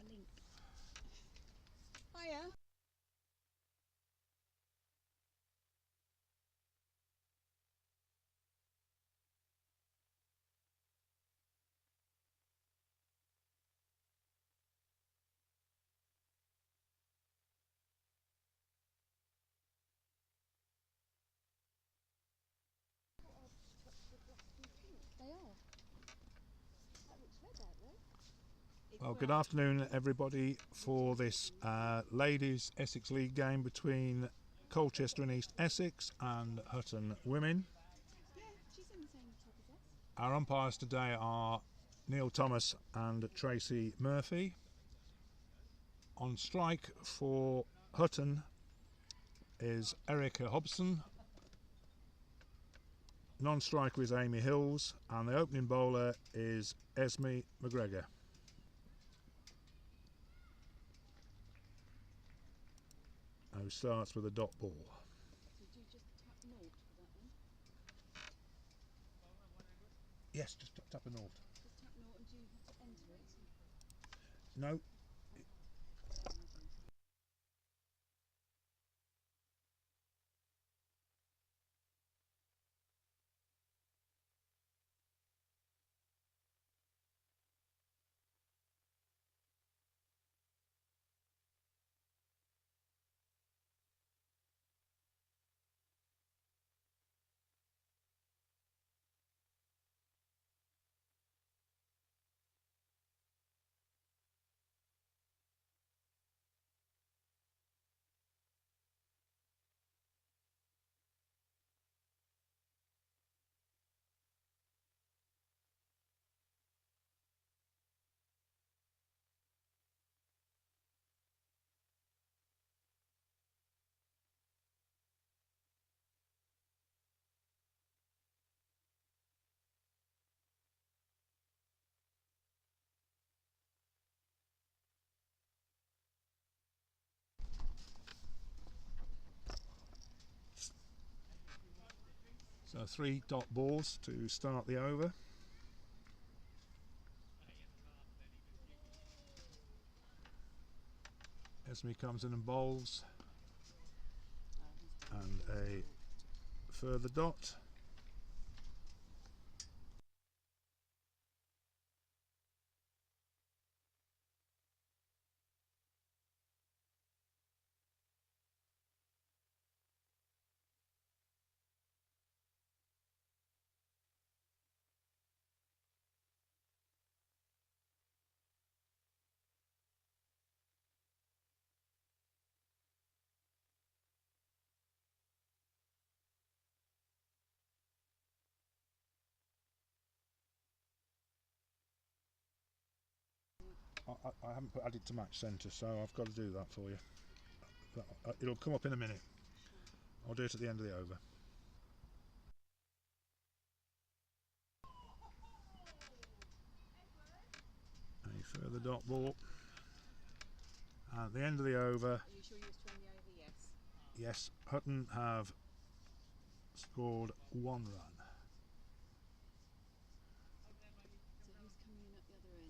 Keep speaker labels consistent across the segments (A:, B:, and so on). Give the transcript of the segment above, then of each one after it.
A: link. Hiya. They are. That looks red out there.
B: Well, good afternoon everybody for this Ladies Essex League game between Colchester and East Essex and Hutton women.
A: Yeah, she's in the same top as us.
B: Our umpires today are Neil Thomas and Tracy Murphy. On strike for Hutton is Erica Hobson. Non-striker is Amy Hills, and the opening bowler is Esme McGregor. Who starts with a dot ball.
A: So do you just tap naught for that one?
B: Yes, just tap a naught.
A: Just tap naught and do you have to enter it?
B: No. So 3 dot balls to start the over. Esme comes in and bowls, and a further dot. I haven't put added to match centre, so I've got to do that for you. It'll come up in a minute. I'll do it at the end of the over. A further dot ball. At the end of the over.
A: Are you sure you were throwing the over? Yes.
B: Yes, Hutton have scored 1 run.
A: So who's coming in at the other end?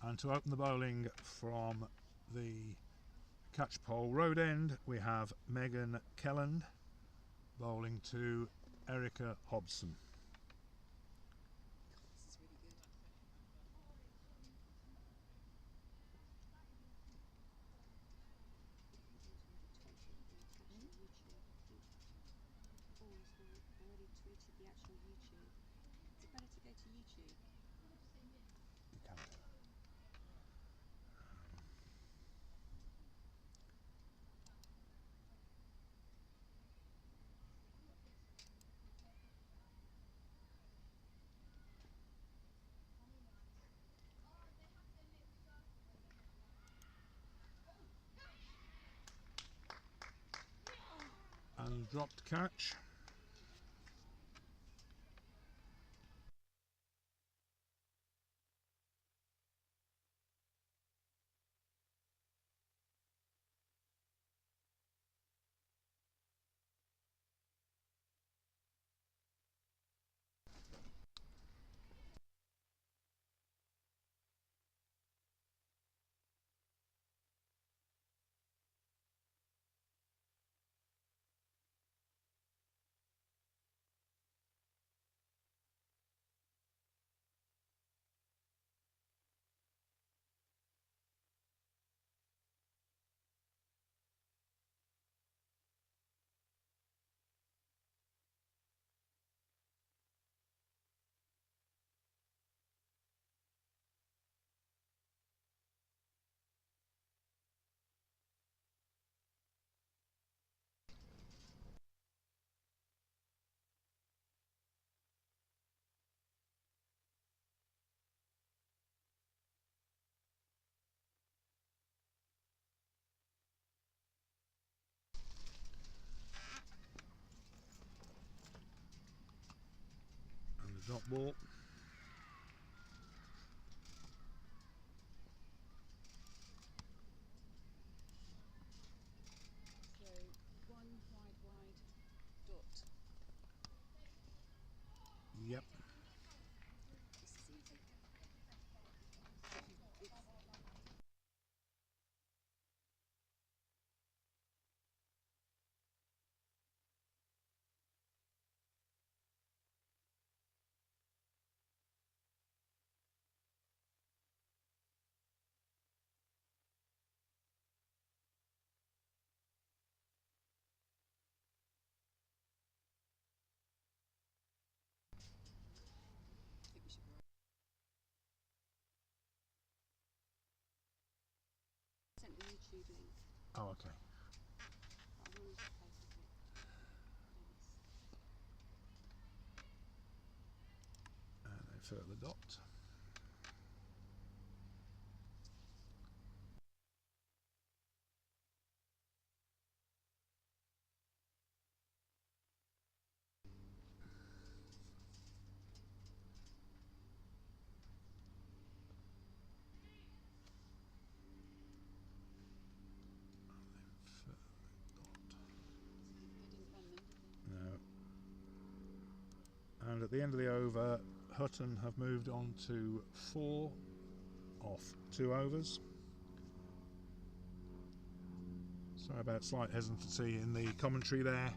B: And to open the bowling from the Catchpole Road end, we have Megan Kelland bowling to Erica Hobson.
A: This is really good. Already tweeted the actual YouTube. Is it better to go to YouTube?
B: You can. dropped catch. And the drop ball.
A: So 1 wide dot.
B: Yep.
A: This is easy. I think we should be right. Sent the YouTube link.
B: Oh, okay.
A: I've always posted it.
B: And a further dot.
A: They didn't run them, did they?
B: No. And at the end of the over, Hutton have moved on to 4 off 2 overs. Sorry about slight hesitancy in the commentary there.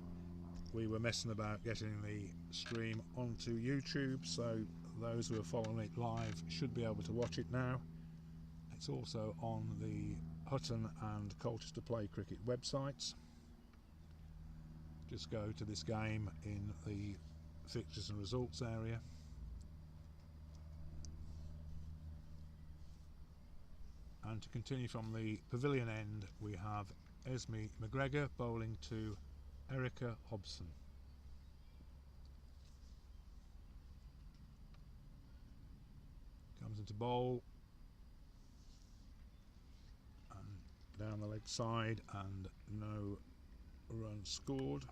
B: We were messing about getting the stream onto YouTube, so those who are following it live should be able to watch it now. It's also on the Hutton and Colchester Play Cricket websites. Just go to this game in the fixtures and results area. And to continue from the pavilion end, we have Esme McGregor bowling to Erica Hobson. Comes into bowl and down the leg side, and no run scored.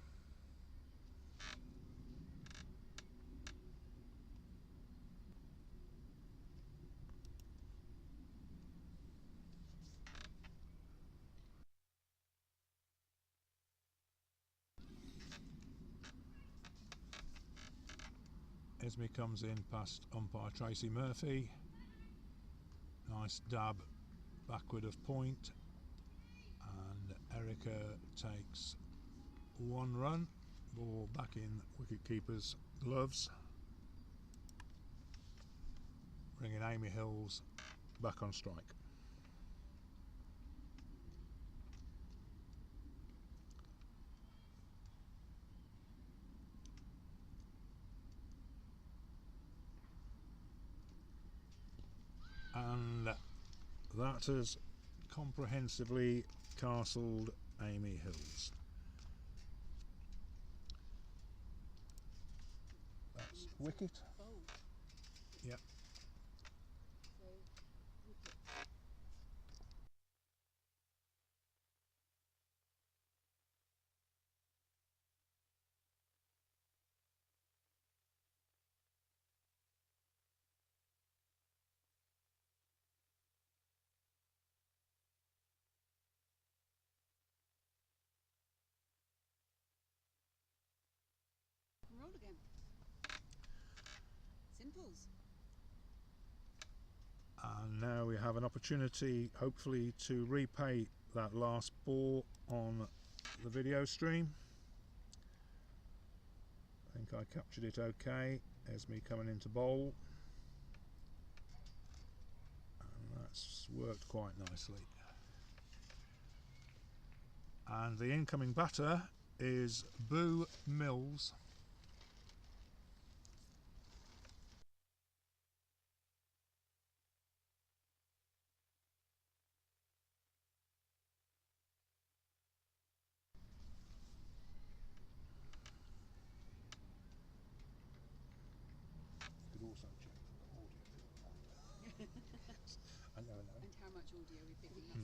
B: Esme comes in past umpire Tracy Murphy. Nice dab backward of point, and Erica takes 1 run. Ball back in wicketkeeper's gloves, bringing Amy Hills back on strike. And that has comprehensively castled Amy Hills. That's wicket.
A: Bold.
B: Yep.
A: So, wicket. roll again. Simples.
B: And now we have an opportunity, hopefully, to repay that last ball on the video stream. I think I captured it okay. There's me coming into bowl. And that's worked quite nicely. And the incoming batter is Boo Mills. Could also check the audio. I never know.
A: And how much audio we're picking up.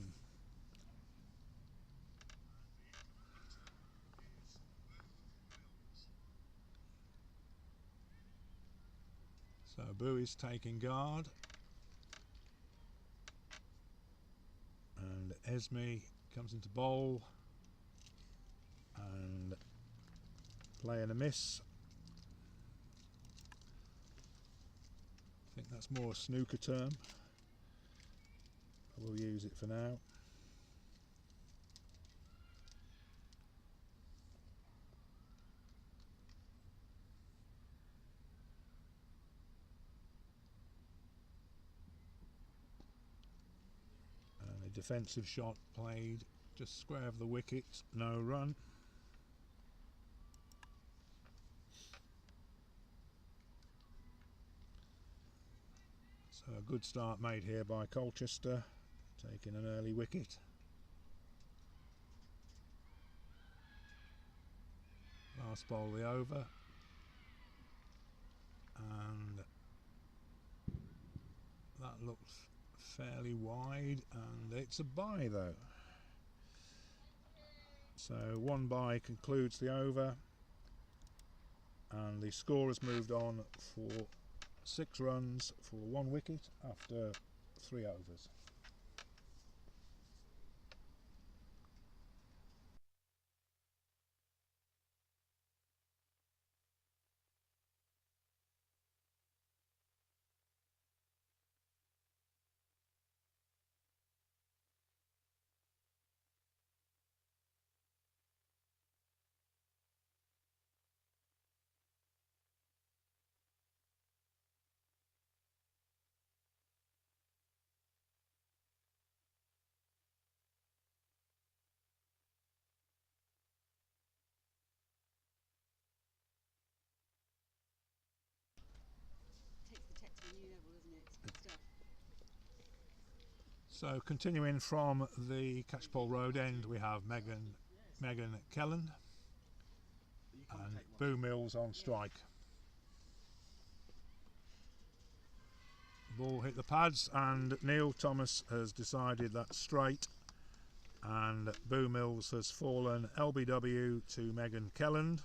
B: So Boo is taking guard, and Esme comes into bowl and playing a miss. I think that's more a snooker term. I will use it for now. And a defensive shot played just square of the wicket, no run. So a good start made here by Colchester, taking an early wicket. Last ball of the over, and that looks fairly wide, and it's a bye though. So one bye concludes the over, and the score has moved on for 6 runs for 1 wicket after 3 overs.
A: Takes the tech to a new level, doesn't it? It's good stuff.
B: So continuing from the Catchpole Road end, we have Megan Kelland and Boo Mills on strike. Ball hit the pads, and Neil Thomas has decided that's straight, and Boo Mills has fallen LBW to Megan Kelland.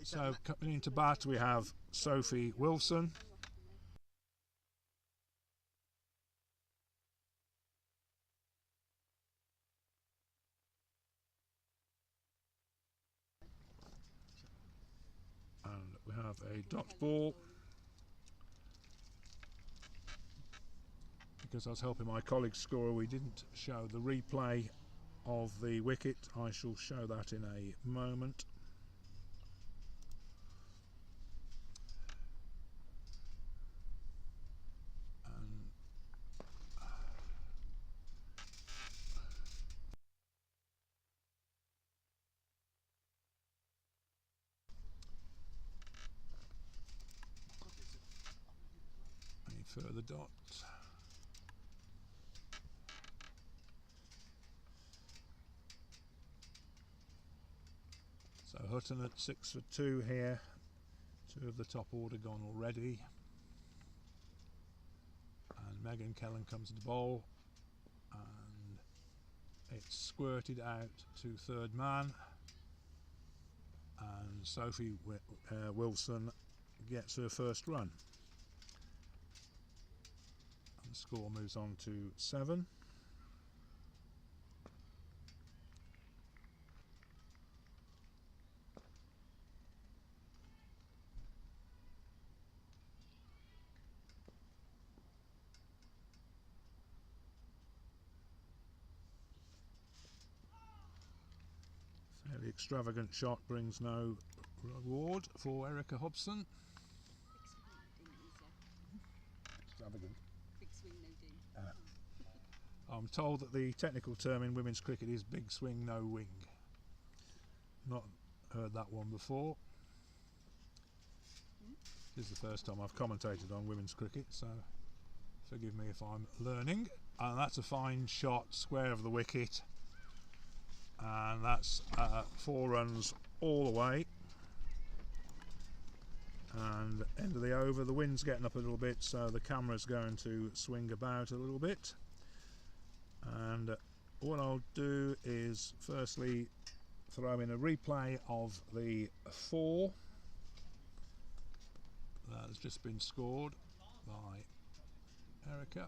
B: So coming into bat we have Sophie Wilson. have a dot ball. Because I was helping my colleague score, we didn't show the replay of the wicket. I shall show that in a moment. Any further dots? So Hutton at 6 for 2 here. 2 of the top order gone already. And Megan Kellen comes to bowl. And it's squirted out to third man. And Sophie Wilson gets her first run. And the score moves on to 7. Fairly extravagant shot brings no reward for Erica Hobson. Extravagant.
A: Big swing, no ding.
B: I'm told that the technical term in women's cricket is big swing, no wing. Not heard that one before. This is the first time I've commentated on women's cricket, so forgive me if I'm learning. And that's a fine shot, square of the wicket. And that's 4 runs all the way. And end of the over, the wind's getting up a little bit, so the camera's going to swing about a little bit. And what I'll do is firstly throw in a replay of the 4 that has just been scored by Erica.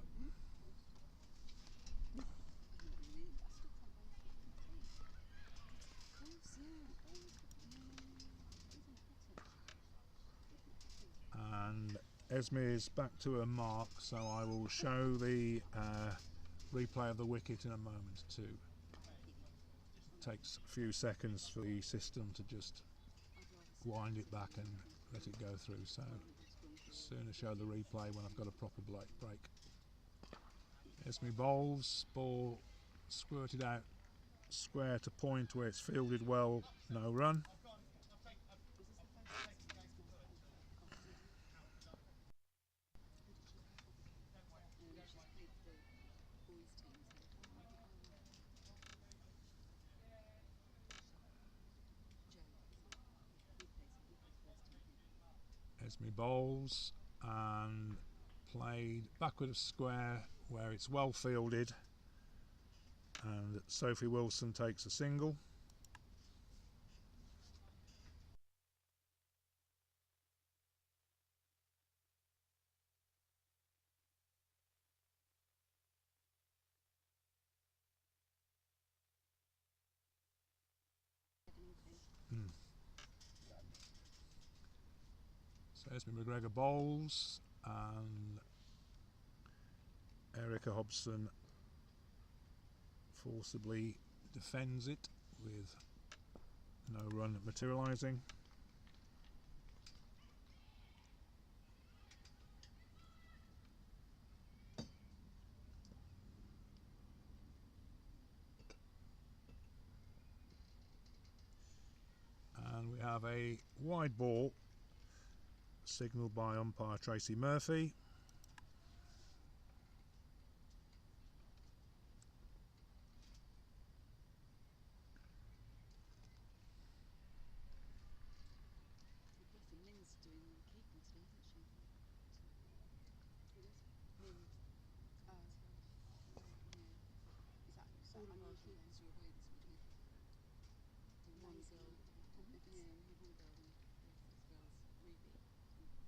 B: And Esme is back to her mark, so I will show the replay of the wicket in a moment too. Takes a few seconds for the system to just wind it back and let it go through, so sooner show the replay when I've got a proper break. Esme bowls, ball squirted out square to point where it's fielded well, no run. Esme bowls and played backward of square where it's well fielded, and Sophie Wilson takes a single. So Esme McGregor bowls and Erica Hobson forcibly defends it with no run materialising. And we have a wide ball signalled by umpire Tracy Murphy.
A: Innings doing the keeping today, isn't she? Is that all of our keepers are away this week? One girl, yeah, we have one girl and the rest of girls, Ruby, from 15s.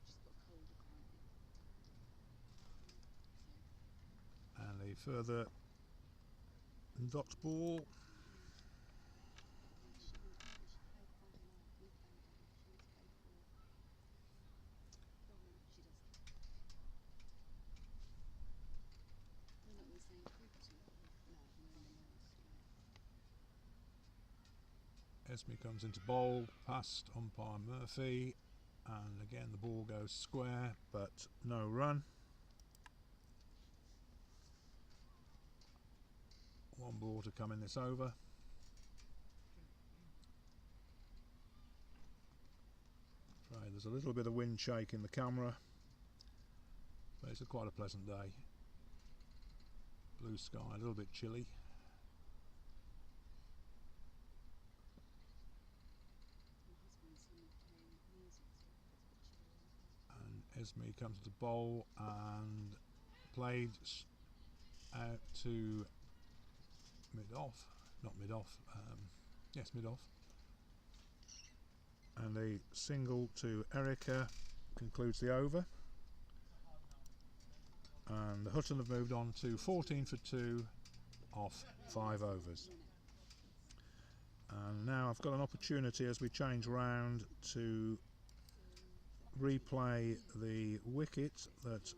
A: She's got a cold apparently.
B: And a further dot ball. Esme comes into bowl, past umpire Murphy, and again the ball goes square, but no run. One ball to come in this over. Right, there's a little bit of wind shake in the camera, but it's quite a pleasant day. Blue sky, a little bit chilly. And Esme comes to bowl and played out to mid-off, not mid-off, yes, mid-off. And a single to Erica concludes the over. And the Hutton have moved on to 14 for 2 off 5 overs. And now I've got an opportunity as we change round to replay the wicket that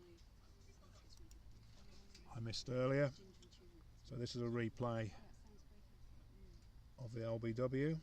B: I missed earlier. So this is a replay of the LBW.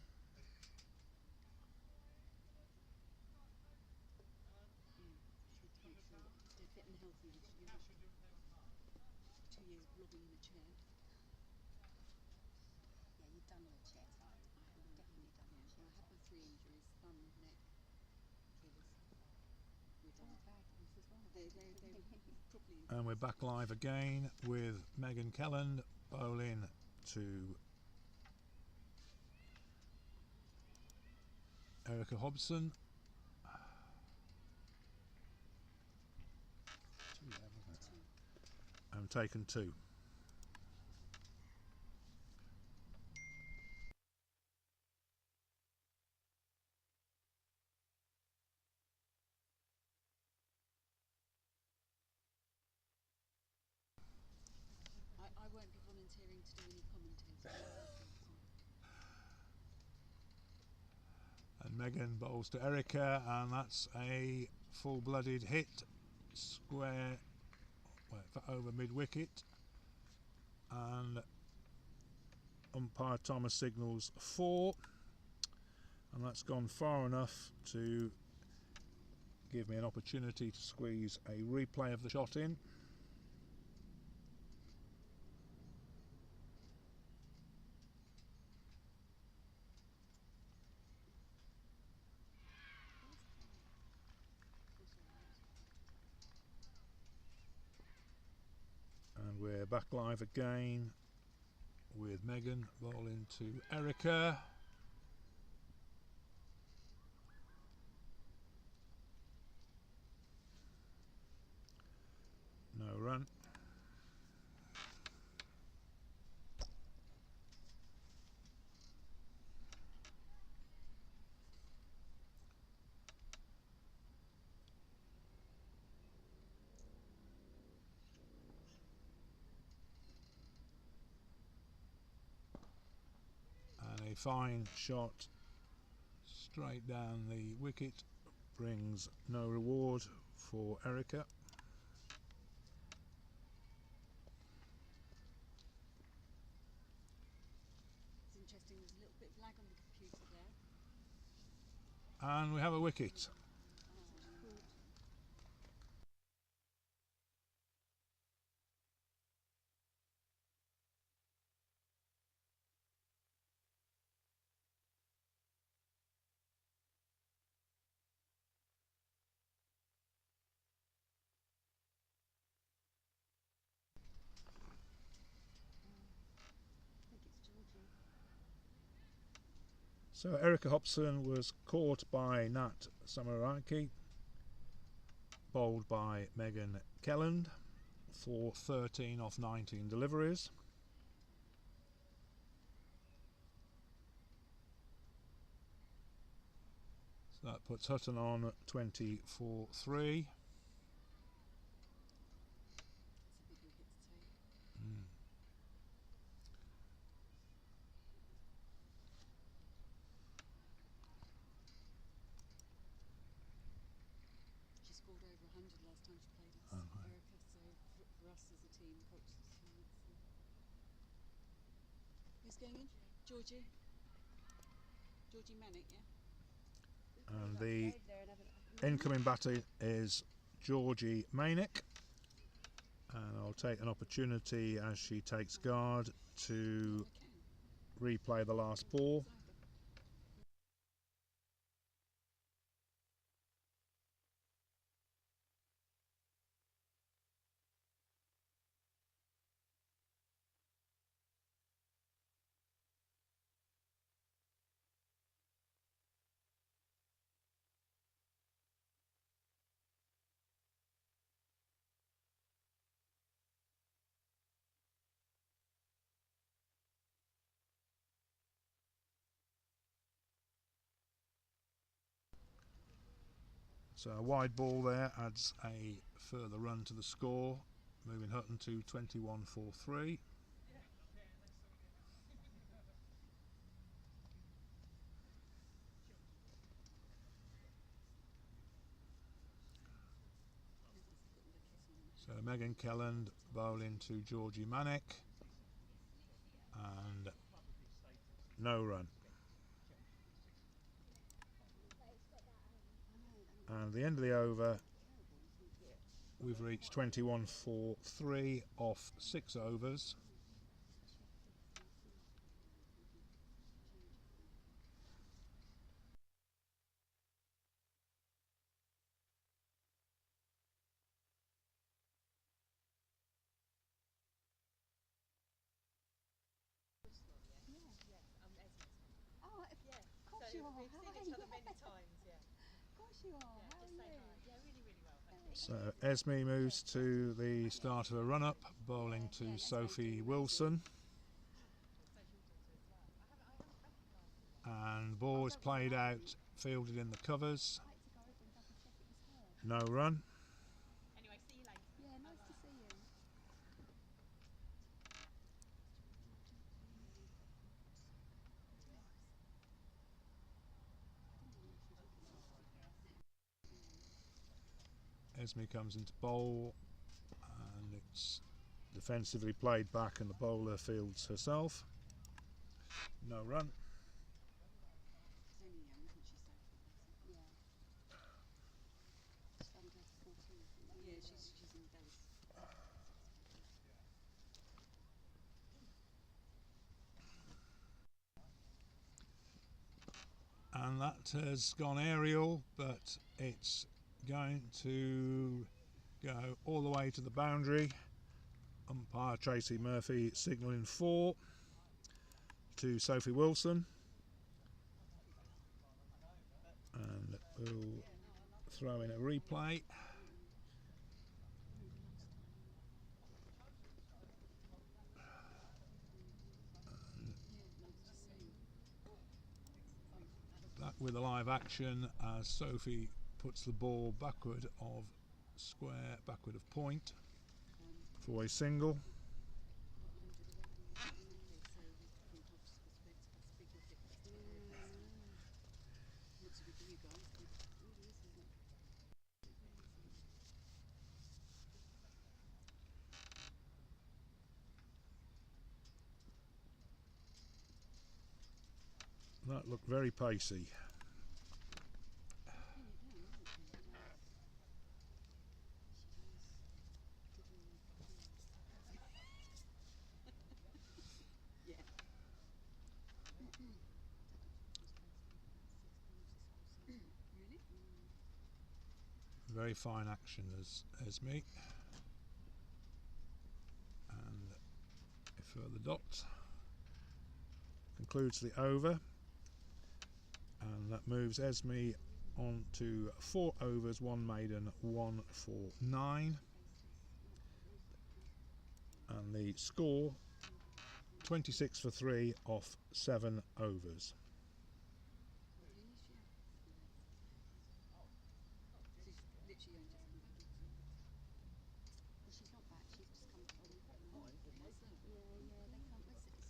B: And we're back live again with Megan Kelland bowling to Erica Hobson. And taken 2.
A: I won't be volunteering to do any commentating.
B: And Megan bowls to Erica, and that's a full-blooded hit, square, well, over mid-wicket. And umpire Thomas signals 4, and that's gone far enough to give me an opportunity to squeeze a replay of the shot in. And we're back live again with Megan bowling to Erica. No run. And a fine shot straight down the wicket brings no reward for Erica.
A: It's interesting, there's a little bit of lag on the computer there.
B: And we have a wicket. So Erica Hobson was caught by Nat Samaraki, bowled by Megan Kelland for 13 off 19 deliveries. So that puts Hutton on 24-3.
A: She scored over 100 last time she played against Erica, so for us as a team, Colchester team, who's going in? Georgie. Georgie Manic, yeah.
B: And the incoming batter is Georgie Manic. And I'll take an opportunity as she takes guard to replay the last ball. So a wide ball there adds a further run to the score, moving Hutton to 21-4-3. So Megan Kelland bowling to Georgie Manic, and no run. And the end of the over, we've reached 21-4-3 off 6 overs.
A: Oh, of course you are.
C: We've seen each other many times, yeah.
A: Of course you are. How are you?
C: Yeah, really, really well.
B: So Esme moves to the start of a run-up, bowling to Sophie Wilson. And ball is played out, fielded in the covers. No run.
C: Anyway, see you later.
A: Yeah, nice to see you.
B: Esme comes into bowl, and it's defensively played back, and the bowler fields herself. No run.
A: She's only young, isn't she, Sophie? Yeah. She's under 14. Yeah, she's in Dallas.
B: And that has gone aerial, but it's going to go all the way to the boundary. Umpire Tracy Murphy signalling 4 to Sophie Wilson, and we'll throw in a replay. That with a live action as Sophie puts the ball backward of square, backward of point for a single. That looked very pacey. Very fine action as Esme. And a further dot. Concludes the over. And that moves Esme on to 4 overs, 1 maiden, 1 for 9. And the score 26 for 3 off 7 overs.
A: She's not back, she's just come from. Yeah, they come.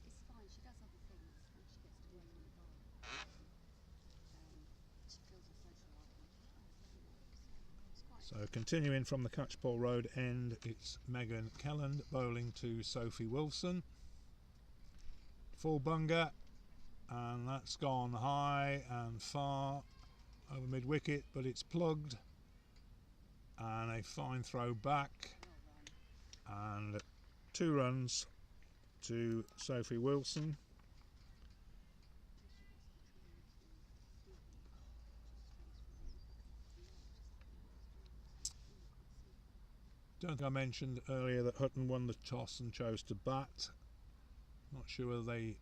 A: It's fine, she does other things when she gets to work in the bar. She feels a social life.
B: So continuing from the Catchpole Road end, it's Megan Kelland bowling to Sophie Wilson. Full bunger, and that's gone high and far over mid wicket, but it's plugged, and a fine throw back,
A: Well run.
B: and 2 runs to Sophie Wilson. Don't think I mentioned earlier that Hutton won the toss and chose to bat. Not sure whether they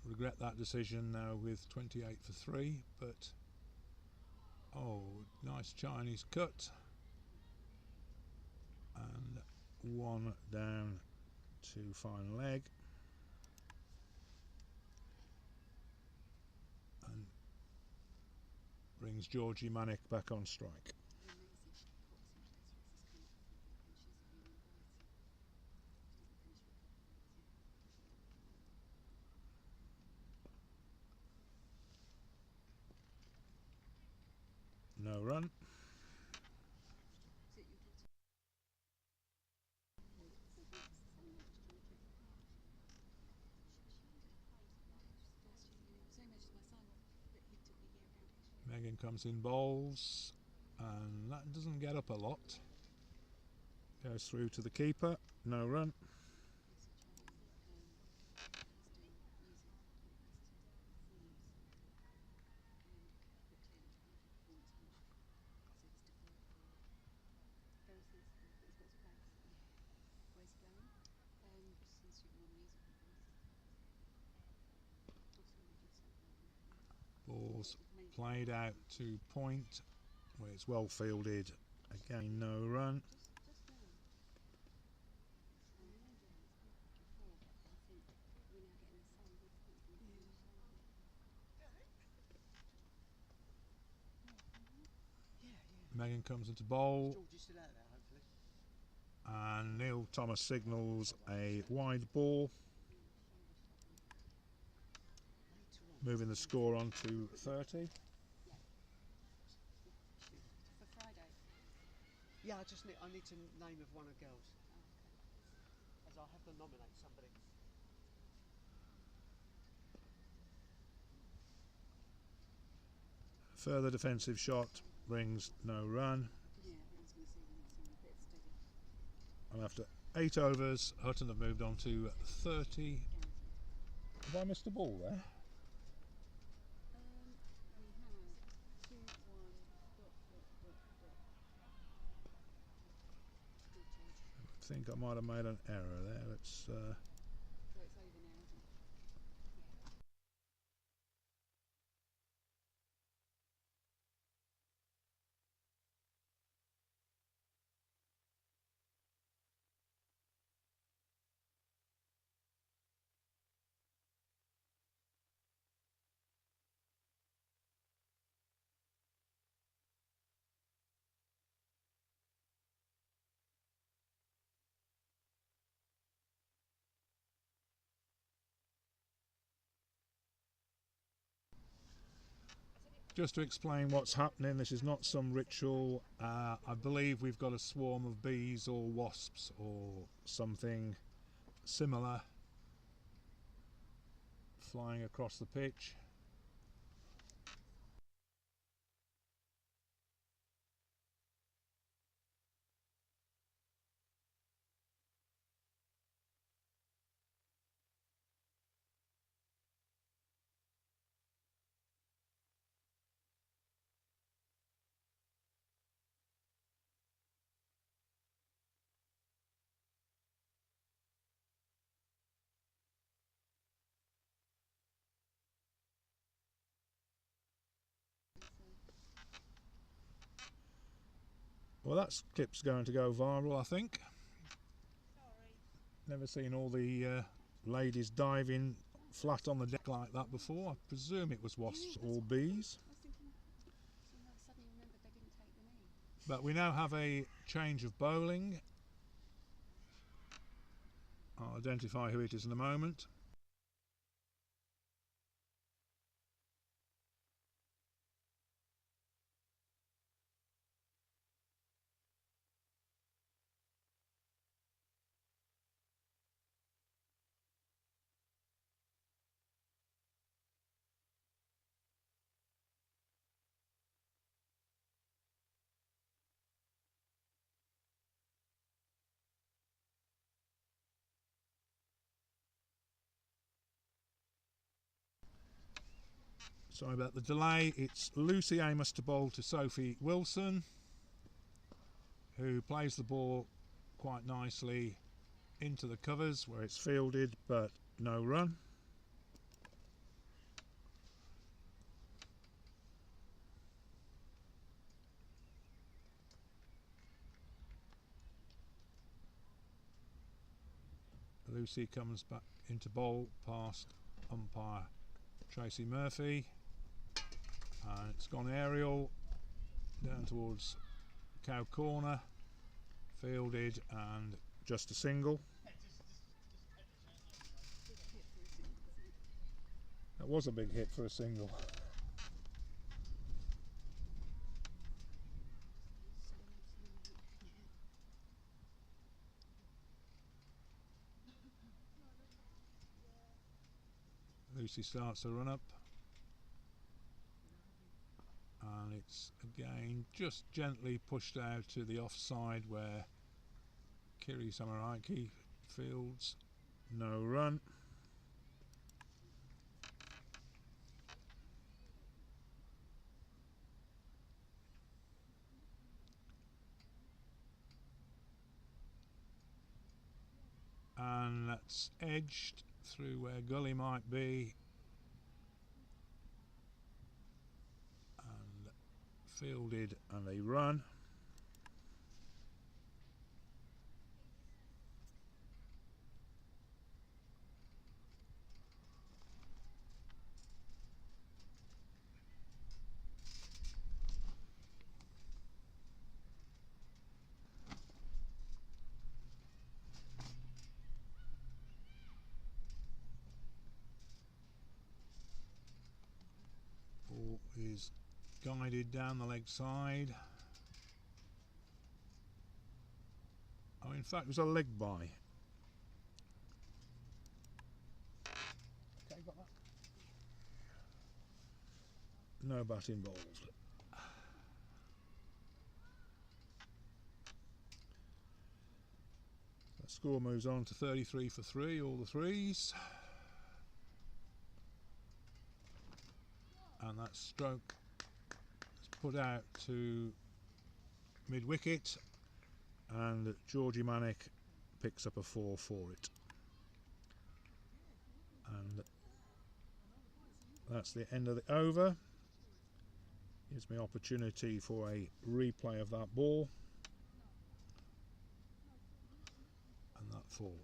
B: regret that decision now with 28 for 3, but oh, nice Chinese cut, and 1 down to final leg, and brings Georgie Manick back on strike. No run. Megan comes in bowls, and that doesn't get up a lot. Goes through to the keeper. No run. Ball's played out to point, where it's well fielded. Again, no run. Megan comes into bowl, and Neil Thomas signals a wide ball, moving the score on to 30.
A: For Friday.
D: Yeah, I need to name of one of the girls. As I'll have to nominate somebody.
B: Further defensive shot brings no run.
A: Yeah, I was going to say we need someone a bit steady.
B: And after 8 overs, Hutton have moved on to 30. Have I missed a ball there?
A: We have 2, 1, dot. Good, George.
B: I think I might have made an error there. Let's
A: So it's over now, isn't it?
B: just to explain what's happening. This is not some ritual. I believe we've got a swarm of bees or wasps or something similar flying across the pitch. Well, that clip's going to go viral, I think.
C: Sorry.
B: Never seen all the ladies diving flat on the deck like that before. I presume it was wasps or bees.
A: I was thinking, so I suddenly remembered they didn't take the knee.
B: But we now have a change of bowling. I'll identify who it is in a moment. Sorry about the delay. It's Lucy Amos to bowl to Sophie Wilson, who plays the ball quite nicely into the covers where it's fielded, but no run. Lucy comes back into bowl past umpire Tracy Murphy, and it's gone aerial down towards cow corner, fielded and just a single. That was a big hit for a single. Lucy starts a run up, and it's again just gently pushed out to the offside where Kiri Samaraki fields. No run. And that's edged through where gully might be and fielded, and a run. Ball is guided down the leg side. Oh, in fact, it was a leg by. Okay, got that. No bat involved. The score moves on to 33 for 3, all the threes. And that stroke is put out to mid wicket, and Georgie Manick picks up a 4 for it. And that's the end of the over. Gives me opportunity for a replay of that ball and that fall.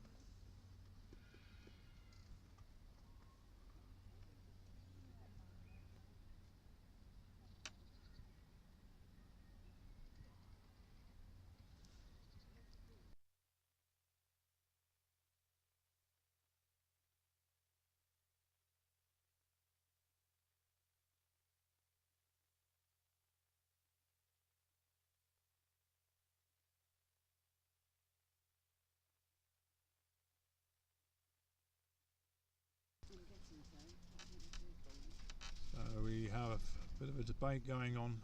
B: So we have a bit of a debate going on,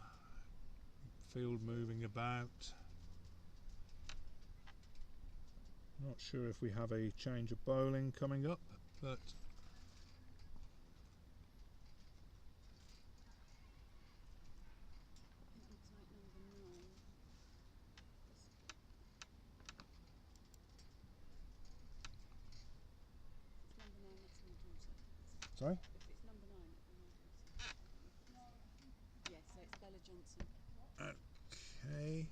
B: field moving about. Not sure if we have a change of bowling coming up, but sorry?
A: If it's number 9, yes, so it's Bella Johnson.
B: Okay.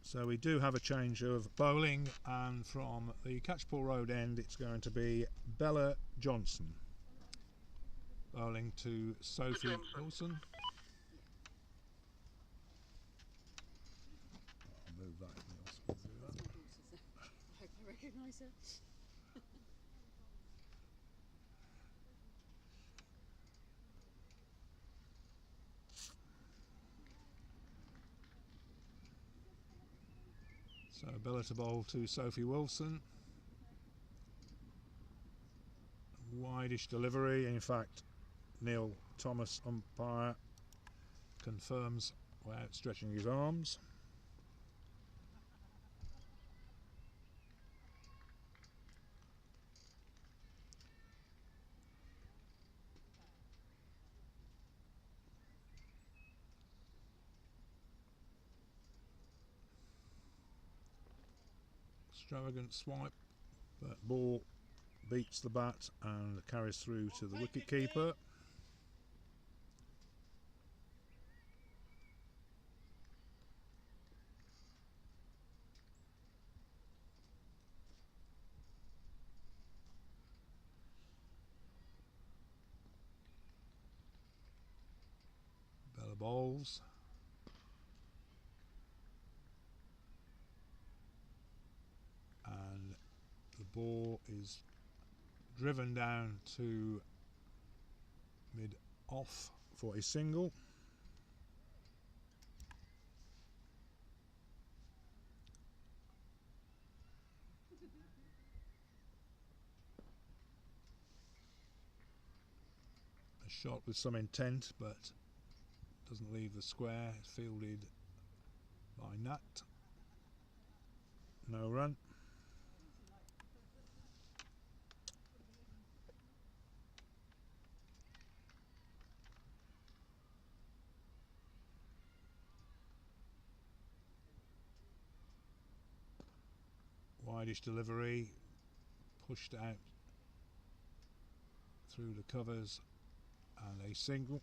B: So we do have a change of bowling, and from the Catchpole Road end it's going to be Bella Johnson bowling to Sophie Wilson. I'll move that.
A: That's my daughter, so I hope I recognise her.
B: So Bella to bowl to Sophie Wilson. Wideish delivery. In fact, Neil Thomas, umpire, confirms without stretching his arms. extravagant swipe, but ball beats the bat and carries through to the wicket keeper. Bella bowls. And the ball is driven down to mid off for a single. A shot with some intent, but doesn't leave the square. It's fielded by Nat. No run. Wideish delivery, pushed out through the covers, and a single.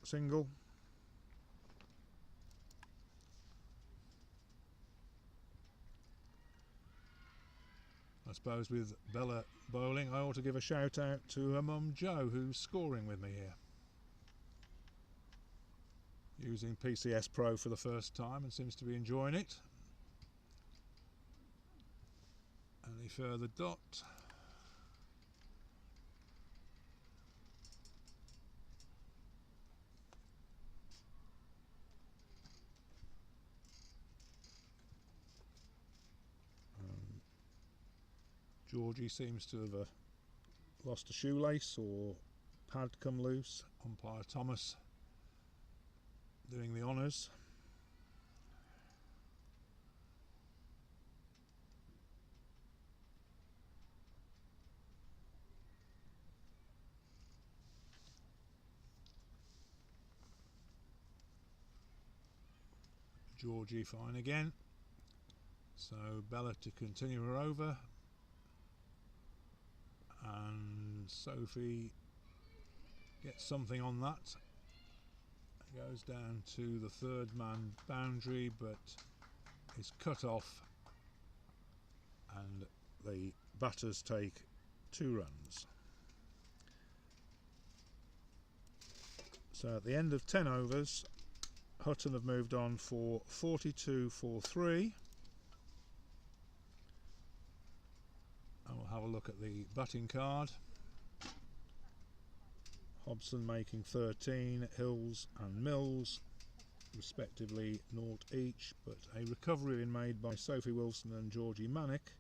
B: I suppose with Bella bowling, I ought to give a shout out to her mum Jo, who's scoring with me here, using PCS Pro for the first time and seems to be enjoying it. Any further dot? Georgie seems to have lost a shoelace or pad come loose. Umpire Thomas doing the honours. Georgie fine again. So Bella to continue her over. And Sophie gets something on that. Goes down to the third man boundary, but is cut off, and the batters take 2 runs. So at the end of 10 overs, Hutton have moved on for 42 for 3. And we'll have a look at the batting card. Hobson making 13, Hills and Mills respectively 0 each, but a recovery been made by Sophie Wilson and Georgie Manick,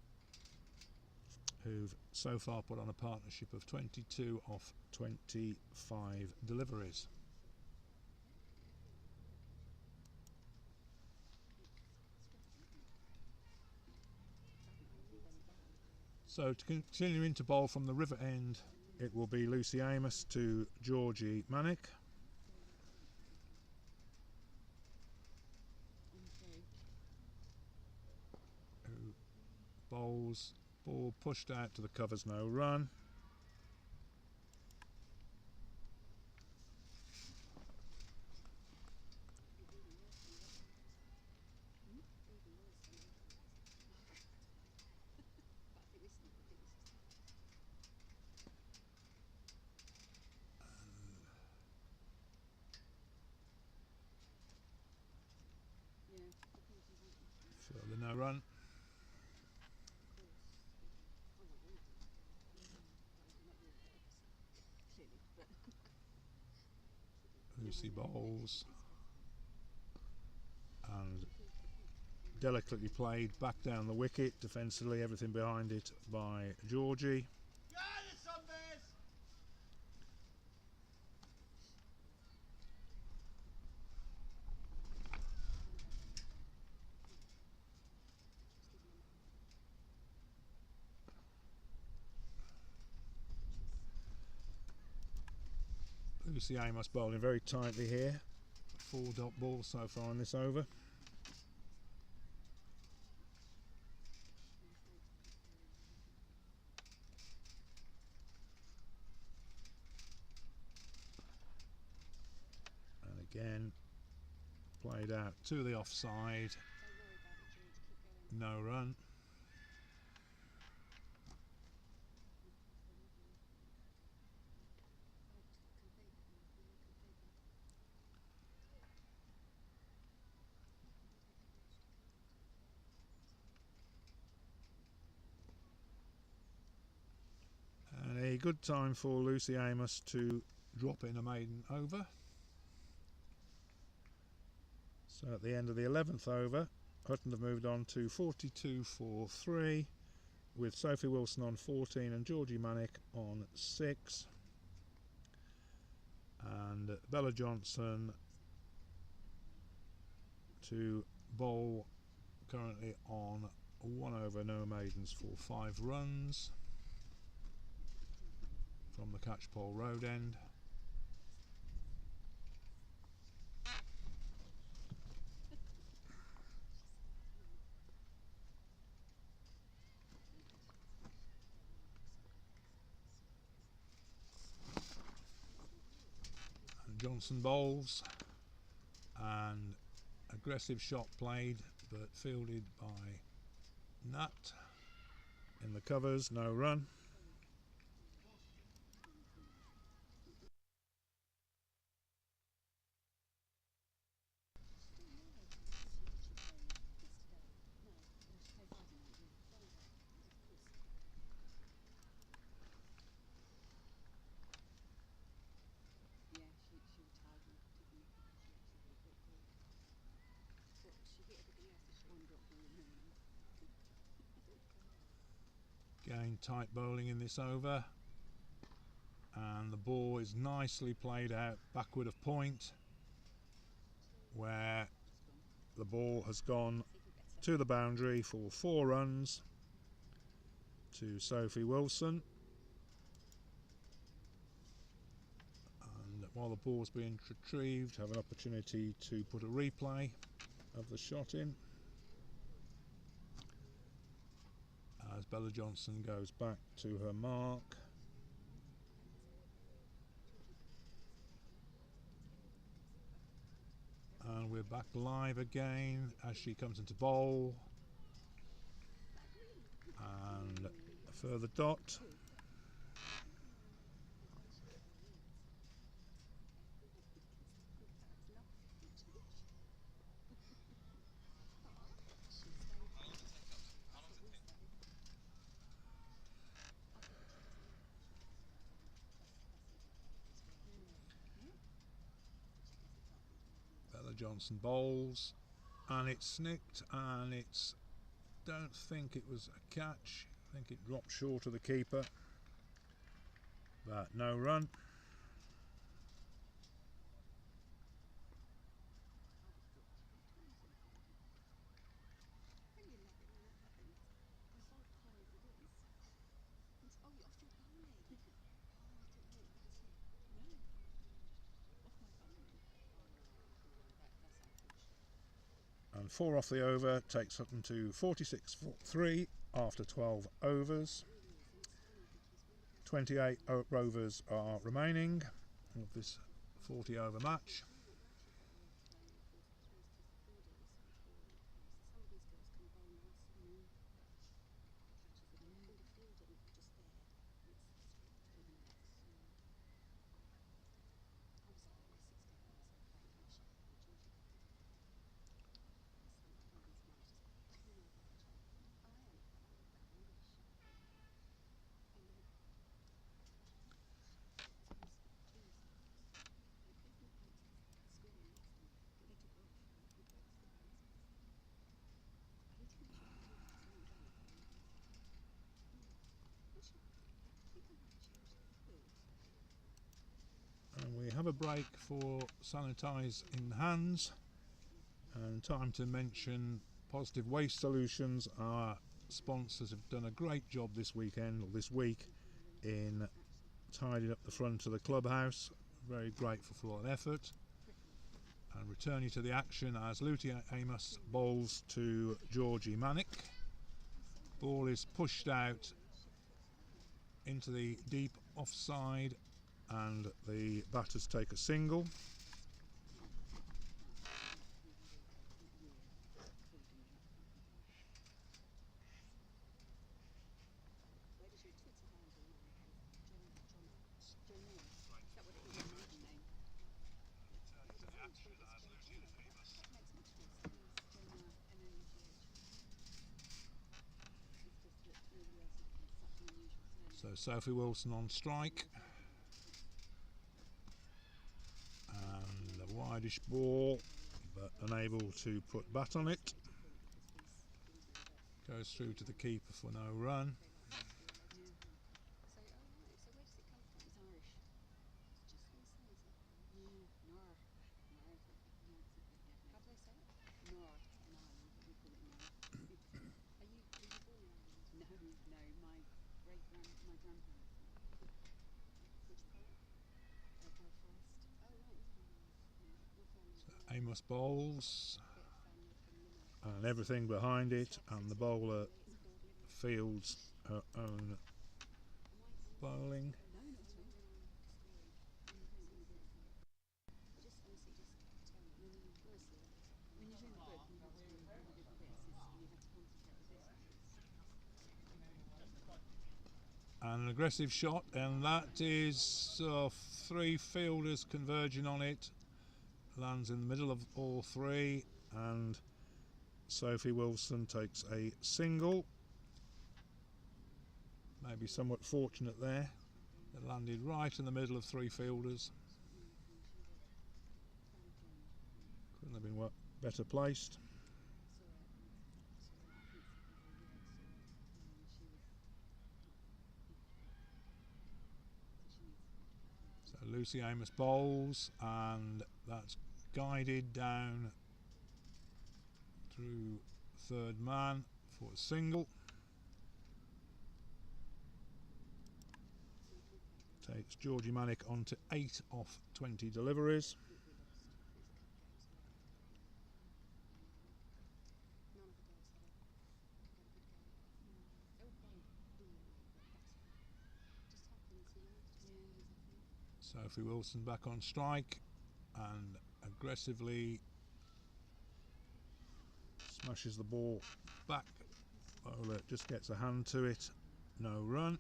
B: who've so far put on a partnership of 22 off 25 deliveries. So to continue into bowl from the river end, it will be Lucy Amos to Georgie Manick. Who bowls, ball pushed out to the covers, no run. Further no run. Lucy bowls and delicately played back down the wicket, defensively everything behind it by Georgie. Lucy Amos bowling very tightly here. 4 dot balls so far in this over. played out to the offside.
A: Don't worry about it, George. Keep going.
B: No run. And a good time for Lucy Amos to drop in a maiden over. So at the end of the 11th over, Hutton have moved on to 42-4-3 with Sophie Wilson on 14 and Georgie Manick on 6. And Bella Johnson to bowl currently on 1 over, no maidens for 5 runs from the Catchpole Road end. And Johnson bowls, and aggressive shot played but fielded by Nat in the covers, no run.
A: Yeah, she retired and didn't make it. But she hit everything else. It's one drop ball in millions.
B: Again, tight bowling in this over, and the ball is nicely played out backward of point, where the ball has gone to the boundary for 4 runs to Sophie Wilson. And while the ball's being retrieved, have an opportunity to put a replay of the shot in as Bella Johnson goes back to her mark. And we're back live again as she comes into bowl, and a further dot. Bella Johnson bowls, and it's snicked, and it's, don't think it was a catch. I think it dropped short of the keeper, but no run. And 4 off the over takes Hutton to 46-3 after 12 overs. 28 overs are remaining of this 40 over match. And we have a break for sanitise in hands, and time to mention Positive Waste Solutions. Our sponsors have done a great job this weekend, or this week, in tidying up the front of the clubhouse. Very grateful for all that effort. And returning to the action as Lucy Amos bowls to Georgie Manick. Ball is pushed out into the deep offside, and the batters take a single. So Sophie Wilson on strike, and a wideish ball, but unable to put bat on it. Goes through to the keeper for no run.
A: So, oh right, so where does it come from? It's Irish. It's just going to say, is that? Yeah, Nor. Nor, is it? No, it's not, yeah, no. How do they say it? Nor, in Ireland, but we call it Nor. Are you born in Ireland? No, no, my grandparents are. Which part? Belfast. Oh right, Newfoundland. Yeah, my family.
B: So Amos bowls,
A: A bit of family from Limerick.
B: and everything behind it, and the bowler
A: It's called Limerick.
B: fields her own bowling.
A: No, not at all. Just honestly, just tell me. No, no, no. Honestly, when you're doing the book, you have to be really good with this. You have to concentrate with this.
B: And an aggressive shot, and that is 3 fielders converging on it. Lands in the middle of all 3, and Sophie Wilson takes a single. Maybe somewhat fortunate there. It landed right in the middle of 3 fielders. Couldn't have been better placed. So Lucy Amos bowls, and that's guided down through third man for a single. Takes Georgie Manick on to 8 off 20 deliveries.
A: None of the girls had a good game. They all played brilliantly, but just happens, you know. Yeah, exactly.
B: Sophie Wilson back on strike and aggressively smashes the ball back. Bowler just gets a hand to it, no run.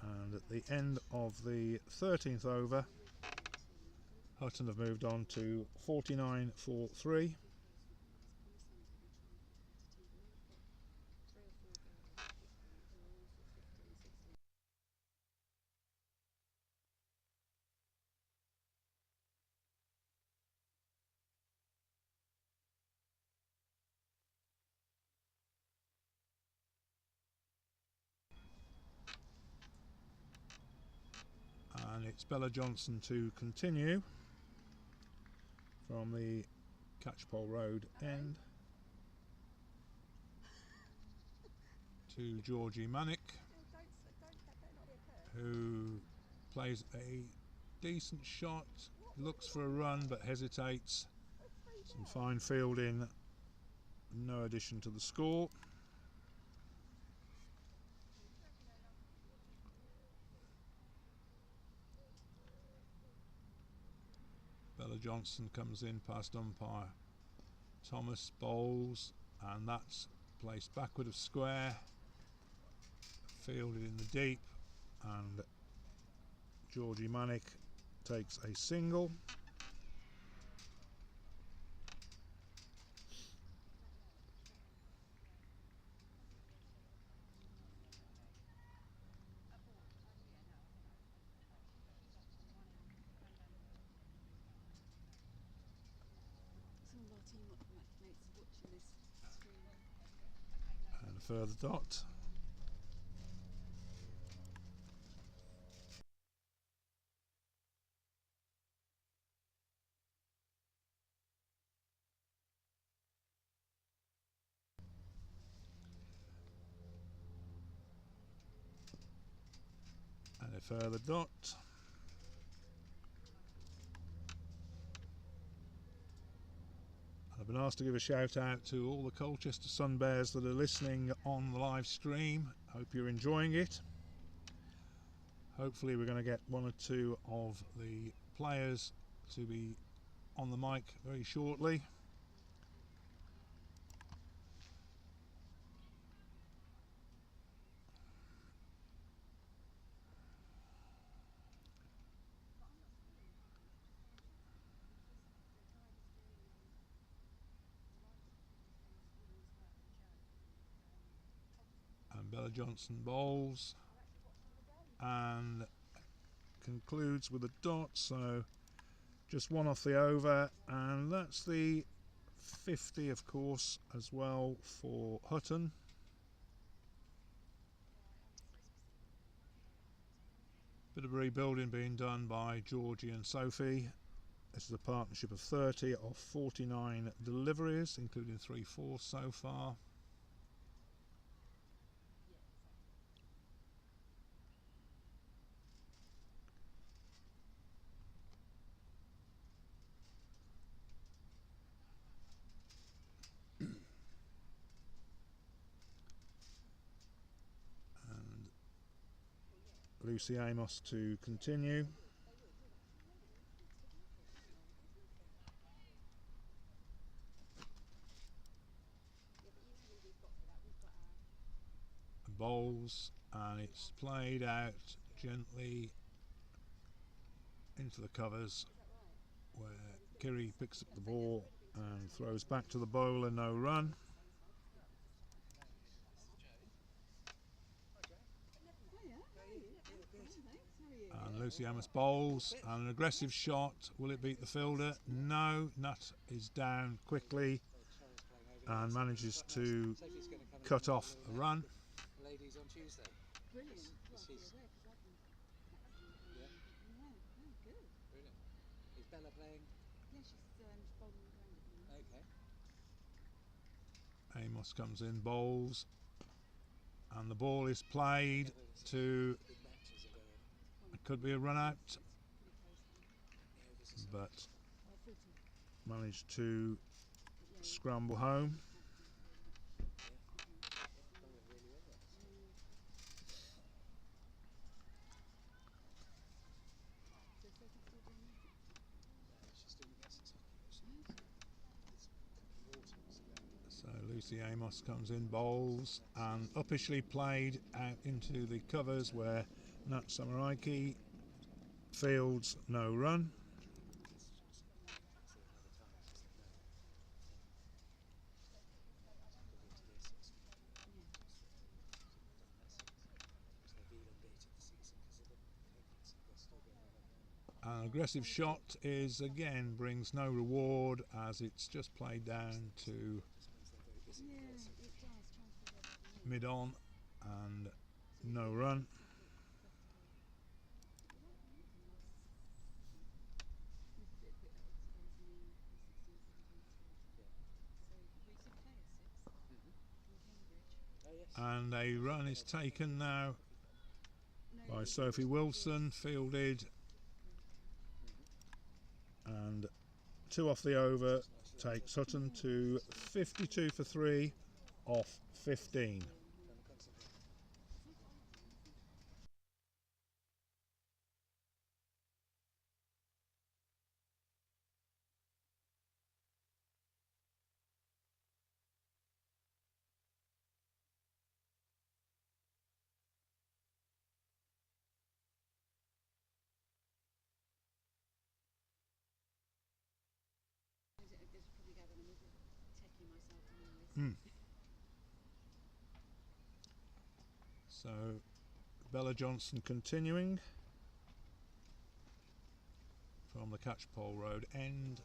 B: And at the end of the 13th over, Hutton have moved on to 49 for 3. And it's Bella Johnson to continue from the Catchpole Road end to Georgie Manick, who plays a decent shot, looks for a run but hesitates. Some fine fielding, no addition to the score. Bella Johnson comes in past umpire Thomas bowls, and that's placed backward of square, fielded in the deep, and Georgie Manick takes a single.
A: Some of our team mates are watching this stream.
B: And a further dot. And a further dot. I've been asked to give a shout out to all the Colchester Sun Bears that are listening on the live stream. Hope you're enjoying it. Hopefully we're going to get 1 or 2 of the players to be on the mic very shortly. And Bella Johnson bowls and concludes with a dot, so just one off the over, and that's the 50 of course as well for Hutton. Bit of rebuilding being done by Georgie and Sophie. This is a partnership of 30 of 49 deliveries, including 3/4 so far. And Lucy Amos to continue. Bowls, and it's played out gently into the covers, where Kiri picks up the ball and throws back to the bowler, no run. And Lucy Amos bowls, and an aggressive shot. Will it beat the fielder? No. Nut is down quickly and manages to cut off a run.
D: Ladies on Tuesday.
A: Brilliant.
D: She's
A: Yeah. Good.
D: brilliant. Is Bella playing?
A: Yeah, she's bowling around at the moment.
D: Okay.
B: Amos comes in, bowls, and the ball is played to, it could be a run out, but managed to scramble home. So Lucy Amos comes in, bowls, and uppishly played out into the covers where Nat Samaraiki fields no run. An aggressive shot is again brings no reward, as it's just played down to mid on and no run. And a run is taken now by Sophie Wilson, fielded, and 2 off the over takes Hutton to 52 for 3 off 15. So Bella Johnson continuing from the Catchpole Road end.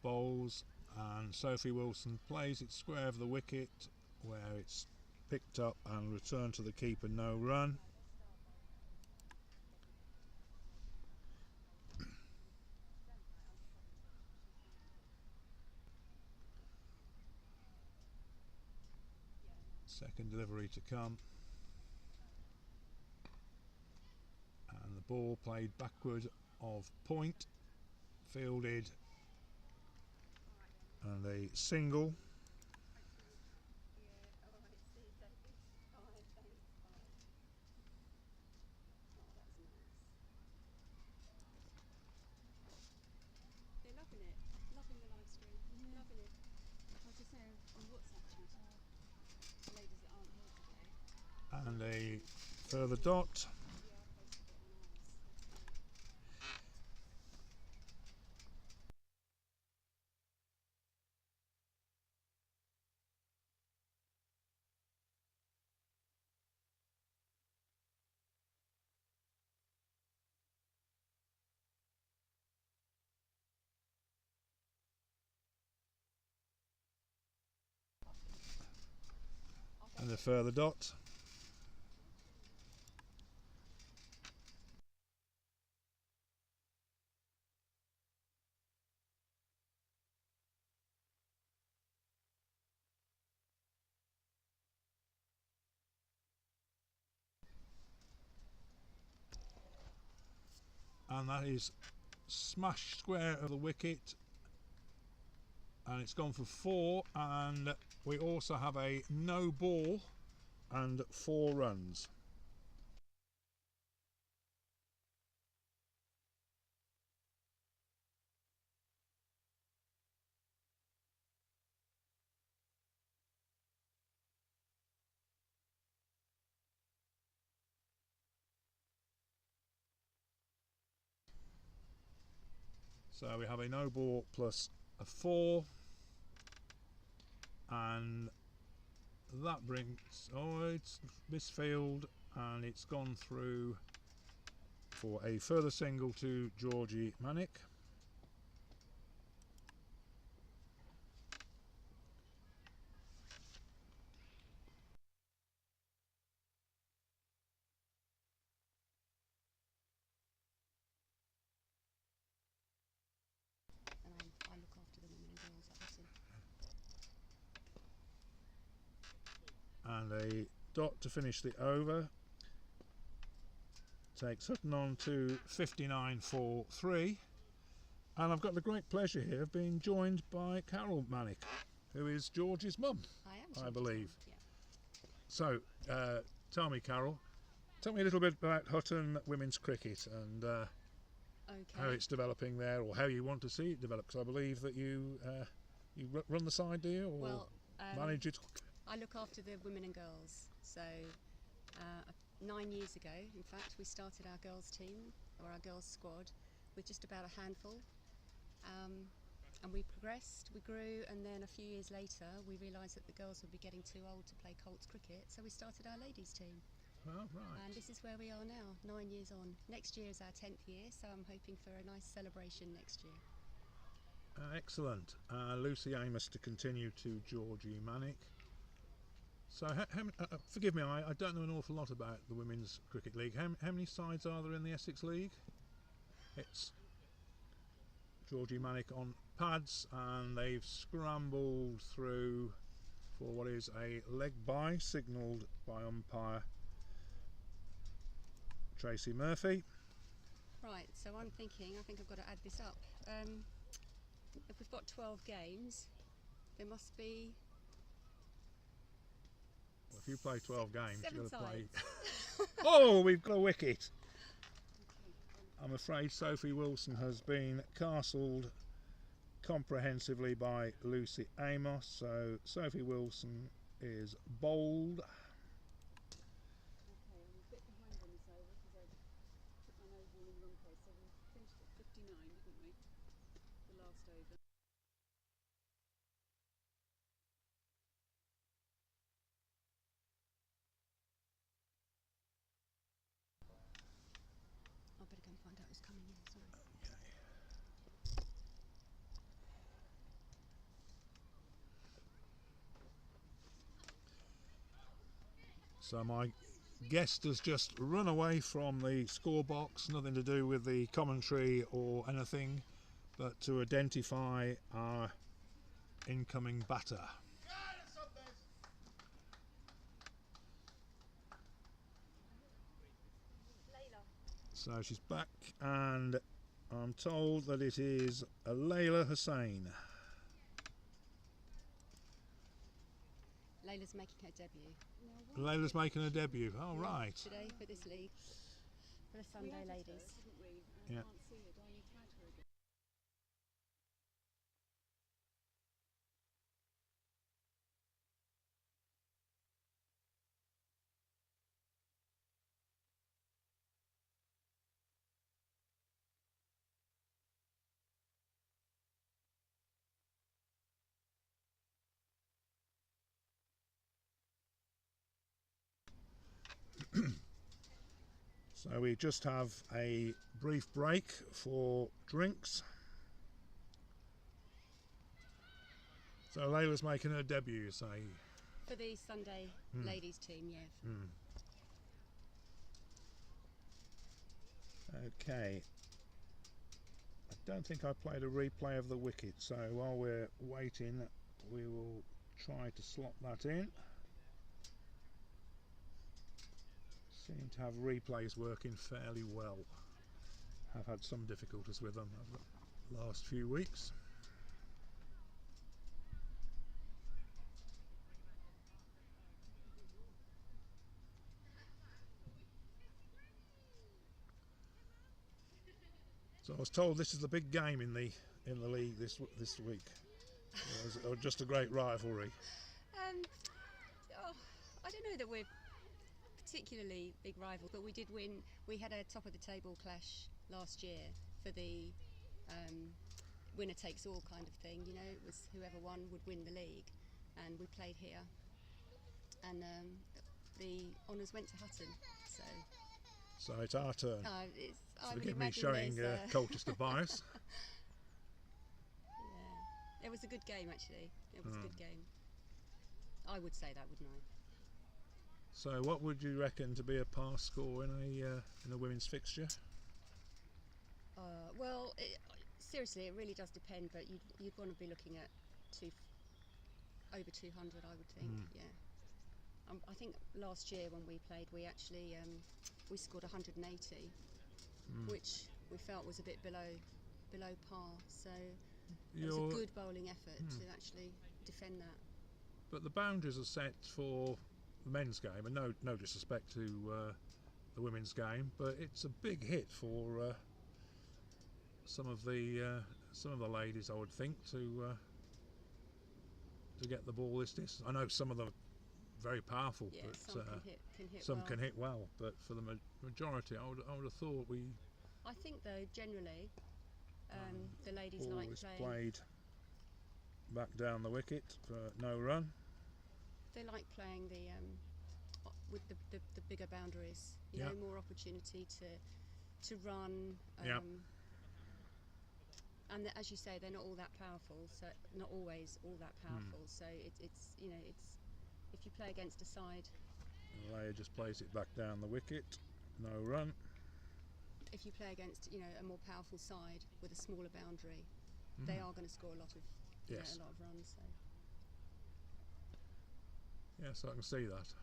B: Bowls, and Sophie Wilson plays it square of the wicket, where it's picked up and returned to the keeper, no run. Second delivery to come, and the ball played backward of point, fielded, and a single.
A: They're loving it, loving the live stream, loving it. I was just saying on WhatsApp chat, the ladies that aren't here today.
B: And a further dot. And a further dot. And that is smashed square of the wicket, and it's gone for 4, and we also have a no ball and 4 runs. So we have a no ball plus a 4, and that brings, oh, it's misfield, and it's gone through for a further single to Georgie Manick.
A: And I look after the women and girls at Hutton.
B: And a dot to finish the over. Takes Hutton on to 59 for 3. And I've got the great pleasure here of being joined by Carol Manick, who is George's mum, I believe.
A: Yeah.
B: So, tell me, Carol, tell me a little bit about Hutton women's cricket and how it's developing there, or how you want to see it develop, because I believe that you run the side, do you, or
A: Well,
B: manage it?
A: I look after the women and girls. So 9 years ago, in fact, we started our girls team, or our girls squad, with just about a handful. And we progressed, we grew, and then a few years later we realised that the girls would be getting too old to play Colts cricket, so we started our ladies team.
B: Oh, right.
A: And this is where we are now, 9 years on. Next year is our 10th year, so I'm hoping for a nice celebration next year.
B: Excellent. Lucy Amos to continue to Georgie Manick. So, forgive me, I don't know an awful lot about the Women's Cricket League. How many sides are there in the Essex League? It's Georgie Manick on pads, and they've scrambled through for what is a leg bye, signalled by umpire Tracy Murphy.
A: Right, so I'm thinking, I think I've got to add this up. If we've got 12 games, there must be...
B: Well, if you play 12 games, you've got to play...
A: sides.
B: Oh, we've got a wicket! I'm afraid Sophie Wilson has been castled comprehensively by Lucy Amos, so Sophie Wilson is bowled.
A: Okay, I'm a bit behind on this over because I took my no ball in the wrong place. So we finished at 59, didn't we? The last over. I better go and find out who's coming in. Sorry.
B: So my guest has just run away from the score box, nothing to do with the commentary or anything, but to identify our incoming batter. So she's back, and I'm told that it is Layla Hussain.
A: Layla's making her debut.
B: Layla's making her debut. Oh, right.
A: Today for this league, for the Sunday ladies.
B: Yeah. So we just have a brief break for drinks. So Layla's making her debut, you say?
A: For the Sunday ladies team, yeah.
B: Okay. I don't think I played a replay of the wicket, so while we're waiting, we will try to slot that in. Seem to have replays working fairly well. Have had some difficulties with them over the last few weeks. So I was told this is the big game in the league this week, or just a great rivalry.
A: I don't know that we're particularly big rivals, but we did win. We had a top of the table clash last year for the winner takes all kind of thing. You know, it was whoever won would win the league, and we played here, and the honours went to Hutton.
B: So it's our turn. Forgive me showing Colchester bias.
A: Yeah, it was a good game actually. It was a good game. I would say that, wouldn't I?
B: So what would you reckon to be a pass score in a women's fixture?
A: Well, seriously, it really does depend. But you'd want to be looking at over 200, I would think. Yeah. I think last year when we played, we actually we scored 180, which we felt was a bit below par. So it was a good bowling effort to actually defend that.
B: But the boundaries are set for the men's game, and no disrespect to the women's game, but it's a big hit for some of the ladies, I would think, to get the ball this distance. I know some of them are very powerful,
A: Yeah,
B: but
A: some can hit
B: some
A: well.
B: can hit well. But for the majority, I would have thought
A: I think though generally the ladies
B: ball
A: like
B: is
A: playing.
B: played back down the wicket for no run.
A: They like playing with the bigger boundaries. You know, more opportunity to run. And as you say, they're not all that powerful. So not always all that powerful. So it's you know it's if you play against a side.
B: The layer just plays it back down the wicket, no run.
A: If you play against a more powerful side with a smaller boundary, they are going to score a lot of a lot of runs. So.
B: Yes, I can see that.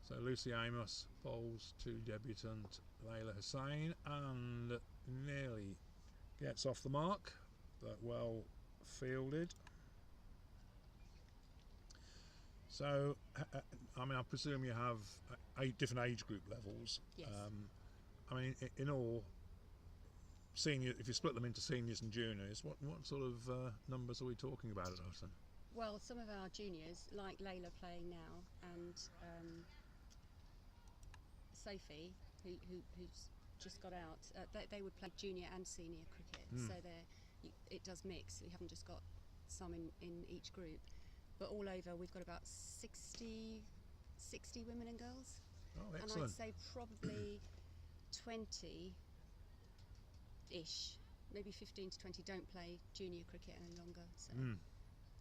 B: So Lucy Amos bowls to debutant Layla Hussain and nearly gets off the mark, but well fielded. So, I mean, I presume you have 8 different age group levels.
A: Yes.
B: I mean, in all, senior, if you split them into seniors and juniors, what sort of numbers are we talking about at Hutton?
A: Well, some of our juniors, like Layla playing now, and Sophie, who's just got out, they would play junior and senior cricket. So it does mix. We haven't just got some in each group, but all over we've got about 60 women and girls.
B: Oh, excellent.
A: And I'd say probably 20-ish, maybe 15 to 20 don't play junior cricket any longer. So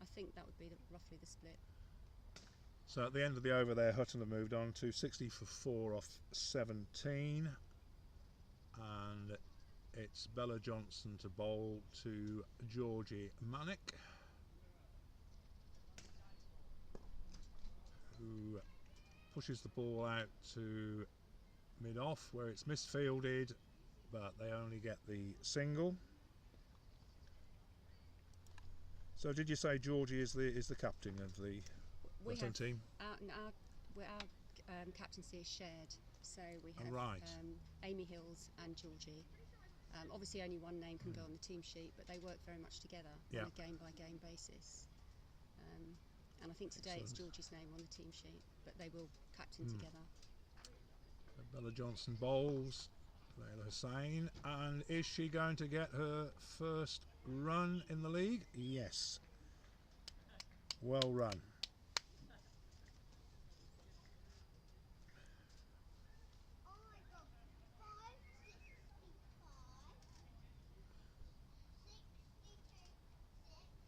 A: I think that would be roughly the split.
B: So at the end of the over there, Hutton have moved on to 60 for 4 off 17, and it's Bella Johnson to bowl to Georgie Manick, who pushes the ball out to mid-off where it's misfielded, but they only get the single. So did you say Georgie is the captain of the Hutton team?
A: Our captaincy is shared, so we have Amy Hills and Georgie. Obviously only one name can go on the team sheet, but they work very much together on a game-by-game basis. And I think today it's Georgie's name on the team sheet, but they will captain together.
B: So Bella Johnson bowls, Layla Hussain, and is she going to get her first run in the league? Yes. Well run.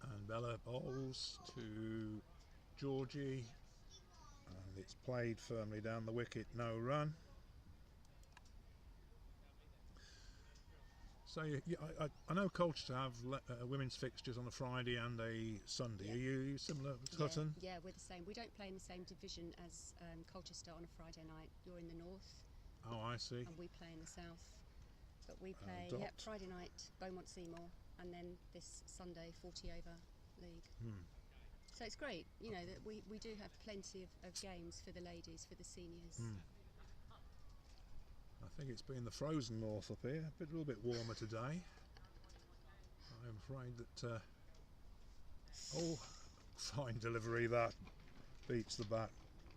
B: And Bella bowls to Georgie, and it's played firmly down the wicket, no run. So I know Colchester have women's fixtures on a Friday and a Sunday.
A: Yeah.
B: Are you similar to Hutton?
A: Yeah, we're the same. We don't play in the same division as Colchester on a Friday night. You're in the north.
B: Oh, I see.
A: And we play in the south. But we play
B: Dot.
A: Friday night, Beaumont Seymour, and then this Sunday 40 over league. So it's great, you know, that we do have plenty of games for the ladies, for the seniors.
B: I think it's been the frozen north up here, a little bit warmer today. I'm afraid that fine delivery, that beats the bat,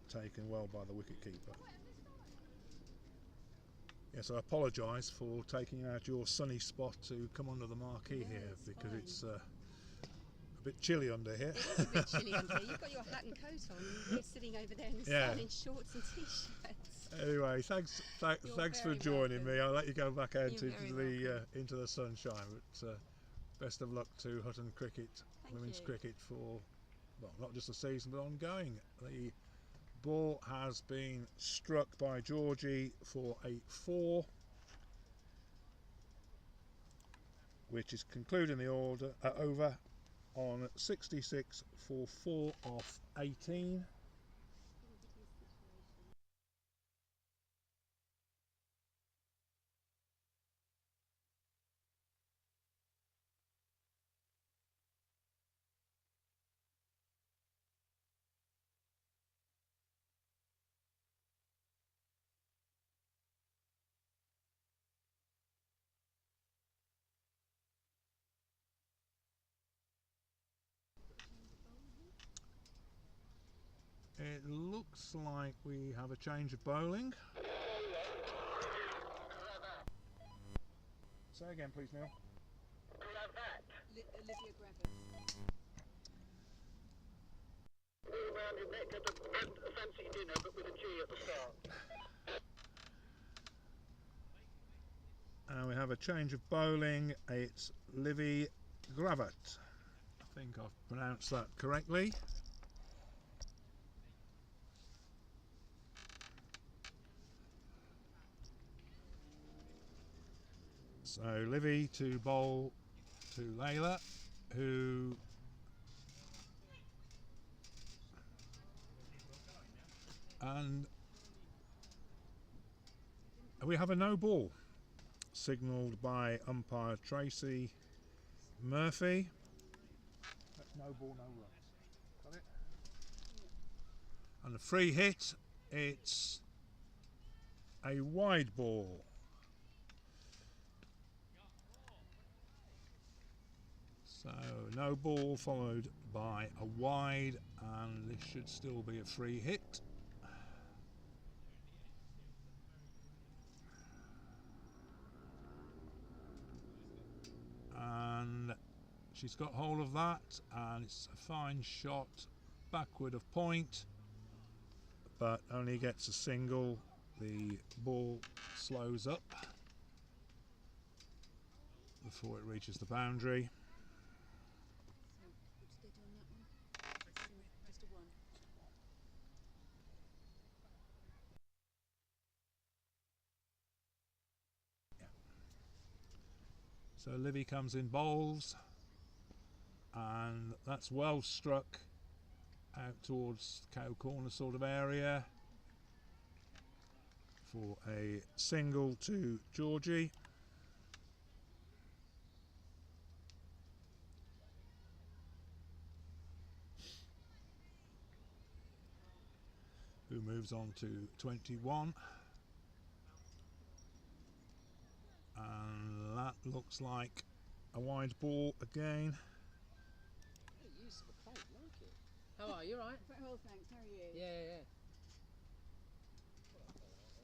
B: taken well by the wicketkeeper. Yes, I apologise for taking out your sunny spot to come under the marquee here, because
A: fine.
B: it's a bit chilly under here.
A: It is a bit chilly under here. You've got your hat and coat on, and you're sitting over there in the sun in shorts and t-shirts.
B: Anyway, thanks for joining me. I'll let you go back out into the sunshine. But best of luck to Hutton Cricket, women's cricket, for, well, not just the season but ongoing. The ball has been struck by Georgie for a 4, which is concluding the over on 66 for 4 off 18. It looks like we have a change of bowling. Say again, please, Neil.
A: Olivia Gravett.
E: All round your neck at a fancy dinner, but with a G at the start.
B: And we have a change of bowling. It's Livy Gravett. I think I've pronounced that correctly. So Livy to bowl to Layla, who and we have a no ball signalled by umpire Tracy Murphy. That's no ball, no runs. Got it? And the free hit, it's a wide ball. So no ball followed by a wide, and this should still be a free hit. And she's got hold of that, and it's a fine shot backward of point, but only gets a single. The ball slows up before it reaches the boundary.
A: So what did they do on that one? Just a 1.
B: So Livy comes in bowls, and that's well struck out towards cow corner sort of area for a single to Georgie. Who moves on to 21. And that looks like a wide ball again.
D: Very useful plate, like it. How are you, right?
A: Well, thanks. How are you?
D: Yeah.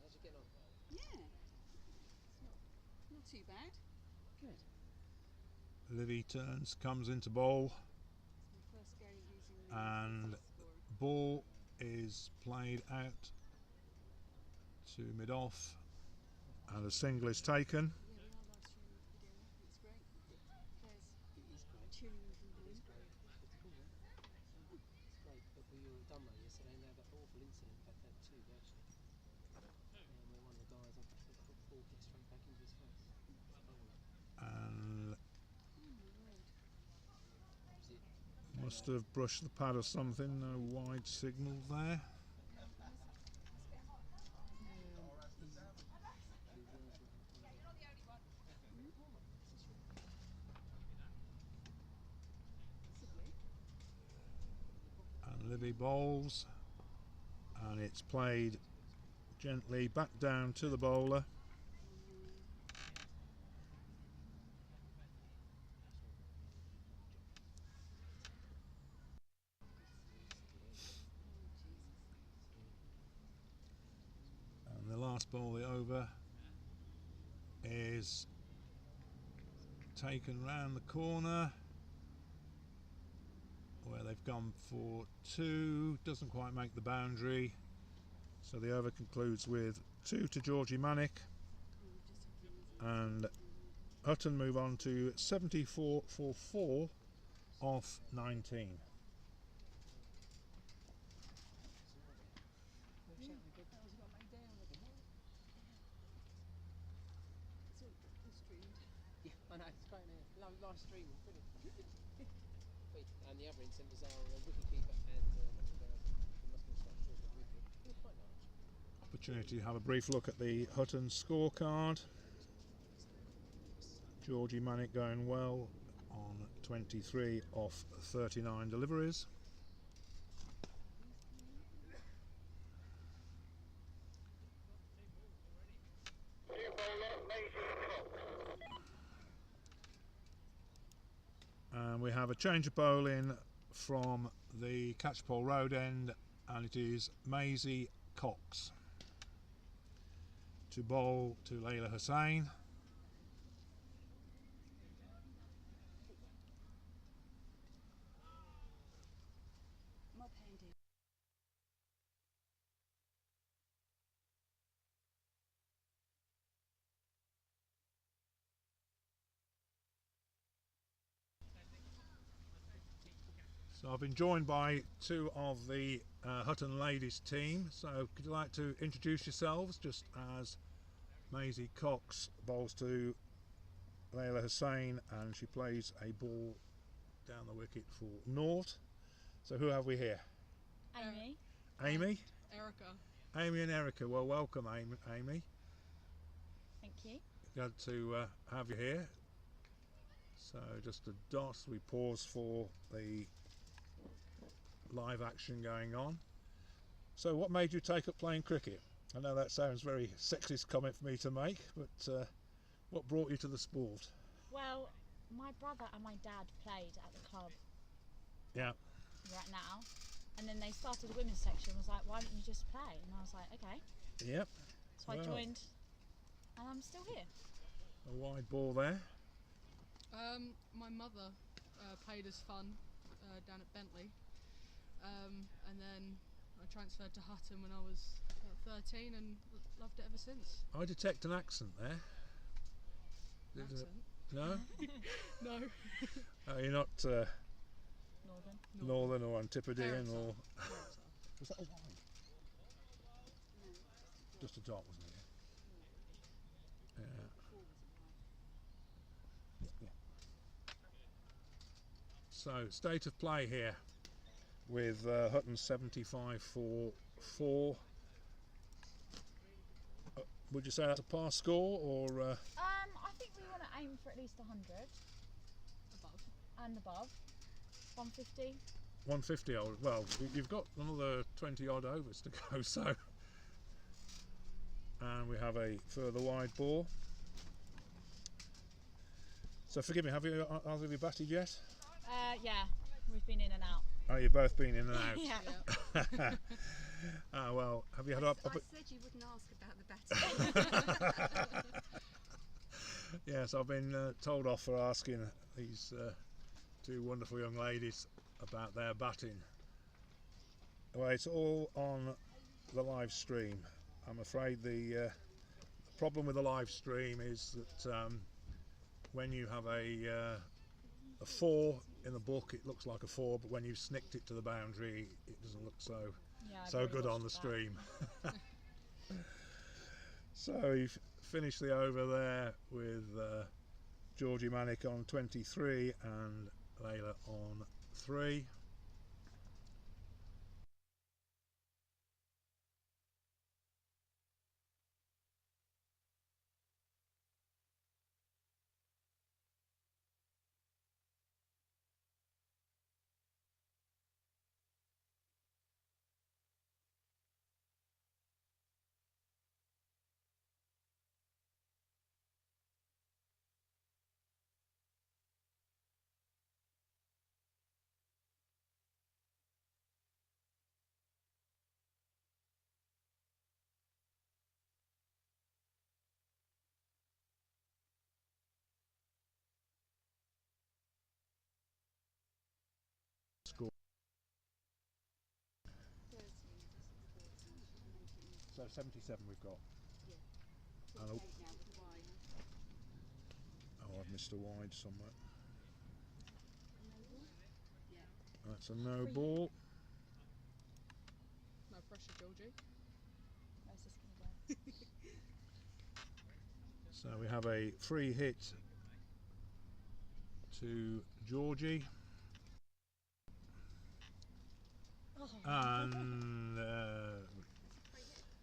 D: How's it getting on?
A: Yeah. It's not too bad.
D: Good.
B: Livy comes into bowl,
A: It's my first game using the
B: and
A: score.
B: ball is played out to mid-off, and a single is taken.
A: Yeah, we are live streaming the video. It's great. Players
D: It is great.
A: tuning in from home.
D: It's great. It's cool, yeah? It's great that we
B: Must have brushed the pad or something. No wide signal there. And Libby bowls, and it's played gently back down to the bowler. And the last ball of the over is taken round the corner where they've gone for 2, doesn't quite make the boundary, so the over concludes with 2 to Georgie Manick, and Hutton move on to 74 for 4 off 19.
D: Yeah, I know, it's great now. Live streaming, brilliant. And the other incentives are wicketkeeper and there must be a slight short of wicket. It's quite large.
B: Opportunity to have a brief look at the Hutton scorecard. Georgie Manick going well on 23 off 39 deliveries.
E: New bowler, Maisie Cox.
B: And we have a change of bowling from the Catchpole Road end, and it is Maisie Cox to bowl to Layla Hussain.
A: Mob handy.
B: So I've been joined by 2 of the Hutton ladies team, so could you like to introduce yourselves, just as Maisie Cox bowls to Layla Hussain and she plays a ball down the wicket for naught. So who have we here?
C: Amy.
B: Amy?
C: Erica.
B: Amy and Erica. Well, welcome Amy.
C: Thank you.
B: Glad to have you here. So just a dot, we pause for the live action going on. So what made you take up playing cricket? I know that sounds very sexist comment for me to make, but what brought you to the sport?
C: Well, my brother and my dad played at the club
B: Yeah.
C: right now, and then they started the women's section. Was like, why don't you just play? And I was like, okay.
B: Yep.
C: So I joined, and I'm still here.
B: A wide ball there.
F: My mother played as fun down at Bentley, and then I transferred to Hutton when I was 13 and loved it ever since.
B: I detect an accent there.
F: Accent?
B: No?
F: No.
B: Oh, you're not
C: Northern.
B: Northern or Antipodean
F: Parents
B: or...
F: are.
B: Was that a wide? Just a dot, wasn't it? Yeah. Yeah. So, state of play here with Hutton 75 for 4. Would you say that's a par score or?
C: I think we want to aim for at least 100
F: Above.
C: and above. 150.
B: 150 old. Well, you've got another 20 odd overs to go, so. And we have a further wide ball. So forgive me, have you either of you batted yet?
C: Yeah, we've been in and out.
B: Oh, you've both been in and out.
C: Yeah.
F: Yeah.
B: Ah, well, have you had
A: I
B: up?
A: said you wouldn't ask about the batting.
B: Yes, I've been told off for asking these 2 wonderful young ladies about their batting. Well, it's all on the live stream. I'm afraid the problem with the live stream is that when you have a 4 in the book, it looks like a 4, but when you've snicked it to the boundary, it doesn't look so
C: I've
B: so
C: already
B: good on
C: watched
B: the
C: that.
B: stream. So you've finished the over there with Georgie Manick on 23 and Layla on 3. So 77 we've got. And
A: 48 now with the wide.
B: oh, I've missed a wide somewhere.
A: No ball? Yeah.
B: That's a no
C: Free.
B: ball.
F: No pressure, Georgie.
C: Where's this going to go?
B: So we have a free hit to Georgie.
C: Oh.
B: And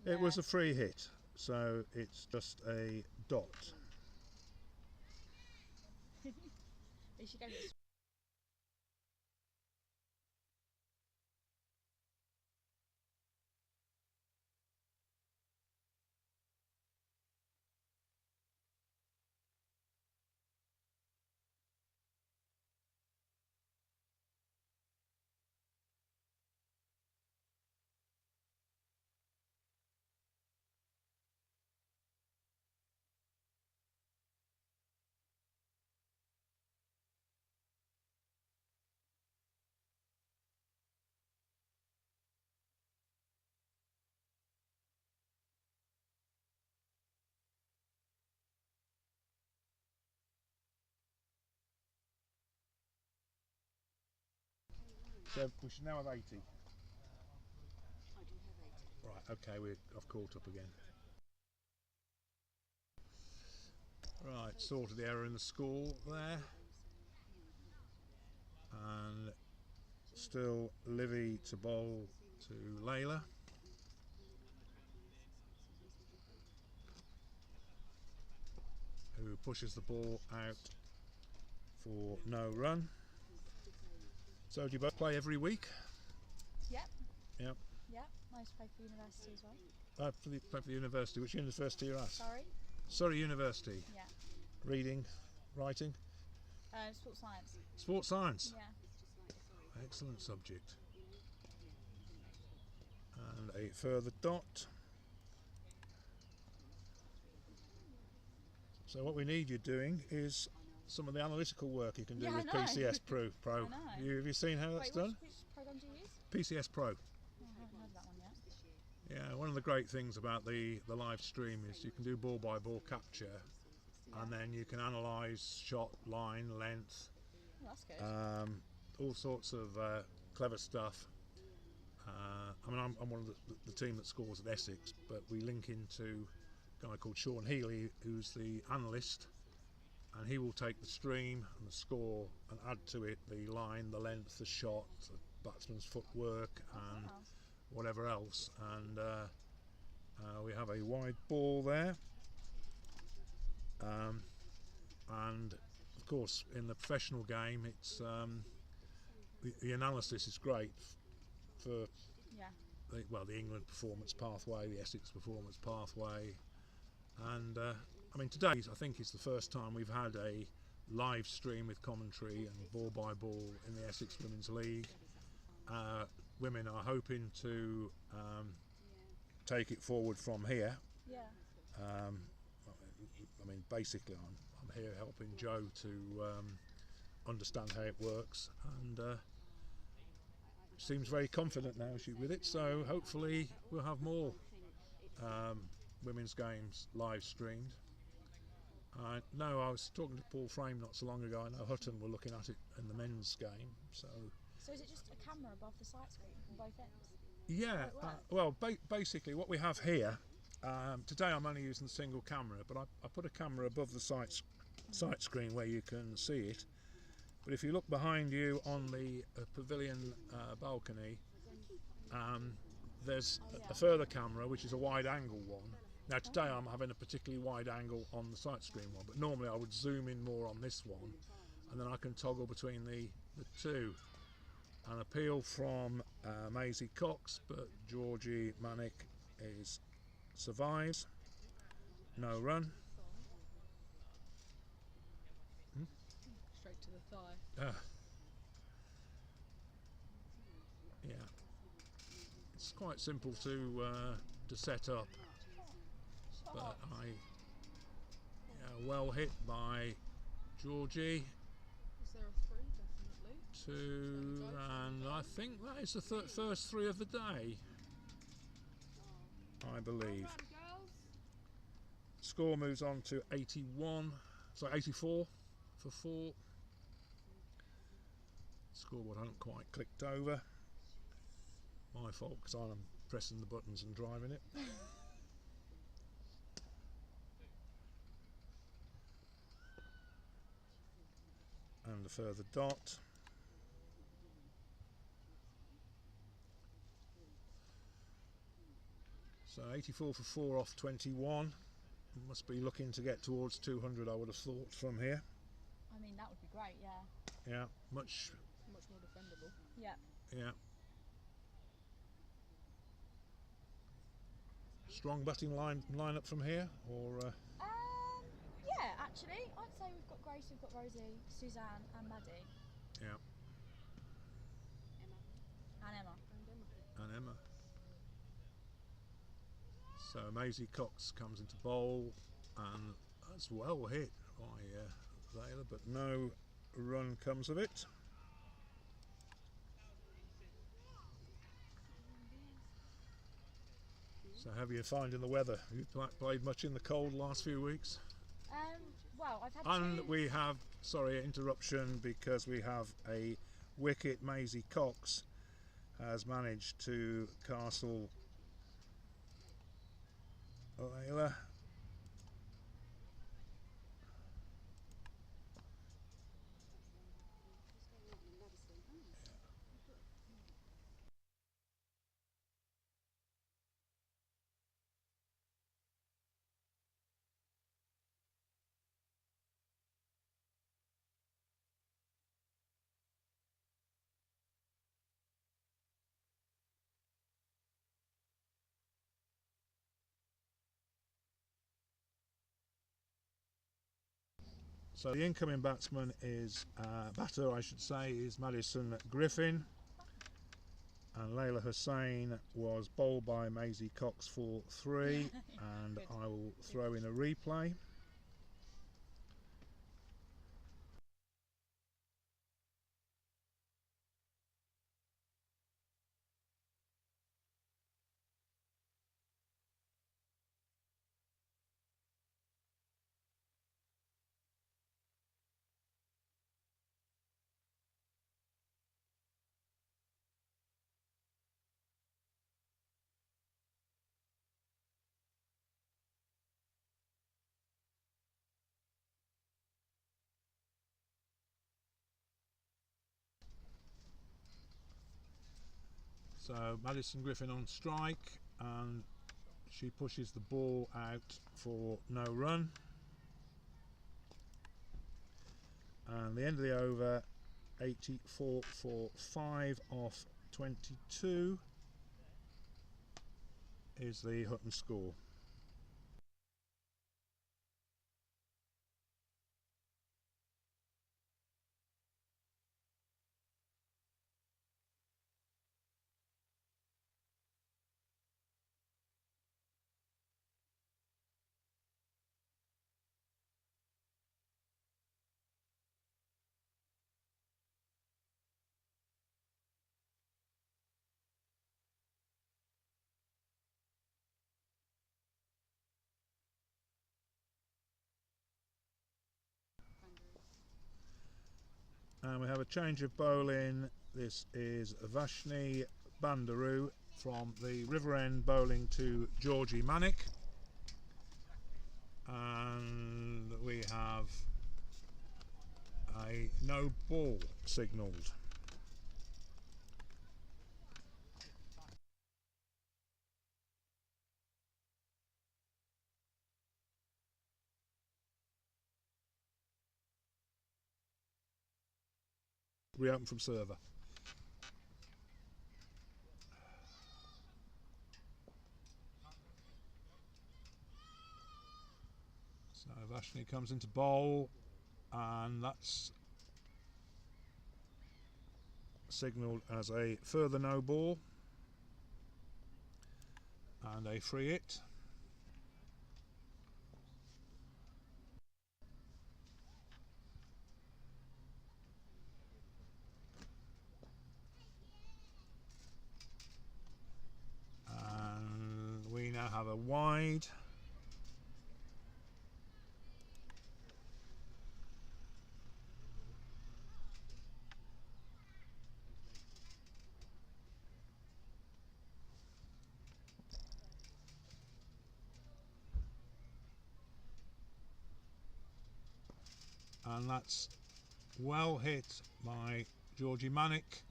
C: Yeah.
B: it was a free hit, so it's just a dot.
C: You should go to
B: So we should now have 80.
A: I do have 80.
B: Right, okay, I've caught up again. Right, sorted the error in the score there. And still Livy to bowl to Layla. Who pushes the ball out for no run. So do you both play every week?
C: Yep.
B: Yep.
C: Yep. I used to play for university as well.
B: Play for the university. Which university are you at?
C: Sorry.
B: Surrey University.
C: Yeah.
B: Reading, writing?
C: Sports science.
B: Sports science.
C: Yeah.
B: Excellent subject. And a further dot. So what we need you doing is some of the analytical work you can do
C: Yeah, I
B: with
C: know.
B: PCS Pro.
C: I know.
B: Have you seen how that's
C: Wait,
B: done?
C: which program do you use?
B: PCS Pro.
C: Oh, I haven't heard of that one yet.
B: Yeah, one of the great things about the live stream is you can do ball by ball capture, and then you can analyse shot, line, length,
C: Oh, that's good.
B: all sorts of clever stuff. I mean, I'm one of the team that scores at Essex, but we link into a guy called Sean Healy, who's the analyst, and he will take the stream and the score and add to it the line, the length, the shot, the batsman's footwork, and
C: Wow.
B: whatever else. And we have a wide ball there. And of course, in the professional game, it's the analysis is great for
C: Yeah.
B: the England performance pathway, the Essex performance pathway, and I mean today I think it's the first time we've had a live stream with commentary and ball by ball in the Essex Women's League. Women are hoping to take it forward from here.
C: Yeah.
B: I mean, basically, I'm here helping Jo to understand how it works, and seems very confident now with it. So hopefully, we'll have more women's games live streamed. No, I was talking to Paul Frame not so long ago. I know Hutton were looking at it in the men's game. So
C: is it just a camera above the sight screen from both ends?
B: yeah, well, basically what we have here. Today I'm only using the single camera, but I put a camera above the sight screen where you can see it. But if you look behind you on the pavilion balcony, there's a further camera which is a wide angle one. Now today I'm having a particularly wide angle on the sight screen one, but normally I would zoom in more on this one, and then I can toggle between the two. An appeal from Maisie Cox, but Georgie Manick survives. No run.
F: Straight to the thigh.
B: Yeah, it's quite simple to set up, but well hit by Georgie.
F: Is there a 3? Definitely.
B: 2, and I think that is the first 3 of the day. I believe. Score moves on to 84 for 4. Scoreboard hadn't quite clicked over. My fault, because I'm pressing the buttons and driving it. And a further dot. So 84 for 4 off 21. Must be looking to get towards 200, I would have thought, from here.
C: I mean, that would be great, yeah.
B: Yeah, much
F: Much more defendable.
C: Yeah.
B: yeah. Strong batting line up from here, or
C: Yeah, actually, I'd say we've got Grace, we've got Rosie, Suzanne, and Maddie,
B: yeah,
C: and Emma.
B: and Emma. So Maisie Cox comes into bowl, and that's well hit by Layla, but no run comes of it. So how are you finding the weather? Have you played much in the cold last few weeks?
C: Well, I've had
B: And
C: two.
B: we have, sorry, interruption, because we have a wicket. Maisie Cox has managed to castle Layla. So the incoming batsman is batter, I should say, is Madison Griffin, and Layla Hussain was bowled by Maisie Cox for 3, and
C: Good.
B: I will throw in a replay. So Madison Griffin on strike, and she pushes the ball out for no run. And the end of the over, 84 for 5 off 22 is the Hutton score. And we have a change of bowling. This is Vashni Bandaroo from the River End bowling to Georgie Manick. And we have a no ball signalled. Reopen from server. So Vashni comes into bowl, and that's signalled as a further no ball and a free hit. And we now have a wide. And that's well hit by Georgie Manick,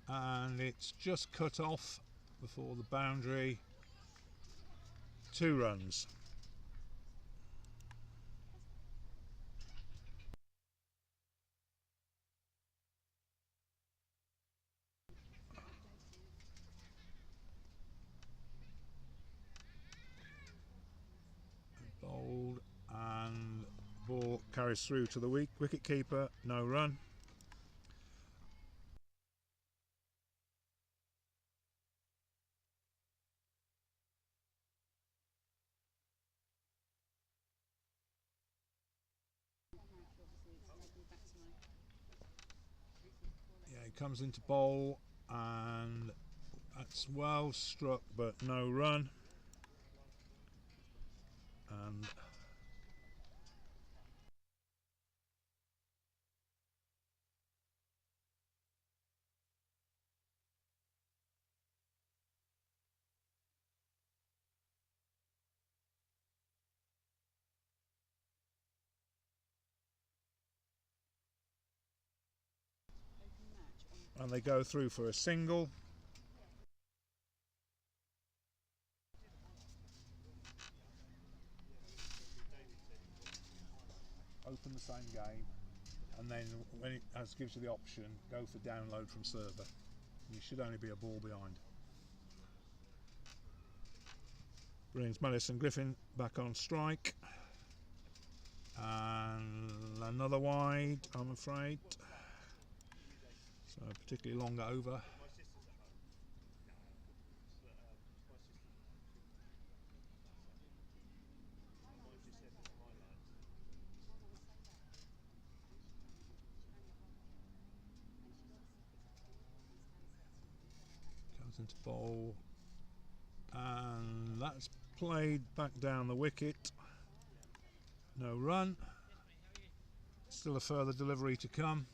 B: and it's just cut off before the boundary. 2 runs. Bowled, and ball carries through to the wicket keeper. No run. Yeah, he comes into bowl, and that's well struck, but no run. And they go through for a single. Open the same game, and then when it gives you the option, go for download from server. You should only be a ball behind. Brings Madison Griffin back on strike, and another wide, I'm afraid. So a particularly long over. Comes into bowl, and that's played back down the wicket. No run. Still a further delivery to come.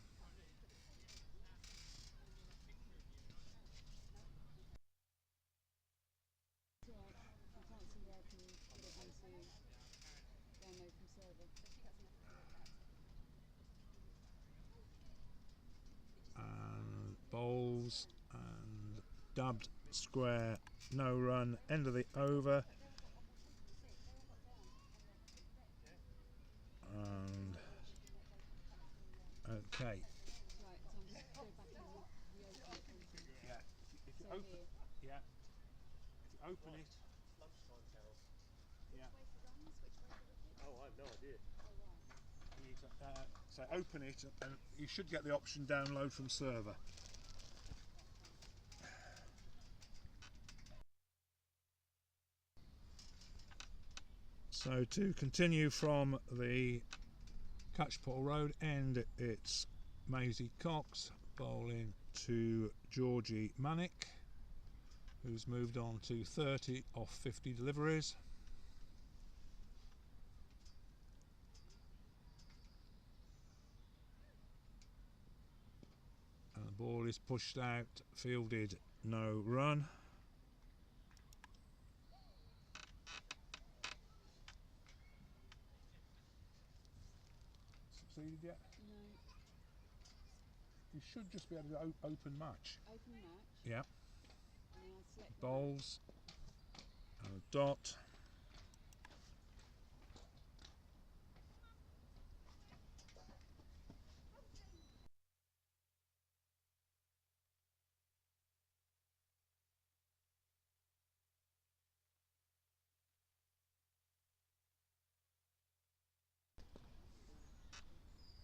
B: And bowls, and dubbed square, no run, end of the over. And okay. Yeah, if you open, yeah, if you open it, yeah.
G: Oh, I have no idea.
B: You need to, so open it, and you should get the option download from server. So to continue from the Catchpole Road end, it's Maisie Cox bowling to Georgie Manick, who's moved on to 30 off 50 deliveries. And the ball is pushed out, fielded, no run. Succeeded yet?
A: No.
B: You should just be able to open match.
A: Open match.
B: Yeah.
A: And then I select
B: Bowls. And a dot.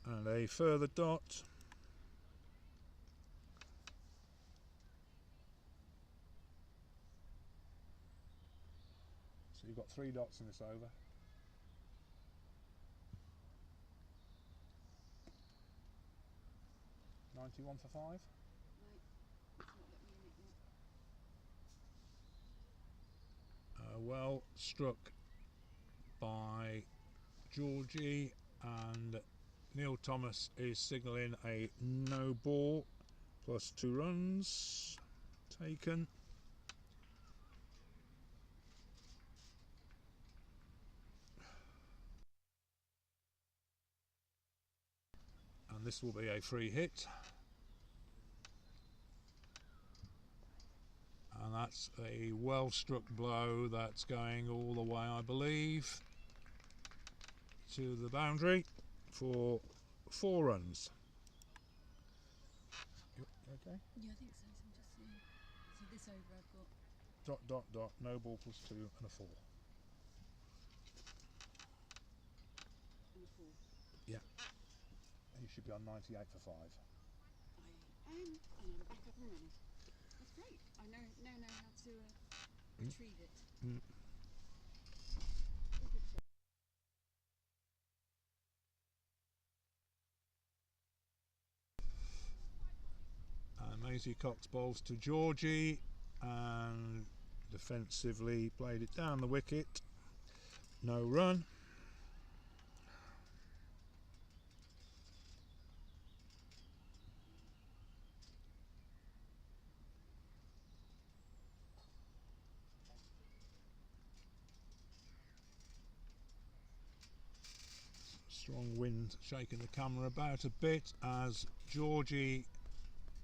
B: And a further dot. So you've got 3 dots in this over. $91 for 5.
A: No, it's not let me in it yet.
B: well struck by Georgie, and Neil Thomas is signalling a no ball plus 2 runs taken. And this will be a free hit. And that's a well struck blow that's going all the way, I believe, to the boundary for 4 runs. You okay?
A: Yeah, I think so. So I'm just seeing. So this over, I've got.
B: Dot dot dot, no ball plus 2 and a 4.
A: And a 4.
B: You should be on 98 for 5.
A: I am, and I'm back up and running. That's great. I now know how to retrieve it.
B: Mm.
A: Oh, good shot.
B: And Maisie Cox bowls to Georgie and defensively played it down the wicket. No run. Strong wind shaking the camera about a bit as Georgie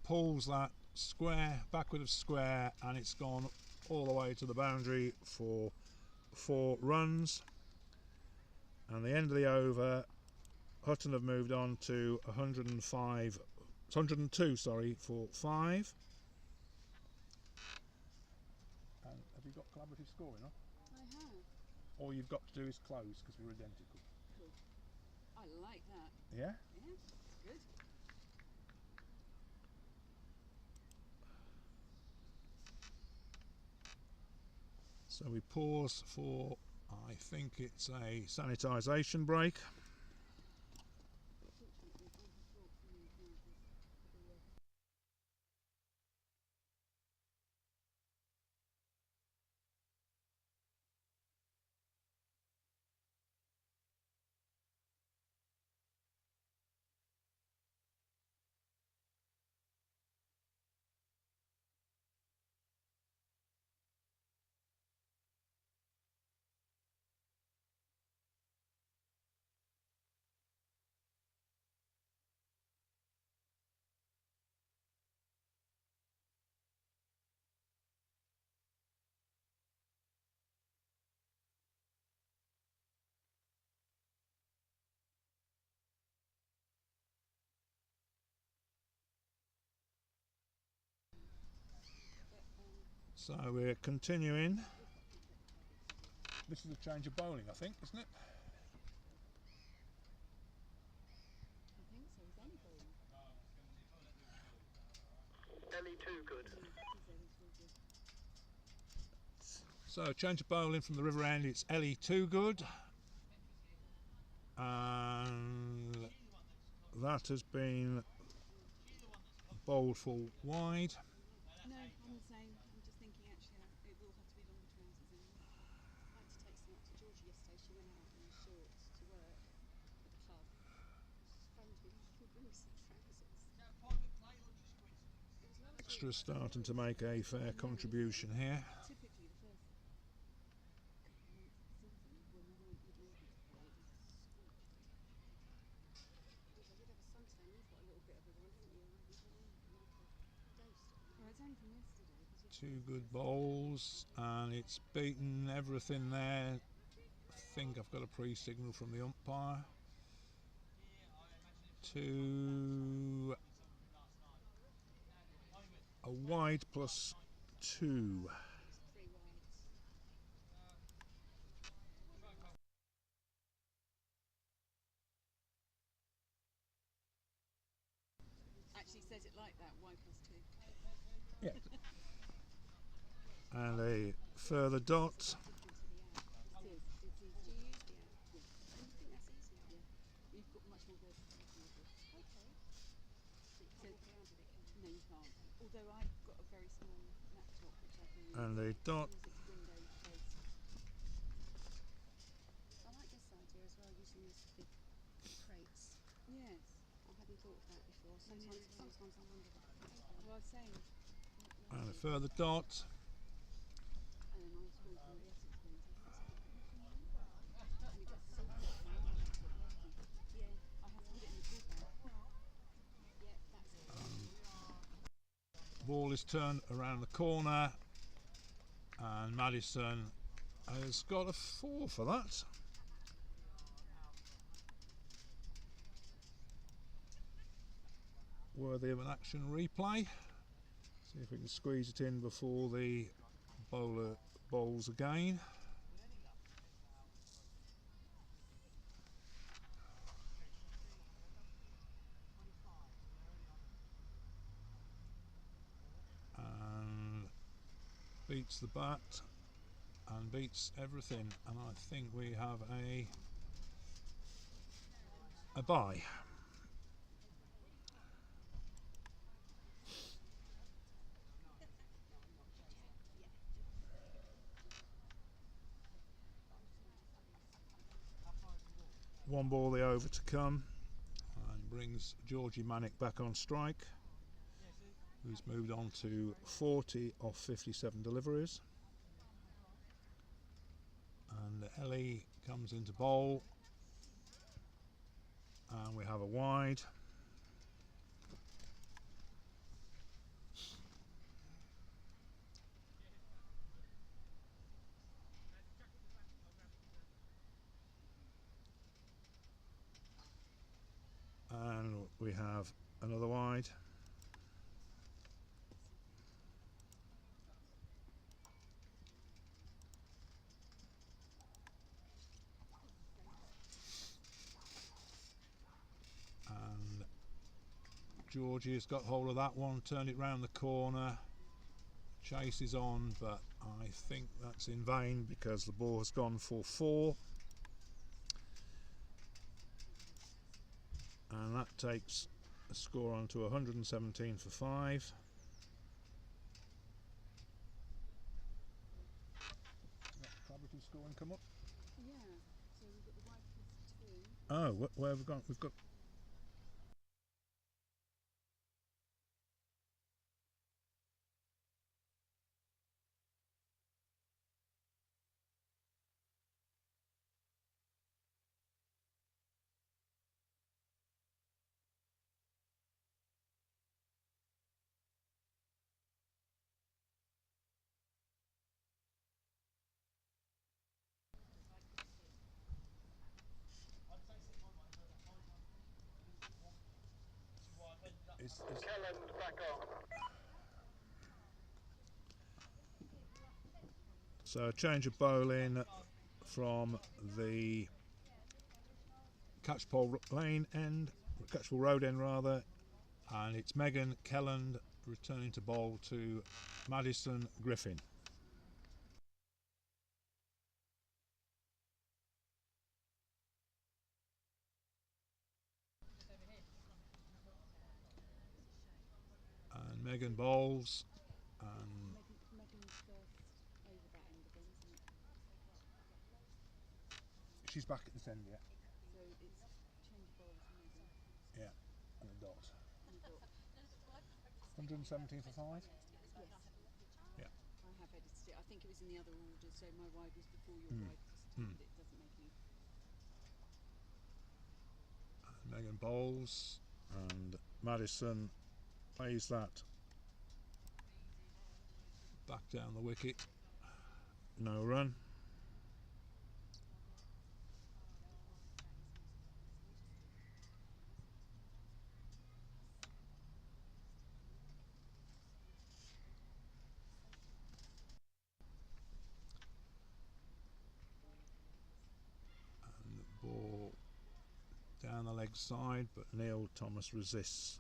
B: pulls that square, backward of square, and it's gone all the way to the boundary for 4 runs. And the end of the over, Hutton have moved on to 102 for 5. And have you got collaborative scoring on?
A: I have.
B: All you've got to do is close because we're identical.
A: Cool. I like that.
B: Yeah?
A: Yeah, it's good.
B: So we pause for, I think it's a sanitisation break.
A: Fortunately, I have brought some of these for the
B: So we're continuing. This is a change of bowling, I think, isn't it?
A: I think so. Is Ellie bowling?
E: Ellie too good.
A: Yeah, it is Ellie too good.
B: So change of bowling from the river end, it's Ellie Too Good. And that has been bowled for wide.
A: No, I'm the same. I'm just thinking actually it will have to be longer trousers anyway. I had to take some up to Georgie yesterday. She went out in shorts to work at the club. She's phoned me, can you bring me some trousers? It was last
B: Extra starting to make a fair contribution here.
A: typically the first couple of months of the season when we weren't even able to play, it was scorching. Although I did have a suntan, you've got a little bit of a one, haven't you? I don't know, like a dose. Well, it's only from yesterday. 'Cause
B: 2 good bowls, and it's beaten everything there. I think I've got a pre-signal from the umpire. To a wide plus 2.
A: it's 3 wides. Actually says it like that, Y plus 2.
B: Yeah. And a further dot.
A: Different to the app. It is. It's easy. Do you use the app? Yeah. And you think that's easier? Yeah. You've got much more versatility with it. Okay. So you can't walk around with it, can you? No, you can't. Although I've got a very small laptop which I can use.
B: And a dot.
A: As long as it's Windows based. thought of that before. Sometimes I wonder. Well, I was saying.
B: And a further dot.
A: And then I was going through the Essex ones. And it got so hot. Yeah, I have to put it in the cool bag. Yeah, that's it.
B: Ball is turned around the corner, and Madison has got a 4 for that. Worthy of an action replay. See if we can squeeze it in before the bowler bowls again. And beats the bat and beats everything, and I think we have a bye. One ball the over to come, and brings Georgie Manick back on strike, who's moved on to 40 off 57 deliveries. And Ellie comes into bowl, and we have a wide. And we have another wide. And Georgie has got hold of that one, turned it round the corner. Chase is on, but I think that's in vain because the ball has gone for 4. And that takes a score on to 117 for 5. Collaborative scoring come up?
A: Yeah. So we've got the white plus 2.
B: Oh, where have we gone? We've got.
E: Kelland back on.
B: So a change of bowling from the Catchpole Lane end, Catchpole Road end rather, and it's Megan Kelland returning to bowl to Madison Griffin. And Megan bowls, and
A: Megan's first over that end again, isn't it?
B: she's back at this end, yeah.
A: So it's change of bowls for Megan.
B: Yeah, and a dot.
A: And a dot.
B: 117 for 5?
A: Yes.
B: Yeah.
A: I have edited it. I think it was in the other order, so my wide was before your wide, but it doesn't make any.
B: And Megan bowls, and Madison plays that back down the wicket. No run. And the ball down the leg side, but Neil Thomas resists,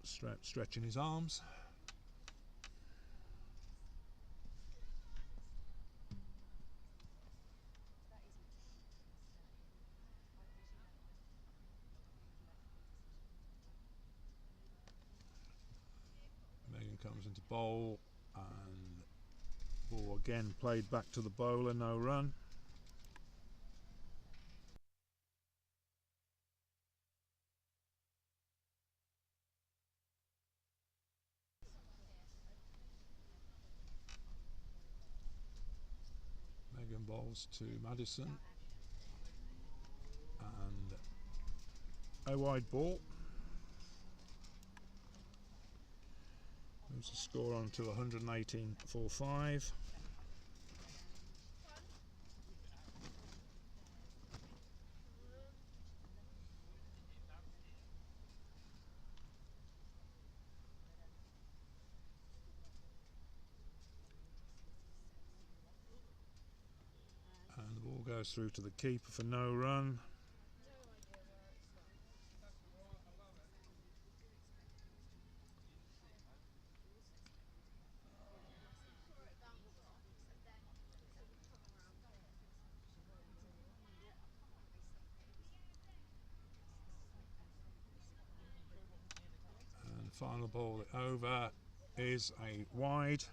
B: stretching his arms. Megan comes into bowl, and ball again played back to the bowler, no run. balls to Madison, and a wide ball. Moves the score on to 118.45. And the ball goes through to the keeper for no run. And final ball over is a wide.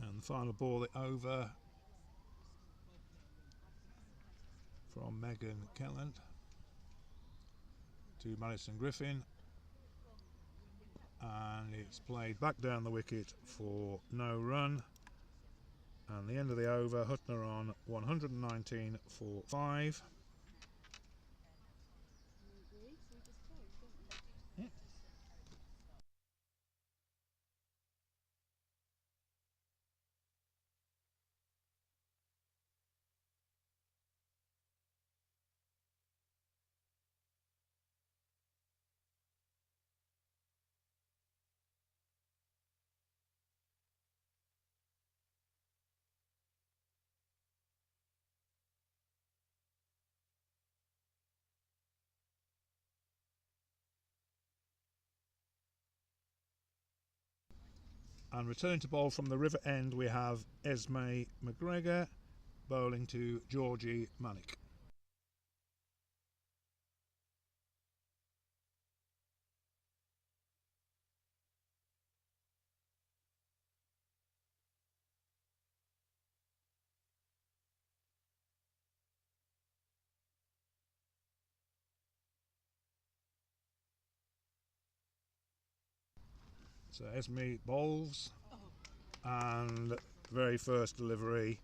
B: And the final ball over from Megan Kelland to Madison Griffin, and it's played back down the wicket for no run. And the end of the over, Hutton are on 119 for 5. And returning to bowl from the river end, we have Esme McGregor bowling to Georgie Manick. So Esme bowls, and the very first delivery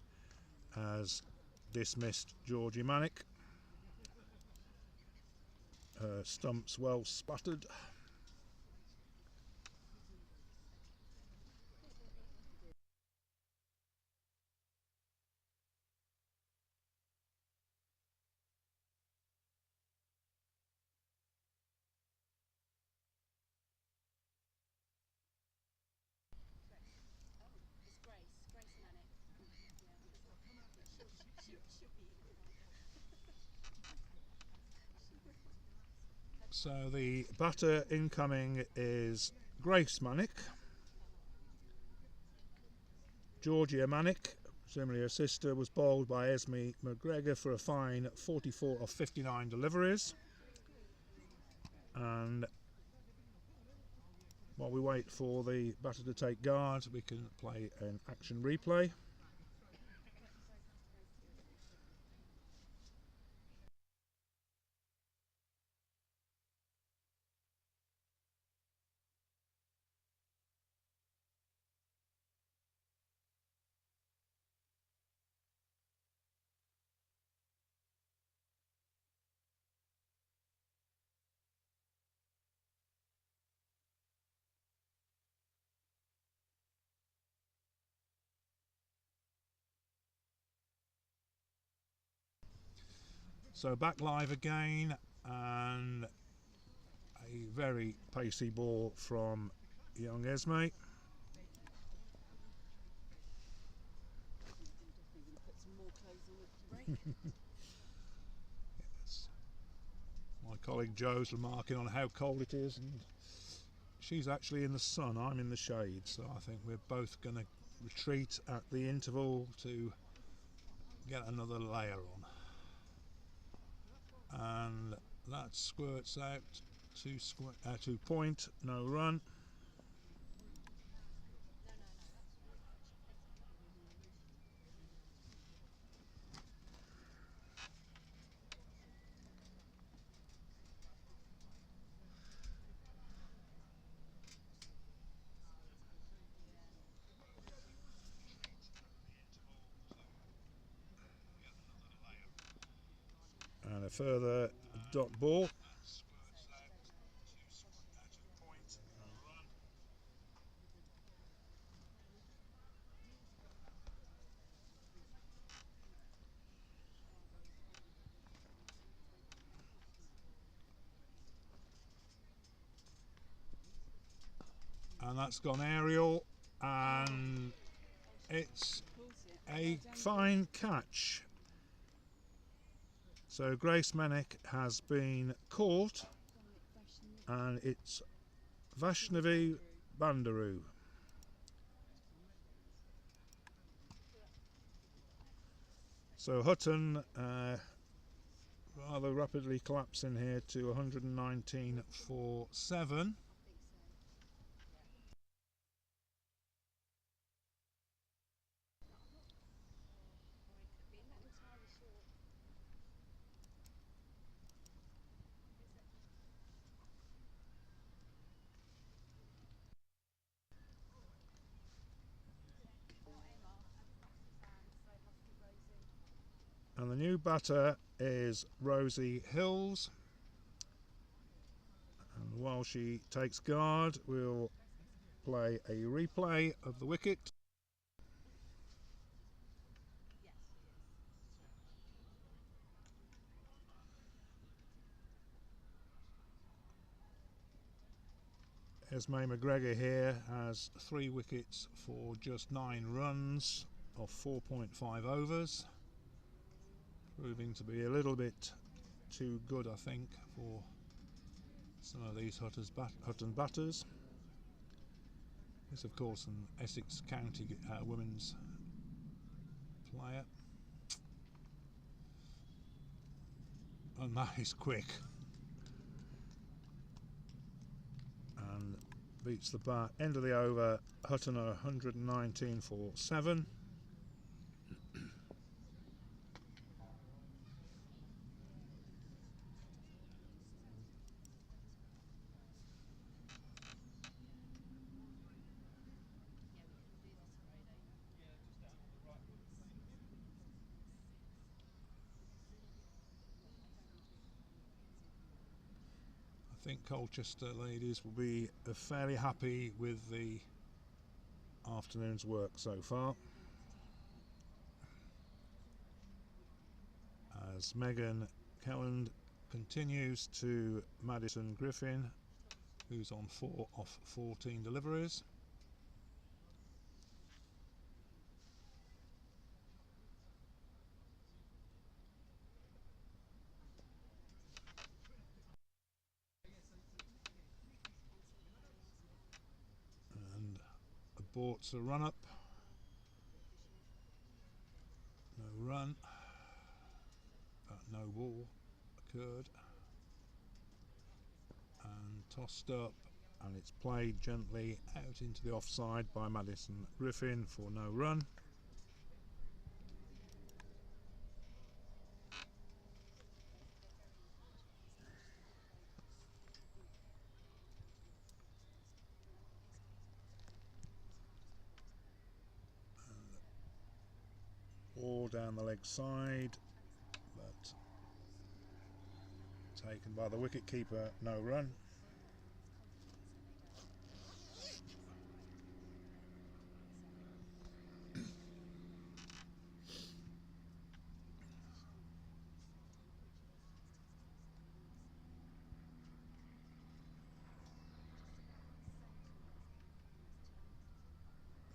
B: has dismissed Georgie Manick. Her stumps well sputtered. So the batter incoming is Grace Manick. Georgia Manick, presumably her sister, was bowled by Esme McGregor for a fine 44 of 59 deliveries. And while we wait for the batter to take guard, we can play an action replay. So back live again, and a very pacey ball from young Esme. Yes. My colleague Joe's remarking on how cold it is, and she's actually in the sun, I'm in the shade, so I think we're both going to retreat at the interval to get another layer on. And that squirts out to point, no run. A further dot ball. And that's gone aerial, and it's a fine catch. So Grace Menick has been caught, and it's Vaishnavi Bandaru. So Hutton rather rapidly collapsing here to 119.47. And the new batter is Rosie Hills. And while she takes guard, we'll play a replay of the wicket. Esme McGregor here has 3 wickets for just 9 runs of 4.5 overs, proving to be a little bit too good, I think, for some of these Hutton batters. This, of course, an Essex County women's player, and that is quick and beats the bat. End of the over. Hutton are 119.47. I think Colchester ladies will be fairly happy with the afternoon's work so far, as Megan Kelland continues to Madison Griffin, who's on 4 off 14 deliveries. And aborts a run up. No run. No ball occurred. And tossed up, and it's played gently out into the offside by Madison Griffin for no run. All down the leg side, but taken by the wicket keeper, no run.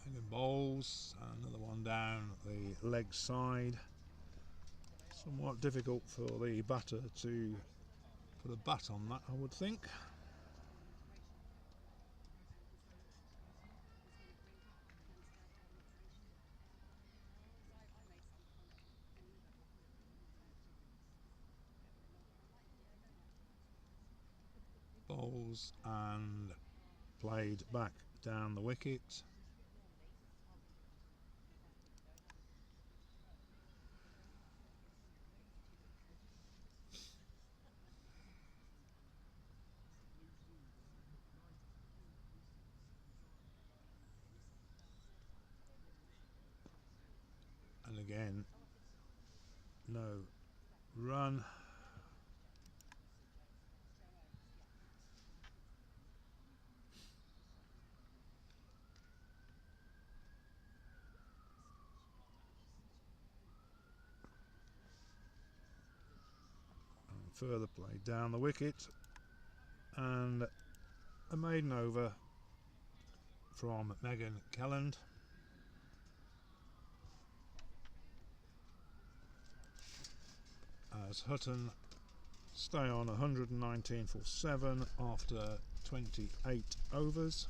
B: Megan bowls, another one down the leg side. Somewhat difficult for the batter to put a bat on that, I would think. Bowls and played back down the wicket. And again, no run. Further play down the wicket, and a maiden over from Megan Kelland. As Hutton stay on 119 for 7 after 28 overs.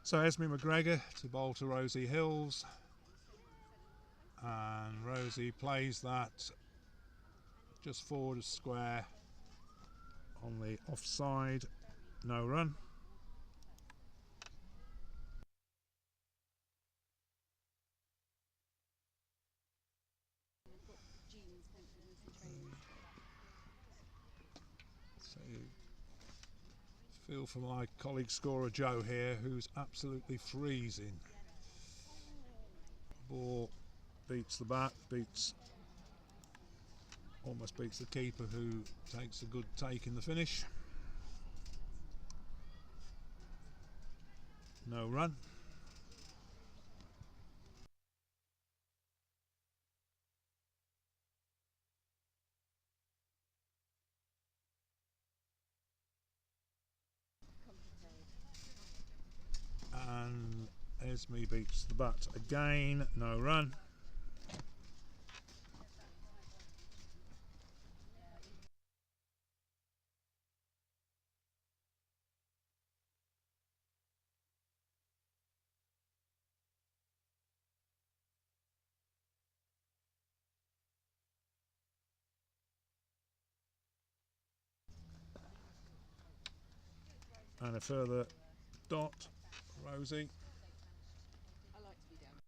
B: So Esme McGregor to bowl to Rosie Hills, and Rosie plays that just forward of square on the offside, no run. So feel for my colleague scorer Joe here, who's absolutely freezing. Ball beats the bat, almost beats the keeper, who takes a good take in the finish. No run. And Esme beats the bat again, no run. And a further dot, Rosie.
A: I like to be down.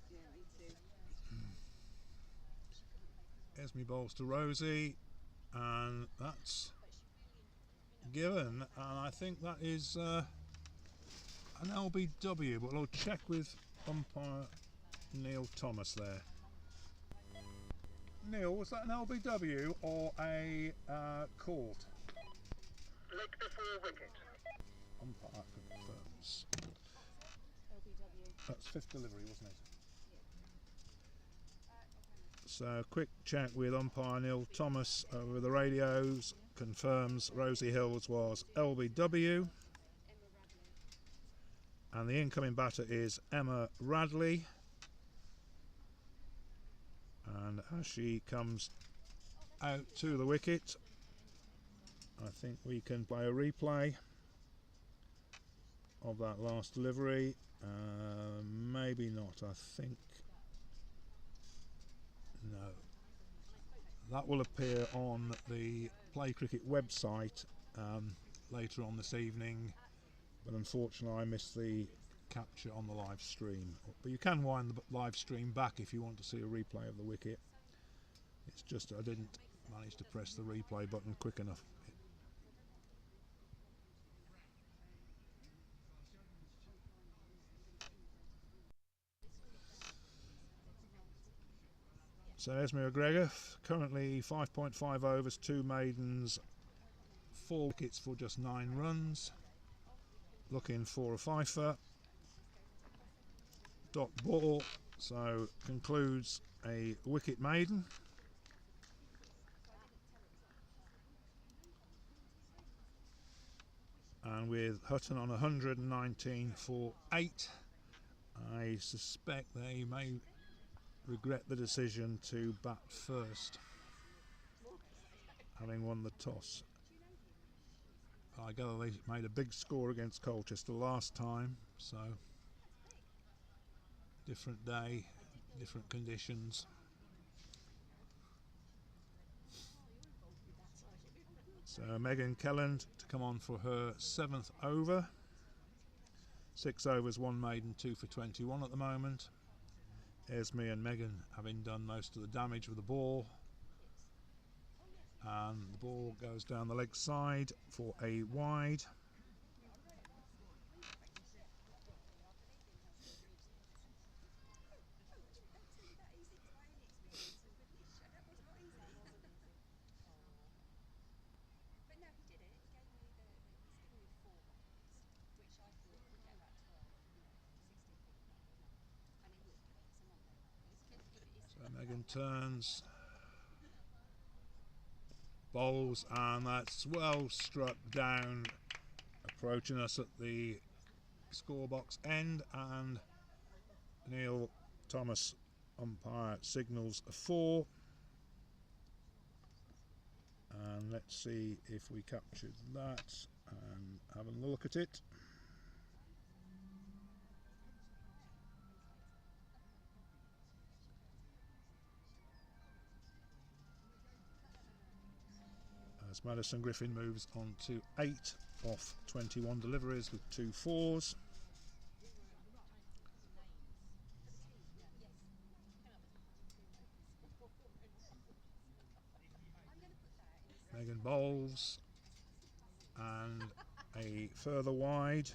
A: Yeah, me too.
B: Esme bowls to Rosie, and that's given, and I think that is an LBW, but I'll check with umpire Neil Thomas there. Neil, was that an LBW or a court?
E: Leg before wicket.
B: Umpire confirms.
C: LBW.
B: That's fifth delivery, wasn't it? So quick chat with umpire Neil Thomas over the radios, confirms Rosie Hills was LBW, and the incoming batter is Emma Radley, and as she comes out to the wicket, I think we can play a replay of that last delivery. Maybe not, I think. No. That will appear on the Play Cricket website later on this evening, but unfortunately I missed the capture on the live stream. But you can wind the live stream back if you want to see a replay of the wicket. It's just I didn't manage to press the replay button quick enough. So Esme McGregor, currently 5.5 overs, 2 maidens, 4 wickets for just 9 runs. Looking for a fifer. Dot ball, so concludes a wicket maiden. And with Hutton on 119 for 8, I suspect they may regret the decision to bat first, having won the toss. I gather they made a big score against Colchester last time, so different day, different conditions. So Megan Kelland to come on for her 7th over. 6 overs, 1 maiden, 2 for 21 at the moment. Here's me and Megan having done most of the damage with the ball. And the ball goes down the leg side for a wide. So Megan turns, bowls, and that's well struck down, approaching us at the scorebox end, and Neil Thomas, umpire, signals a 4. And let's see if we captured that and have a look at it. As Madison Griffin moves on to 8 off 21 deliveries with 2 4s. Megan bowls and a further wide.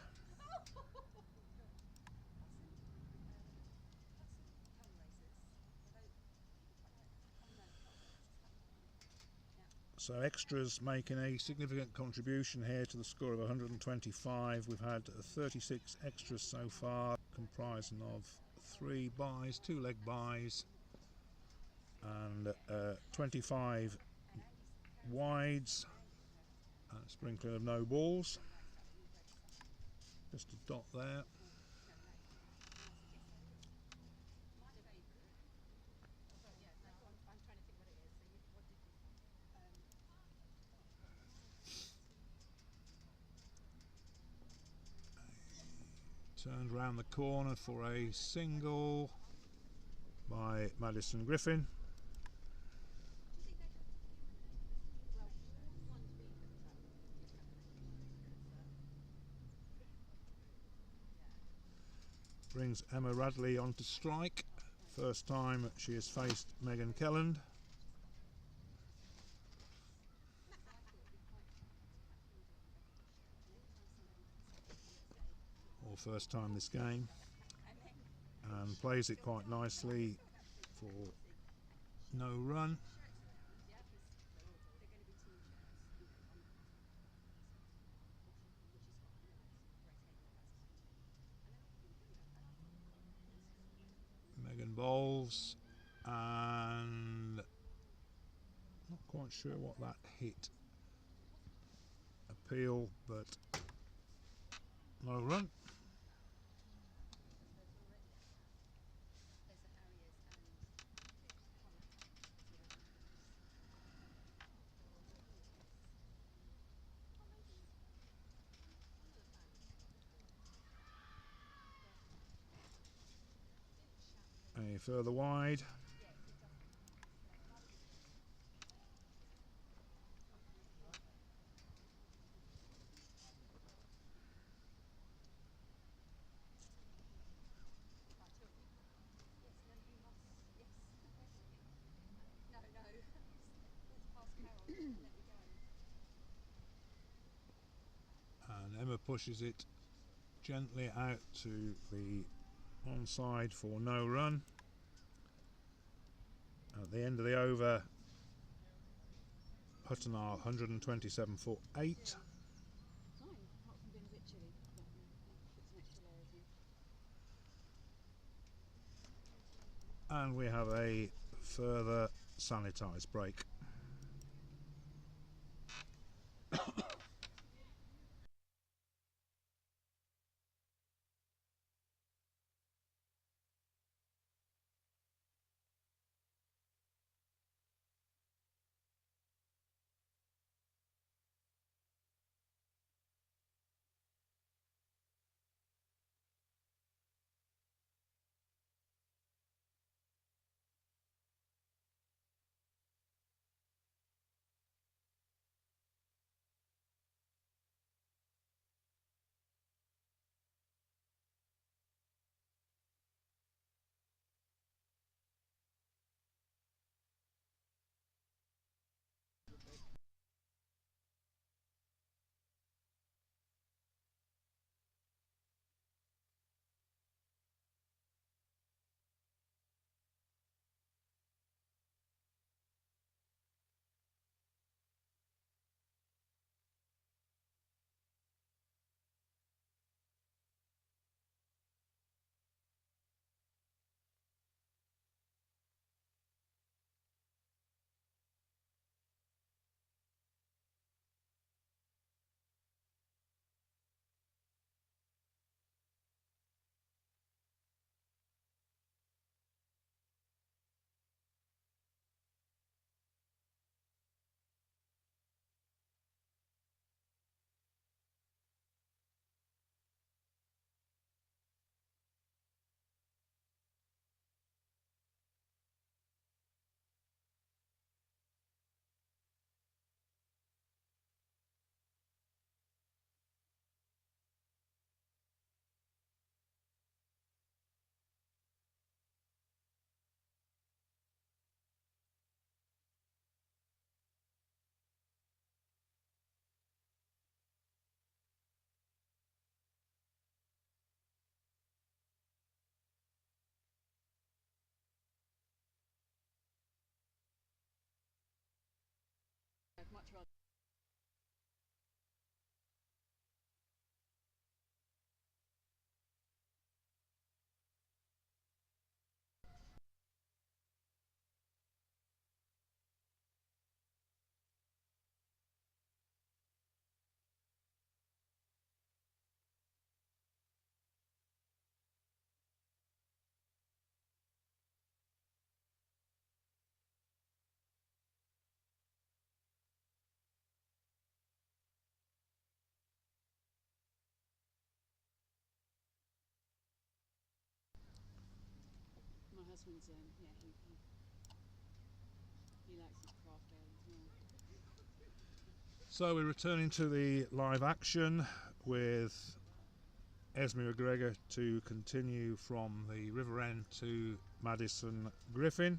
B: So extras making a significant contribution here to the score of 125. We've had 36 extras so far, comprising of 3 buys, 2 leg buys, and 25 wides, and a sprinkling of no balls. Just a dot there. Turned round the corner for a single by Madison Griffin. Brings Emma Radley onto strike. First time she has faced Megan Kelland. Or first time this game. And plays it quite nicely for no run. Megan bowls, and not quite sure what that hit. Appeal, but no run. A further wide. And Emma pushes it gently out to the onside for no run. At the end of the over, Hutton are 127 for 8. And we have a further sanitised break.
A: much rather. My husband's yeah, he likes his craft ale as well.
B: So we're returning to the live action with Esme McGregor to continue from the River End to Madison Griffin.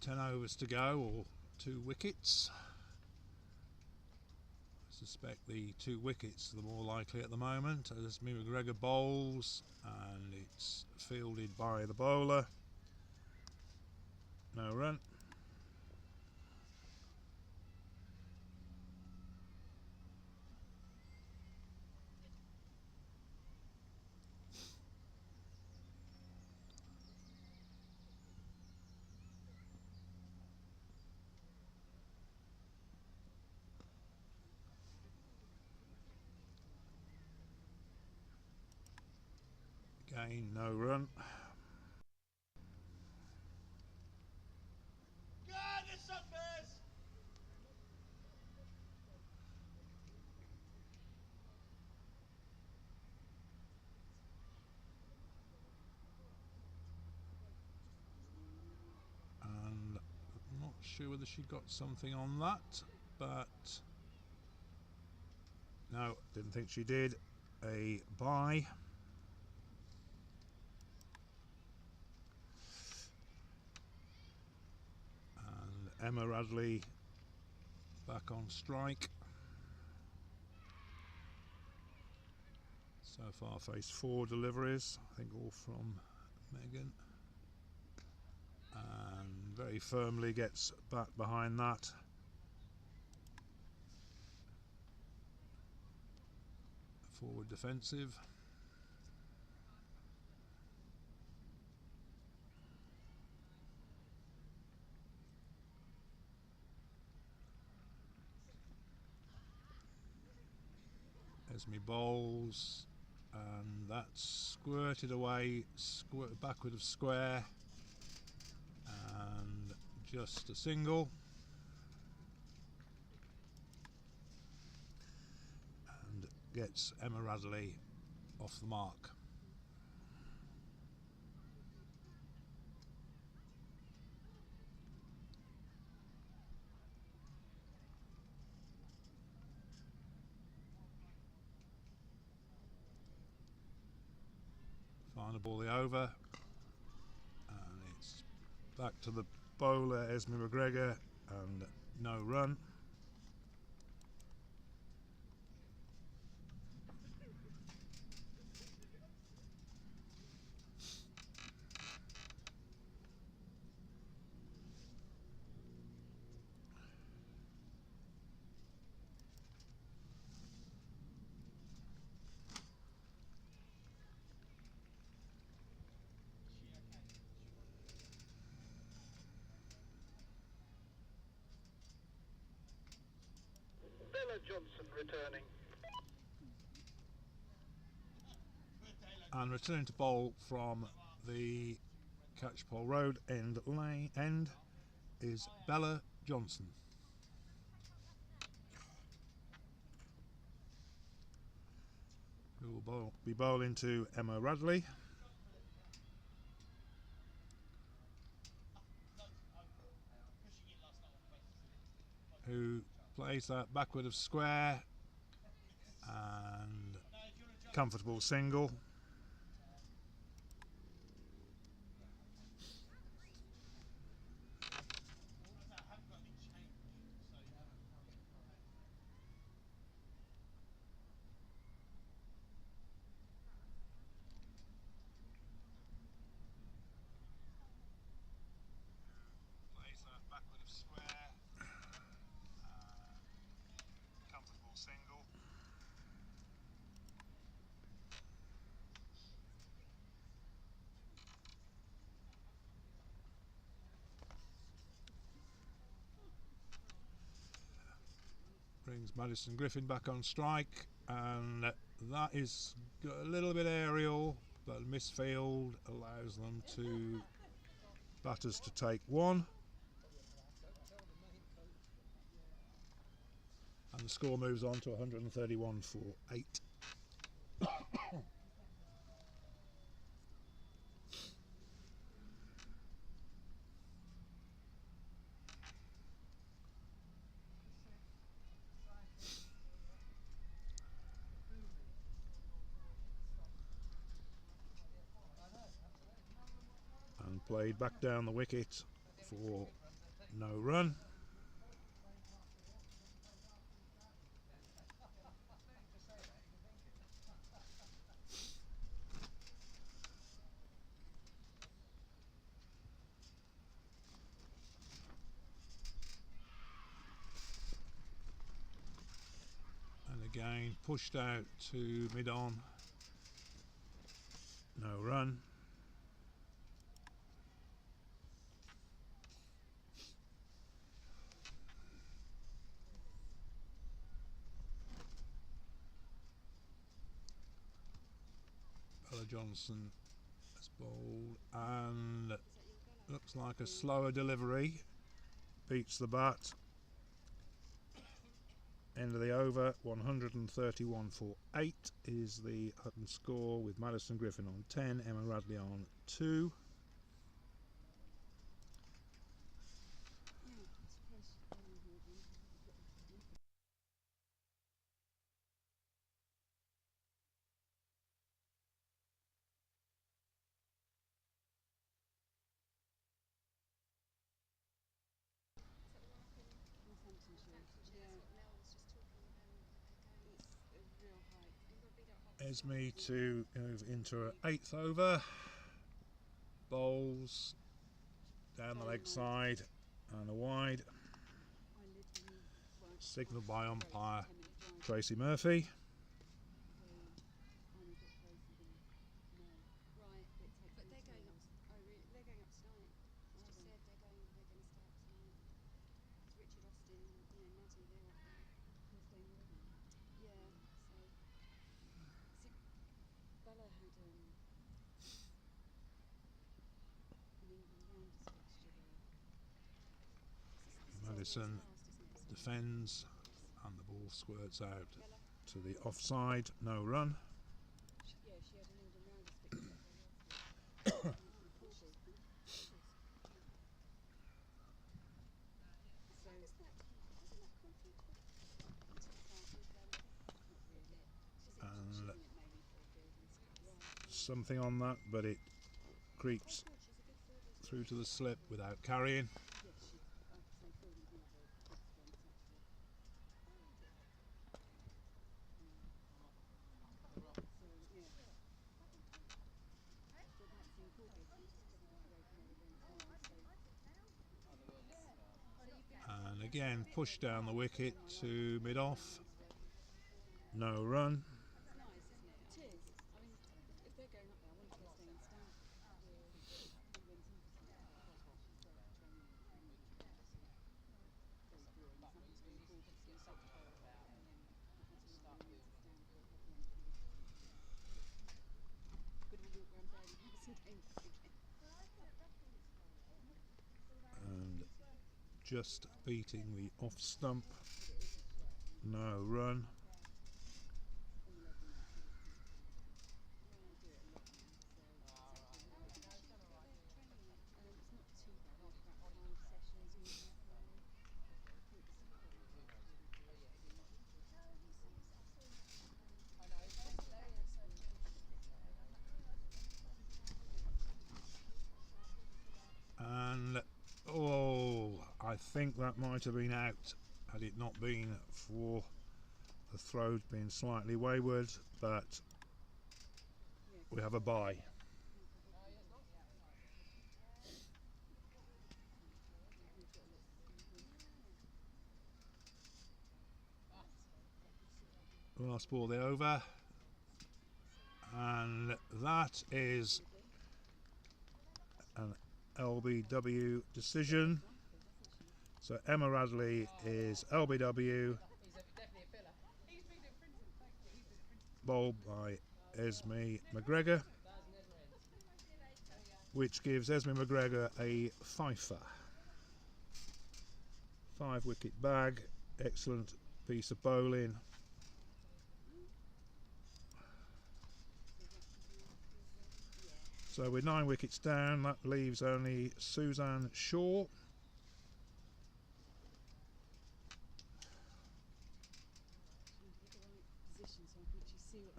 B: 10 overs to go, or 2 wickets. I suspect the 2 wickets are the more likely at the moment. Esme McGregor bowls and it's fielded by the bowler. No run. Again, no run. And I'm not sure whether she got something on that, but no, didn't think she did. A bye. And Emma Radley back on strike. So far faced 4 deliveries, I think all from Megan. And very firmly gets back behind that. Forward defensive. Esme bowls, and that's squirted away, backward of square, and just a single. And gets Emma Radley off the mark. Final ball the over, and it's back to the bowler Esme McGregor, and no run.
E: Bella Johnson returning.
B: And returning to bowl from the Catchpole Road end is Bella Johnson. Who will be bowling to Emma Radley, who plays that backward of square and comfortable single. Plays that backward of brings Madison Griffin back on strike, and that is a little bit aerial, but misfield allows them to batters to take one, and the score moves on to 131 for 8. And played back down the wicket for no run. And again pushed out to mid-on, no run. Bella Johnson has bowled, and looks like a slower delivery, beats the bat. End of the over, 131 for 8 is the Hutton score, with Madison Griffin on 10, Emma Radley on 2. Esme to move into her 8th over, bowls down the leg side and a wide, signalled by umpire Tracy Murphy.
A: But they're going up. Oh, really? They're going up tonight. She said they're going to start tonight. It's Richard Austin, Maddie, they're up there. Yeah. So Bella had an England rounders fixture there.
B: Madison defends, and the ball squirts out to the offside, no run.
A: Yeah, she had an England rounders fixture up there last week.
B: And something on that, but it creeps through to the slip without carrying. And again pushed down the wicket to mid-off, no run. And just beating the off stump, no run. And I think that might have been out had it not been for the throw being slightly wayward, but we have a bye. Last ball of the over, and that is an LBW decision. So Emma Radley is LBW bowled by Esme McGregor, which gives Esme McGregor a fifer. 5-wicket bag, excellent piece of bowling. So with 9 wickets down, that leaves only Suzanne Shaw.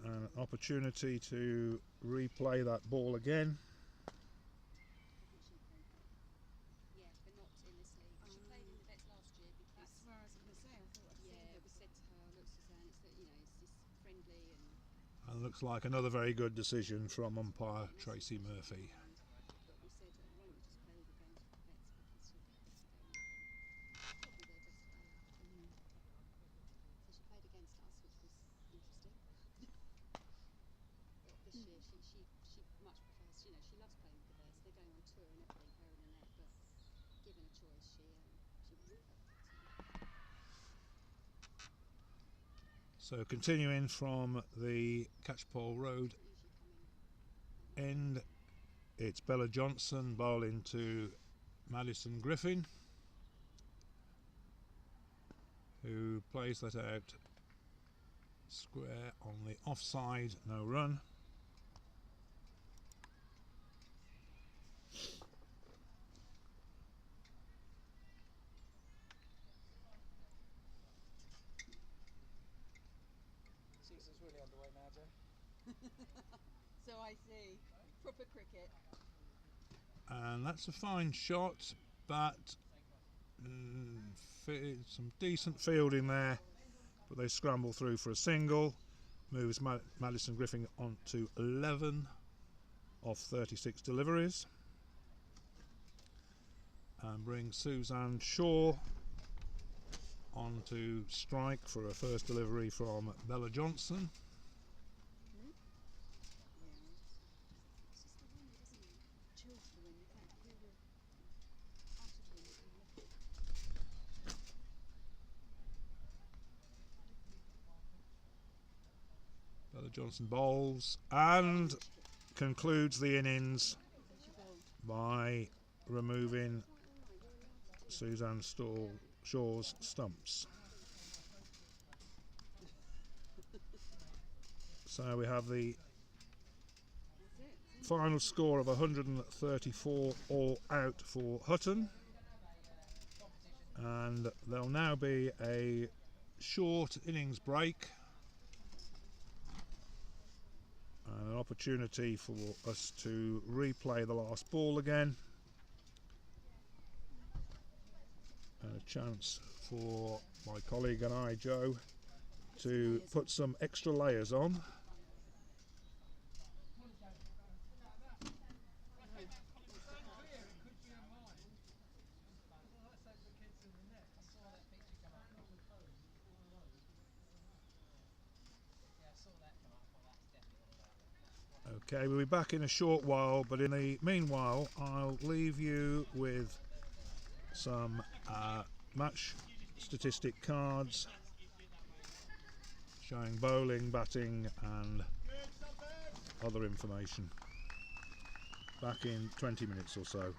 B: An opportunity to replay that ball again.
A: Yeah, but not in this league. She played in the vets last year because
H: That's where I was going to say. I thought I'd seen
A: it
H: it.
A: was said to her, look, Suzanne, it's that it's just friendly and
B: And looks like another very good decision from umpire Tracy Murphy.
A: but we said, why don't you just play the games with the vets because she'll get a better game with them. Probably their best player. So she played against us, which was interesting. But this year she much prefers, she loves playing with the vets. They're going on tour and everything, her and Annette, but given a choice, she would prefer the vets.
B: So continuing from the Catchpole Road end, it's Bella Johnson bowling to Madison Griffin, who plays that out square on the offside, no run.
D: Season's really underway now, Joe.
H: So I see. Proper cricket.
B: And that's a fine shot, but some decent fielding there, but they scramble through for a single. Moves Madison Griffin on to 11 off 36 deliveries, and brings Suzanne Shaw on to strike for a first delivery from Bella Johnson.
A: It's just the wind, isn't it? Chills the wind. You can't hear the outside wind.
B: Bella Johnson bowls and concludes the innings by removing Suzanne Shaw's stumps. So we have the final score of 134 all out for Hutton, and there'll now be a short innings break and an opportunity for us to replay the last ball again, and a chance for my colleague and I, Joe, to put some extra layers on. Okay, we'll be back in a short while, but in the meanwhile I'll leave you with some match statistic cards showing bowling, batting and other information. Back in 20 minutes or so.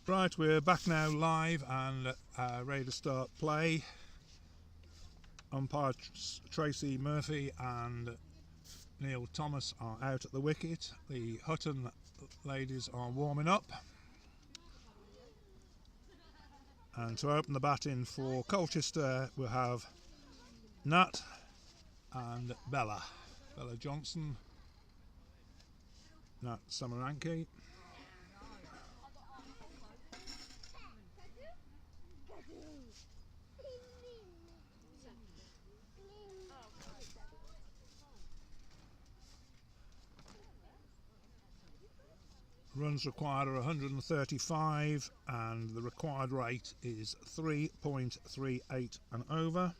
B: Right, we're back now live and ready to start play. Umpire Tracy Murphy and Neil Thomas are out at the wicket. The Hutton ladies are warming up. And to open the batting for Colchester, we'll have Nat and Bella Johnson, Nat Samaranki. Runs required are 135 and the required rate is 3.38 and over.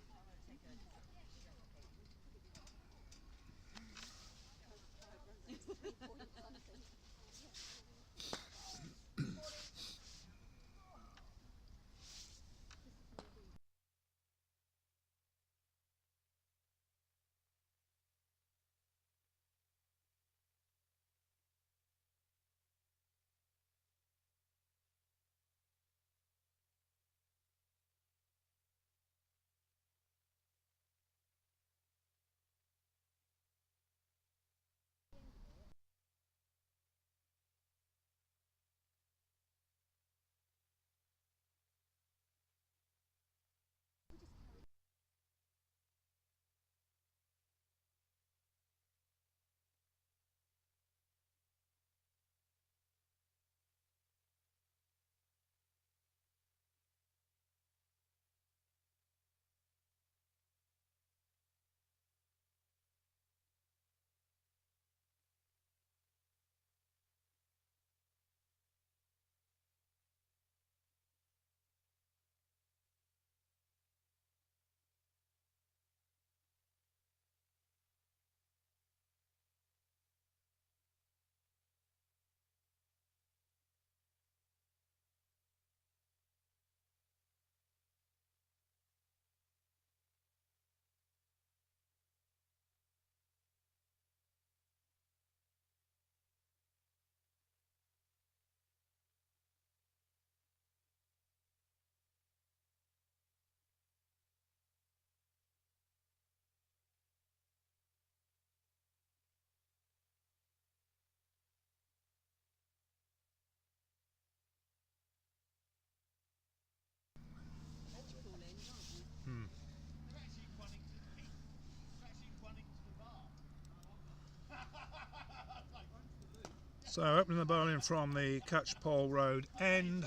B: So opening the bowling from the Catchpole Road end,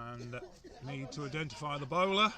B: and need to identify the bowler.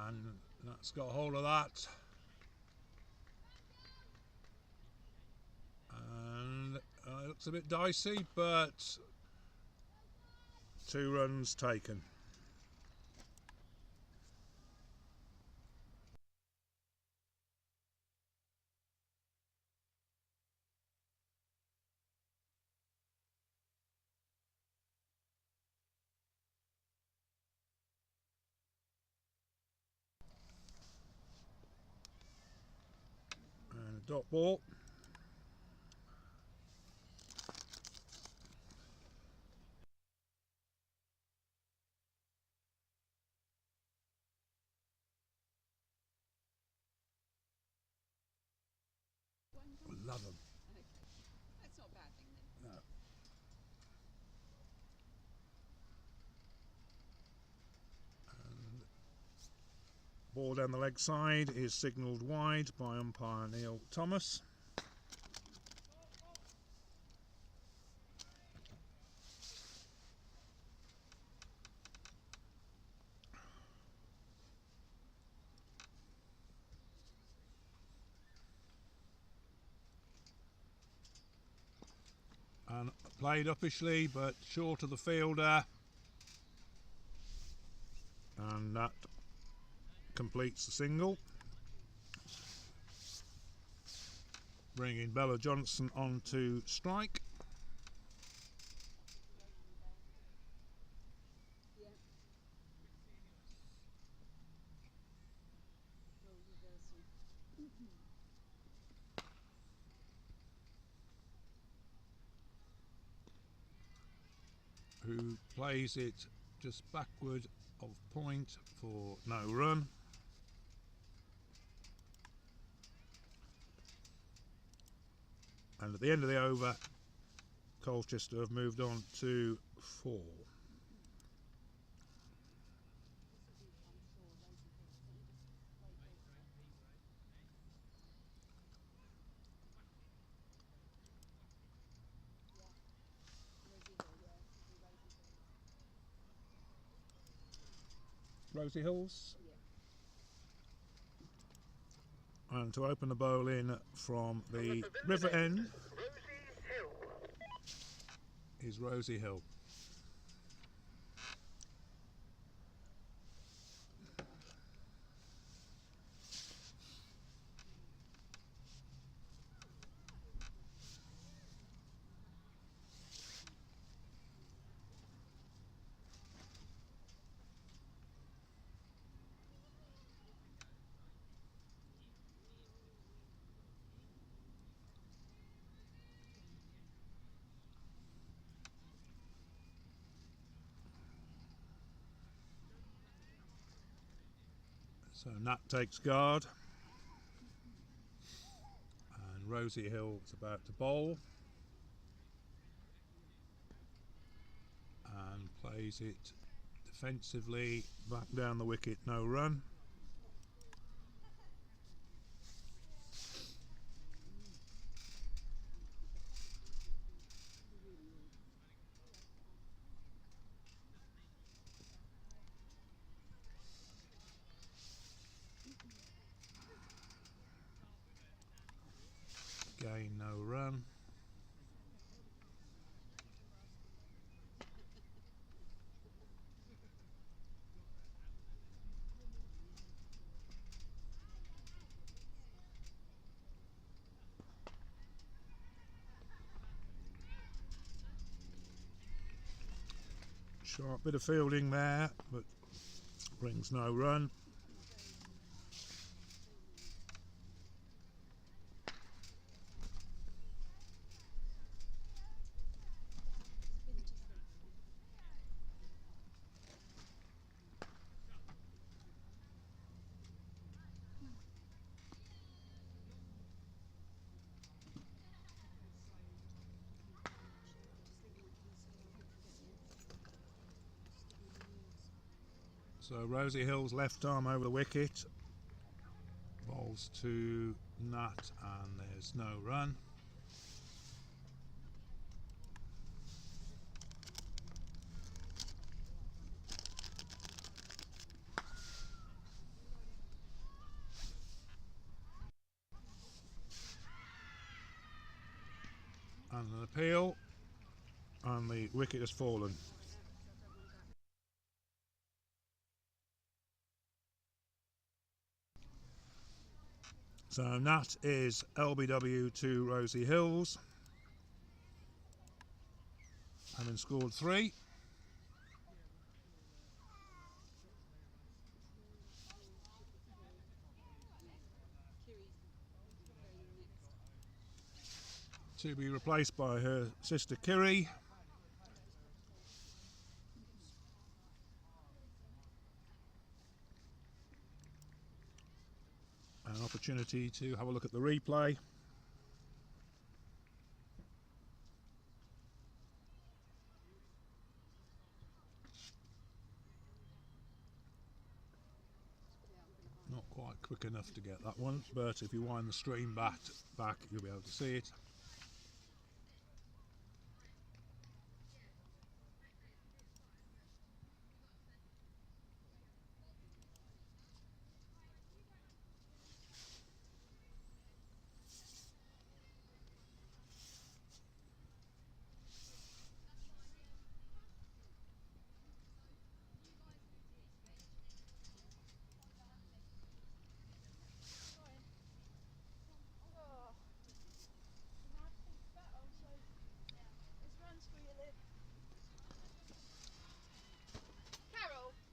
B: And that's got hold of that. And it looks a bit dicey, but 2 runs taken. And Dot ball. Love them.
H: Okay. That's not a bad thing then.
B: No. And ball down the leg side is signalled wide by umpire Neil Thomas. And played uppishly but short of the fielder, and that completes the single, bringing Bella Johnson on to strike.
H: Yeah. Role reversal.
B: Who plays it just backward of point for no run. And at the end of the over, Colchester have moved on to 4. Rosie Hills. And to open the bowl in from the river end is Rosie Hill. So Nat takes guard, and Rosie Hill is about to bowl, and plays it defensively back down the wicket, no run. Again, no run. Sharp bit of fielding there, but brings no run. So Rosie Hill's left arm over the wicket, bowls to Nat, and there's no run. And an appeal, and the wicket has fallen. So Nat is LBW to Rosie Hills, having scored 3.
H: Kiri's going next.
B: to be replaced by her sister Kiri. An opportunity to have a look at the replay. Not quite quick enough to get that one, but if you wind the stream back, you'll be able to see it.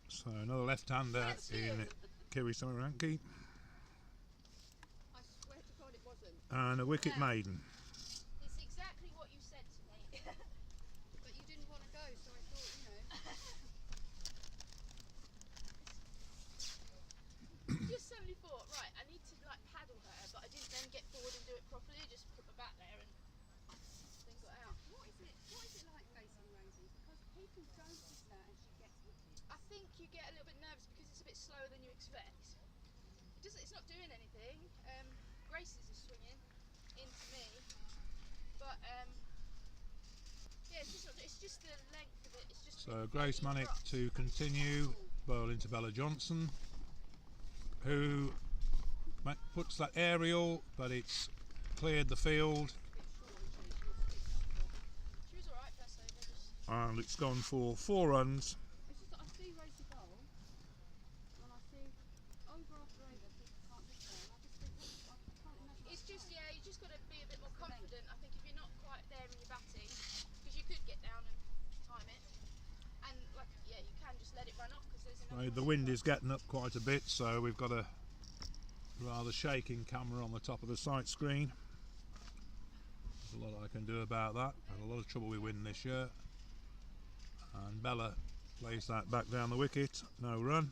B: So another left-hander in Kiri Samaranki.
H: I swear to God it wasn't.
B: And a wicket maiden.
H: It's exactly what you said to me. But you didn't want to go, so I thought,
I: Just suddenly thought, right, I need to like paddle her, but I didn't then get forward and do it properly. I just put my bat there and then got out.
H: What is it like facing Rosie? Because people don't hit her and she gets wicked.
I: I think you get a little bit nervous because it's a bit slower than you expect. It's not doing anything. Grace's is swinging into me, but yeah, it's just the length of it. It's just
B: So Grace Manick to continue, bowl into Bella Johnson, who puts that aerial, but it's cleared the field.
I: She was alright first over, just
B: And it's gone for 4 runs.
H: It's just that I see Rosie bowl and I see over after over people can't hit her and I just think, I can't imagine.
I: it's just you just got to be a bit more confident. I think if you're not quite there in your batting, because you could get down and time it, and you can just let it run off because there's enough.
B: The wind is getting up quite a bit, so we've got a rather shaking camera on the top of the sight screen. There's a lot I can do about that. Had a lot of trouble with wind this year. And Bella plays that back down the wicket, no run.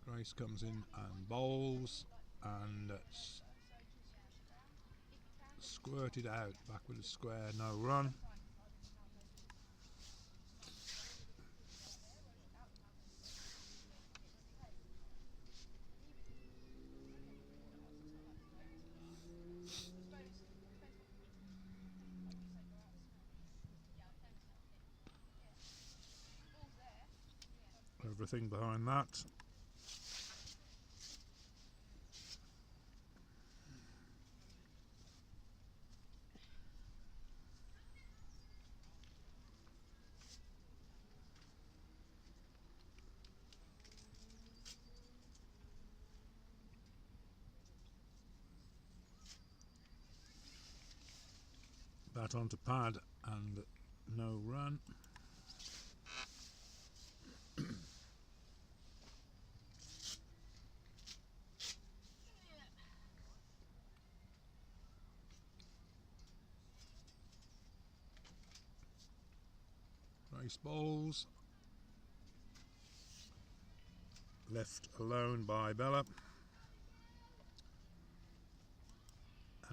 B: Grace comes in and bowls and squirted out back with a square, no run. Everything behind that. Bat onto pad and no run. Grace bowls. Left alone by Bella.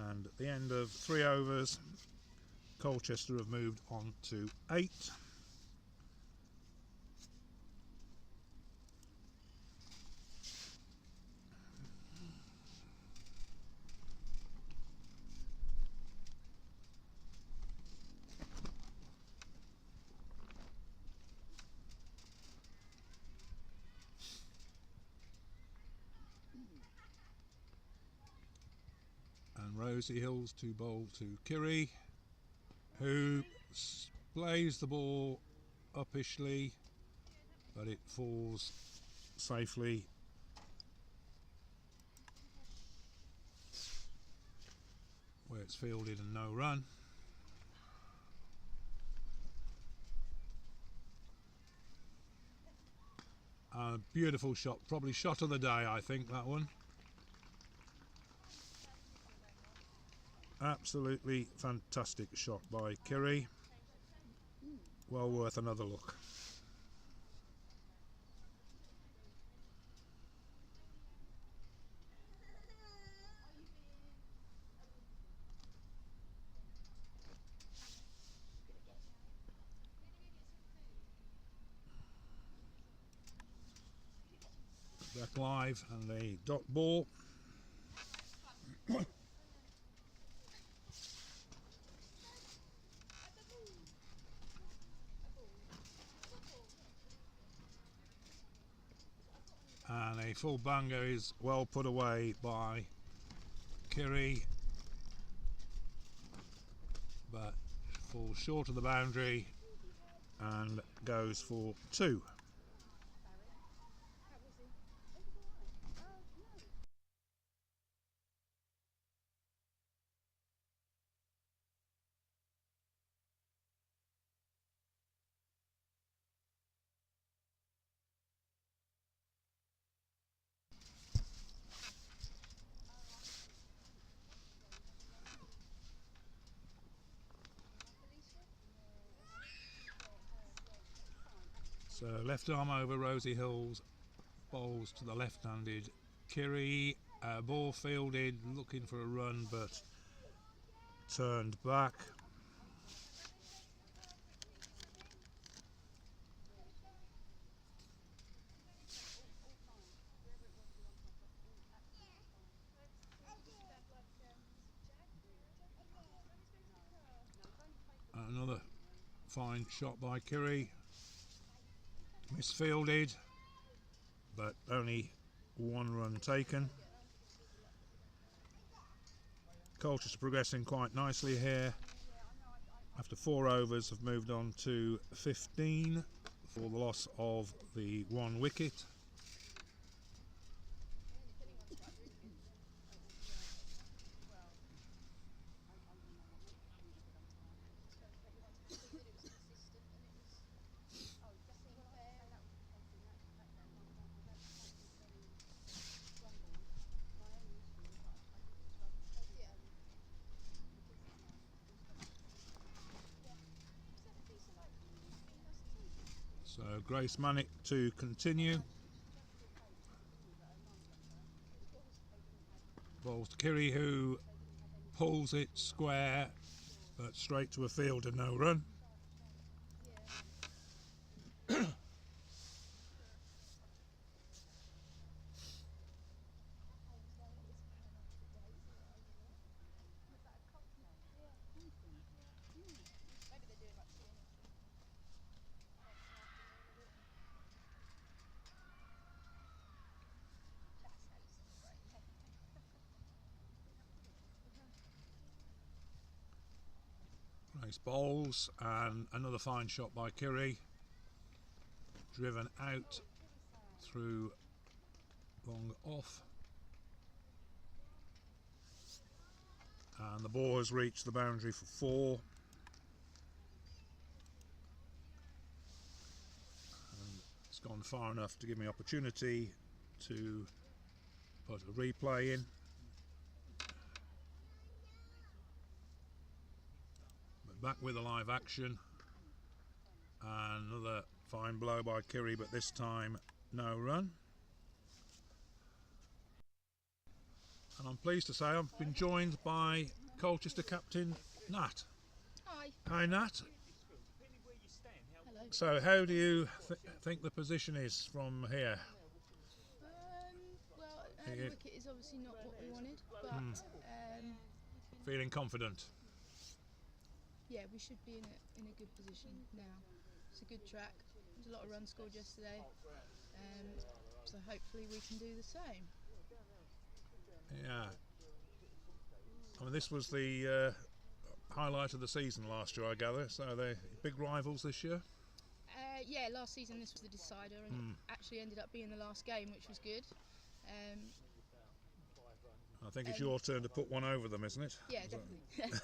B: And at the end of 3 overs, Colchester have moved on to 8. And Rosie Hills to bowl to Kiri, who plays the ball uppishly, but it falls safely. Where it's fielded and no run. Beautiful shot, probably shot of the day, I think, that one. Absolutely fantastic shot by Kiri. Well worth another look. Back live and the dot ball. And a full banger is well put away by Kiri, but falls short of the boundary and goes for 2. So left arm over Rosie Hills, bowls to the left-handed Kiri, ball fielded, looking for a run but turned back. Another fine shot by Kiri, misfielded but only 1 run taken. Colchester progressing quite nicely here. After 4 overs have moved on to 15 for the loss of the 1 wicket. So Grace Manick to continue. Bowls to Kiri, who pulls it square but straight to a field and no run. Nice bowls and another fine shot by Kiri, driven out through long off, and the ball has reached the boundary for 4. And it's gone far enough to give me opportunity to put a replay in. Back with a live action, and another fine blow by Kiri, but this time no run. And I'm pleased to say I've been joined by Colchester captain Nat.
I: Hi.
B: Hi Nat.
I: Hello.
B: So how do you think the position is from here?
I: Well, early wicket is obviously not what we wanted, but
B: Feeling confident?
I: yeah, we should be in a good position now. It's a good track. There's a lot of runs scored yesterday, so hopefully we can do the same.
B: Yeah. I mean, this was the highlight of the season last year, I gather. So they're big rivals this year?
I: Yeah, last season this was the decider, and it actually ended up being the last game, which was good.
B: I think it's your turn to put one over them, isn't it?
I: Yeah, definitely.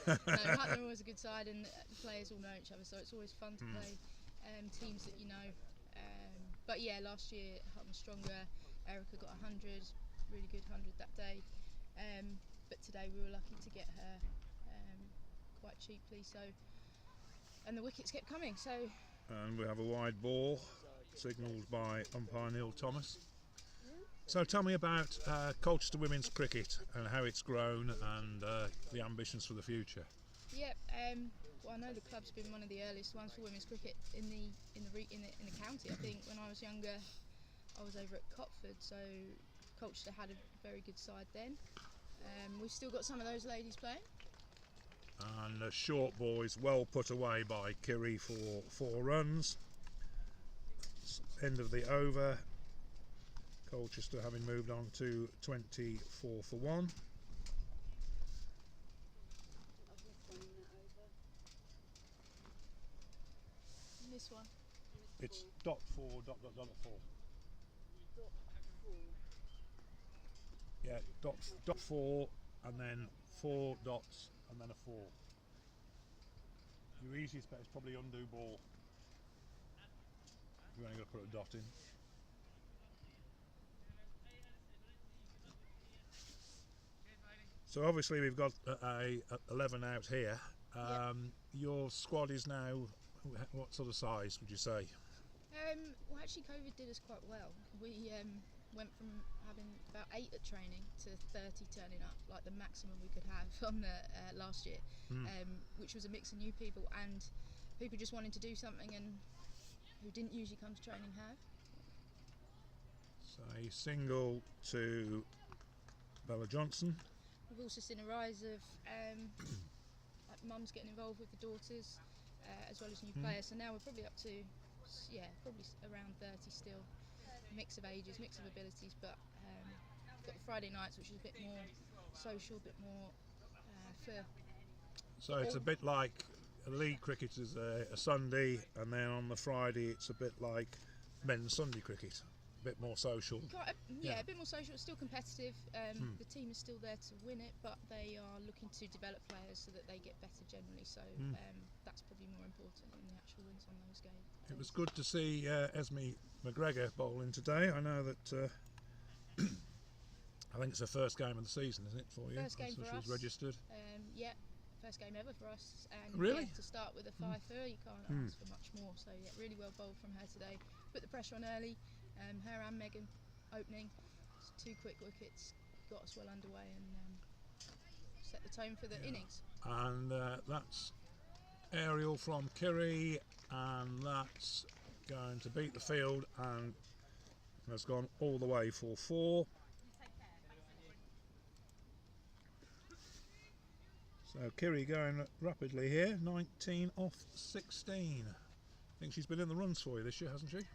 I: No, Hutton are always a good side, and the players all know each other, so it's always fun to play teams that you know. But yeah, last year Hutton was stronger. Erica got 100, really good 100 that day. But today we were lucky to get her quite cheaply. So, and the wickets kept coming. So.
B: And we have a wide ball, signalled by umpire Neil Thomas. So tell me about Colchester women's cricket and how it's grown and the ambitions for the future.
I: Yep. Well, I know the club's been one of the earliest ones for women's cricket in the county. I think when I was younger, I was over at Cotford, so Colchester had a very good side then. We've still got some of those ladies playing.
B: And a short ball is well put away by Kiri for 4 runs. End of the over. Colchester having moved on to 24 for 1.
I: This one.
B: It's dot 4, dot 4. Yeah, dot 4 and then 4 dots and then a 4. Your easiest bet is probably undo ball. You're only got to put a dot in. So obviously we've got a 11 out here.
I: Yep.
B: Your squad is now, what sort of size would you say?
I: Well, actually, COVID did us quite well. We went from having about 8 at training to 30 turning up, like the maximum we could have on the last year, which was a mix of new people and people just wanting to do something and who didn't usually come to training have.
B: So a single to Bella Johnson.
I: We've also seen a rise of like mums getting involved with the daughters, as well as new players. So now we're probably up to, probably around 30 still. Mix of ages, mix of abilities, but we've got the Friday nights, which is a bit more social, a bit more for.
B: So it's a bit like league cricket is a Sunday, and then on the Friday it's a bit like men's Sunday cricket. A bit more social.
I: A bit more social. It's still competitive. The team is still there to win it, but they are looking to develop players so that they get better generally. So that's probably more important than the actual wins on those games.
B: It was good to see Esme McGregor bowling today. I know that I think it's her first game of the season, isn't it, for you?
I: First game
B: so
I: for
B: she's
I: us.
B: registered.
I: First game ever for us. And
B: really?
I: To start with a fifer, you can't ask for much more. So yeah, really well bowled from her today. Put the pressure on early. Her and Megan opening, 2 quick wickets, got us well underway and set the tone for the innings.
B: And that's aerial from Kiri, and that's going to beat the field and has gone all the way for 4. So Kiri going rapidly here, 19 off 16. I think she's been in the runs for you this year, hasn't she?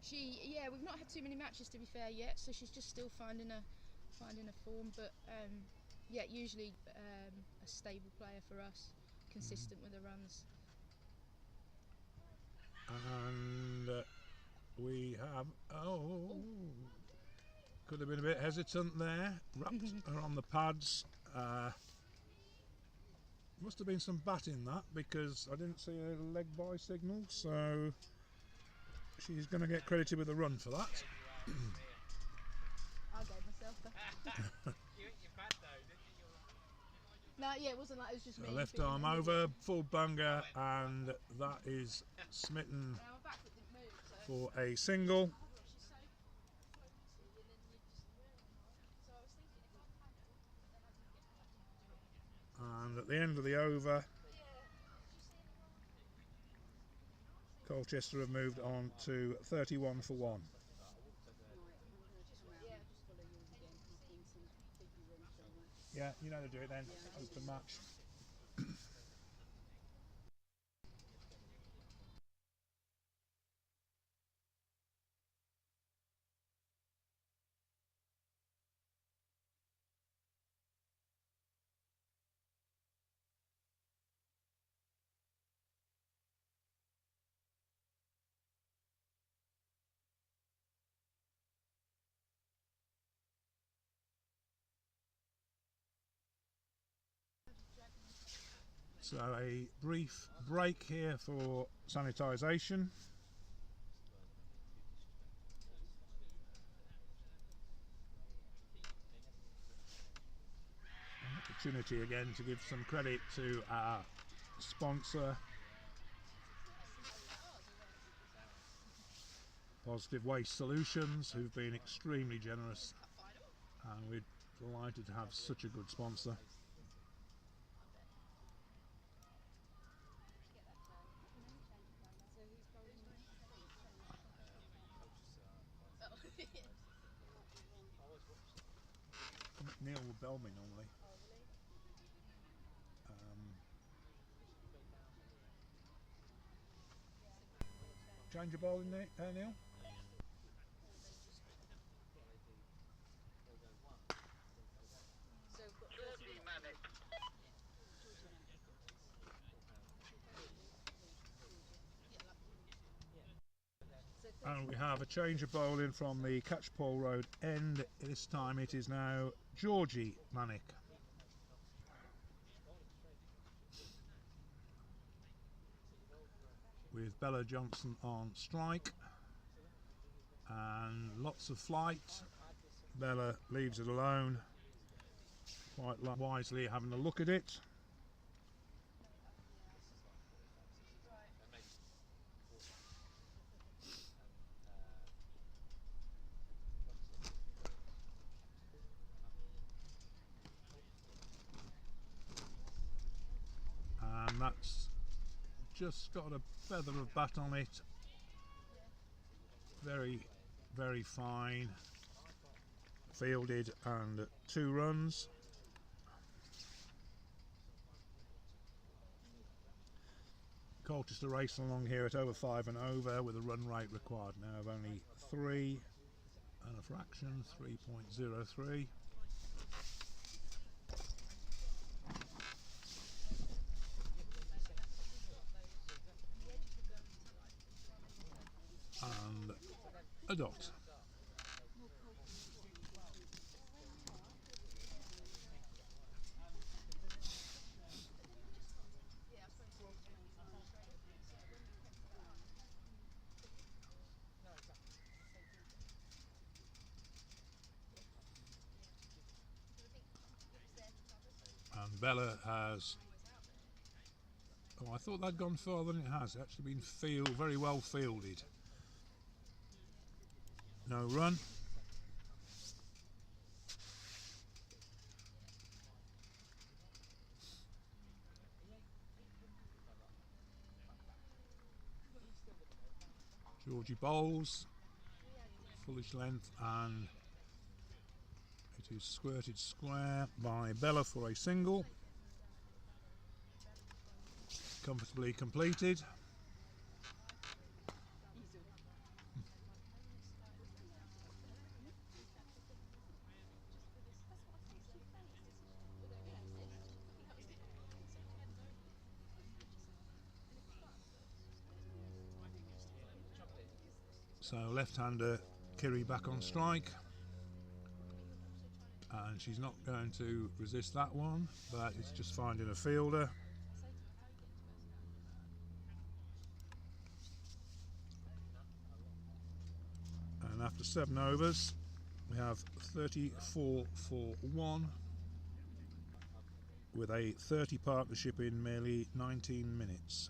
I: We've not had too many matches to be fair yet, so she's just still finding a form. But usually a stable player for us, consistent with the runs.
B: And we have could have been a bit hesitant there. Wrapped her on the pads. Must have been some bat in that because I didn't see a leg by signal, so she's going to get credited with a run for that.
I: I gave myself that.
D: You hit your bat though, didn't you?
I: No, it wasn't like it was just me.
B: Left arm over, full bunger, and that is smitten for a single. And at the end of the over, Colchester have moved on to 31 for 1. Yeah, you know to do it then. Open match. So a brief break here for sanitisation. opportunity again to give some credit to our sponsor, Positive Waste Solutions, who've been extremely generous, and we're delighted to have such a good sponsor. Neil will bell me normally. Change your ball in there, Neil?
E: Georgie Manic.
B: And we have a change of bowling from the Catchpole Road end. This time it is now Georgie Manic. With Bella Johnson on strike. And lots of flight. Bella leaves it alone. Quite wisely having a look at it. And that's just got a feather of bat on it. Very, very fine. Fielded and 2 runs. Colchester racing along here at over 5 and over with a run rate required now of only 3 and a fraction, 3.03. And a dot. And Bella has, oh, I thought that'd gone further than it has. It's actually been very well fielded. No run. Georgie bowls, fullish length, and it is squirted square by Bella for a single. Comfortably completed. So left-hander Kiri back on strike, and she's not going to resist that one, but it's just finding a fielder. And after 7 overs we have 34 for 1 with a 30 partnership in merely 19 minutes.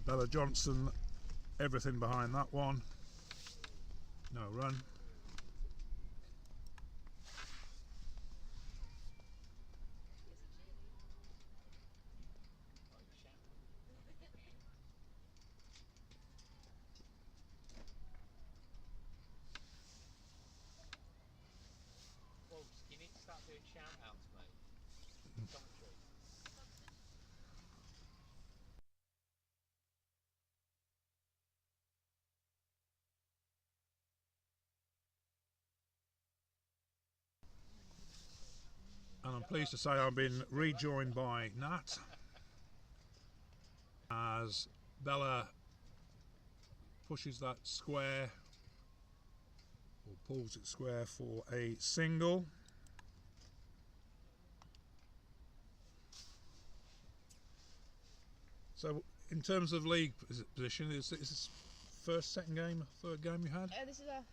B: Bella Johnson, everything behind that one. No run.
D: You need to start doing shout outs, mate. Commentary.
B: And I'm pleased to say I've been rejoined by Nat. as Bella pushes that square, or pulls it square for a single. So in terms of league position, is this first, second game, third game you had?
I: This is our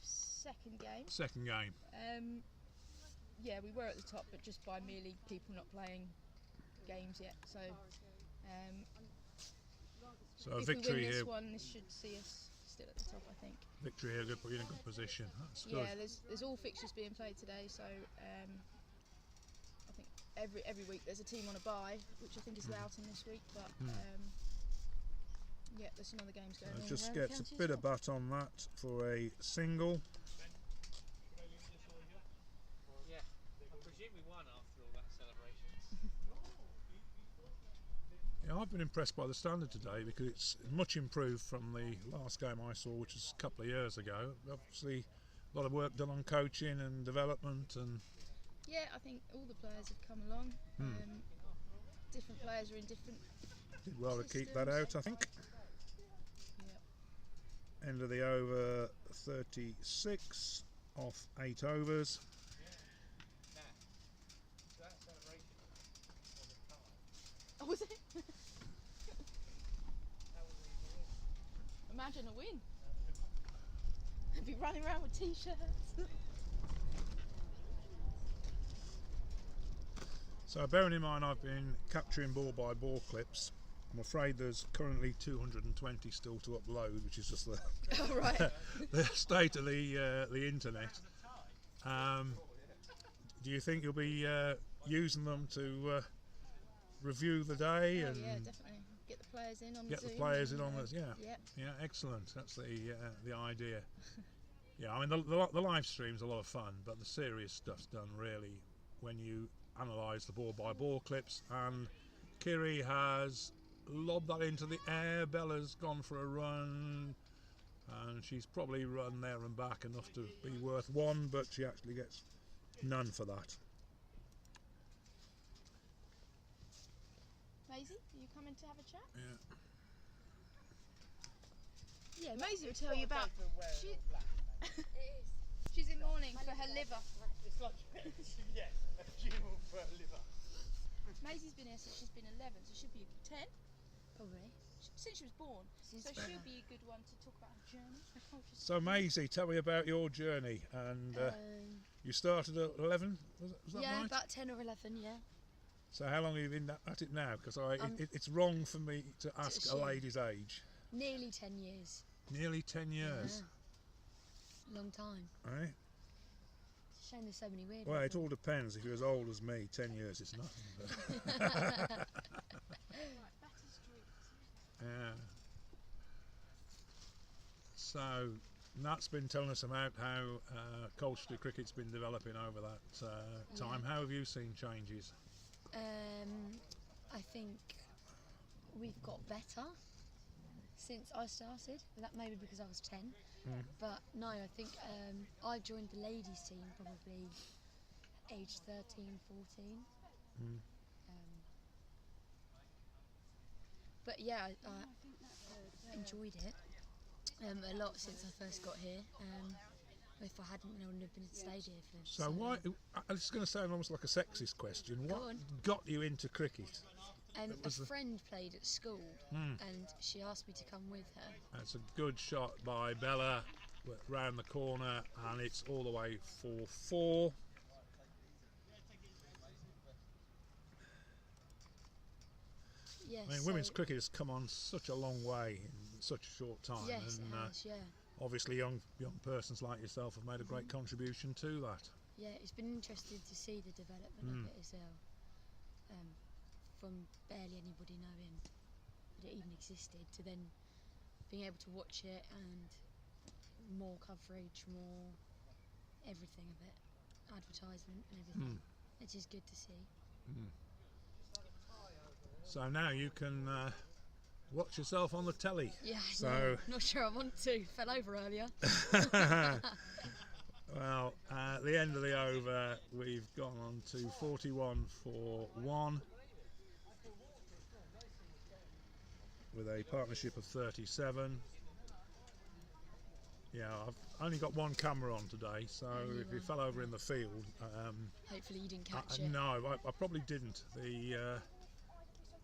I: second game.
B: Second game.
I: Yeah, we were at the top, but just by merely people not playing games yet. So,
B: So a
I: if
B: victory
I: we win
B: here.
I: this one, this should see us still at the top, I think.
B: Victory here could put you in a good position. That's good.
I: Yeah, there's all fixtures being played today, so I think every week there's a team on a bye, which I think is Hutton this week. But yeah, there's some other games going on.
B: Just
I: around the
B: gets
I: county
B: a
I: as
B: bit
I: well.
B: of bat on that for a single.
D: Yeah. I presume we won after all that celebrations.
B: Yeah, I've been impressed by the standard today because it's much improved from the last game I saw, which was a couple of years ago. Obviously, a lot of work done on coaching and development, and
I: Yeah, I think all the players have come along. Different players are in different.
B: did well to keep that out, I think.
I: Yeah.
B: End of the over 36 off 8 overs.
D: Now, that celebration was a car.
I: Oh, was it?
D: That was a
I: Imagine a win. I'd be running around with t-shirts.
B: So bearing in mind I've been capturing ball by ball clips, I'm afraid there's currently 220 still to upload, which is just the,
I: Oh, right.
B: the state of the internet. Do you think you'll be using them to review the day
I: Oh,
B: and
I: yeah, definitely. Get the players in on
B: get
I: the
B: the
I: Zoom
B: players in
I: and,
B: on this? Yeah,
I: Yep.
B: yeah, excellent. That's the idea. Yeah, I mean the live stream's a lot of fun, but the serious stuff's done really when you analyse the ball by ball clips. And Kiri has lobbed that into the air. Bella's gone for a run, and she's probably run there and back enough to be worth one, but she actually gets none for that.
I: Maisie, are you coming to have a chat?
B: Yeah.
I: Yeah, Maisie will tell you about. She,
H: It is.
I: she's in mourning for her liver.
G: It's like, yes, a funeral for a liver.
I: Maisie's been here since she's been 11, so she'll be 10,
C: Probably.
I: since she was born.
C: Since
I: So
C: birth.
I: she'll be a good one to talk about her journey. Her culture.
B: So Maisie, tell me about your journey. And you started at 11, was that
C: yeah,
B: right?
C: about 10 or 11, yeah.
B: So how long have you been at it now? Because
C: Um,
B: it's wrong for me to ask a
C: share.
B: lady's age.
C: Nearly 10 years.
B: Nearly 10 years.
C: Yeah. Long time.
B: Right?
C: It's a shame there's so many weird
B: Well, it
C: people.
B: all depends. If you're as old as me, 10 years is nothing. But
I: Right, Batty Street.
B: yeah. So Nat's been telling us about how Colchester cricket's been developing over that time. How have you seen changes?
C: I think we've got better since I started. But that may be because I was 10. But no, I think I joined the ladies team probably age 13, 14. But yeah, I enjoyed it a lot since I first got here. If I hadn't, I wouldn't have been stayed here for.
B: So why? It's going to sound almost like a sexist question. What
C: on.
B: got you into cricket?
C: A
B: was the-
C: friend played at school, and she asked me to come with her.
B: That's a good shot by Bella, round the corner, and it's all the way for 4.
C: Yeah,
B: I mean, women's cricket has come on such a long way in such a short time,
C: Yes,
B: and
C: it has. Yeah,
B: obviously young persons like yourself have made a great contribution to that.
C: yeah. It's been interesting to see the development of it as well. From barely anybody knowing that it even existed to then being able to watch it and more coverage, more everything of it, advertisement and everything. It is good to see.
B: So now you can watch yourself on the telly.
C: Yeah,
B: So
C: not sure I want to. Fell over earlier.
B: well, at the end of the over, we've gone on to 41 for 1. with a partnership of 37. Yeah, I've only got one camera on today, so
C: Only
B: if you
C: one,
B: fell over in
C: right.
B: the field,
C: Hopefully you didn't catch it.
B: no, I probably didn't.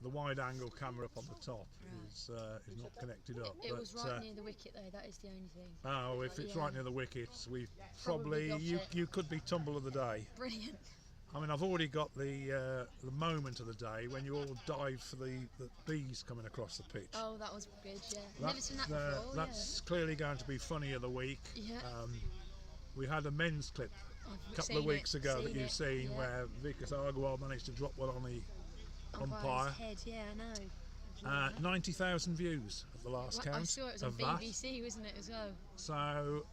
B: The wide angle camera up on the top
C: Right.
B: is not connected up.
C: It was
B: but,
C: right near the wicket though, that is the only thing.
B: oh, if it's
C: Yeah.
B: right near the wickets, we
C: Probably
B: probably
C: got it.
B: you could be tumble of the day.
C: Brilliant.
B: I mean, I've already got the moment of the day when you all dive for the bees coming across the pitch.
C: Oh, that was good, yeah. Never seen that
B: That's,
C: before,
B: that's clearly going to be funny of the week.
C: Yeah.
B: We had a men's clip
C: I've
B: a couple of
C: seen
B: weeks
C: it,
B: ago that
C: seen
B: you've
C: it,
B: seen
C: yeah.
B: where Vikas Agarwal managed to drop one on the umpire.
C: Umpire's head, yeah, I know.
B: 90,000 views at the last count.
C: I saw it was on
B: of that.
C: BBC, wasn't it, as well?
B: So,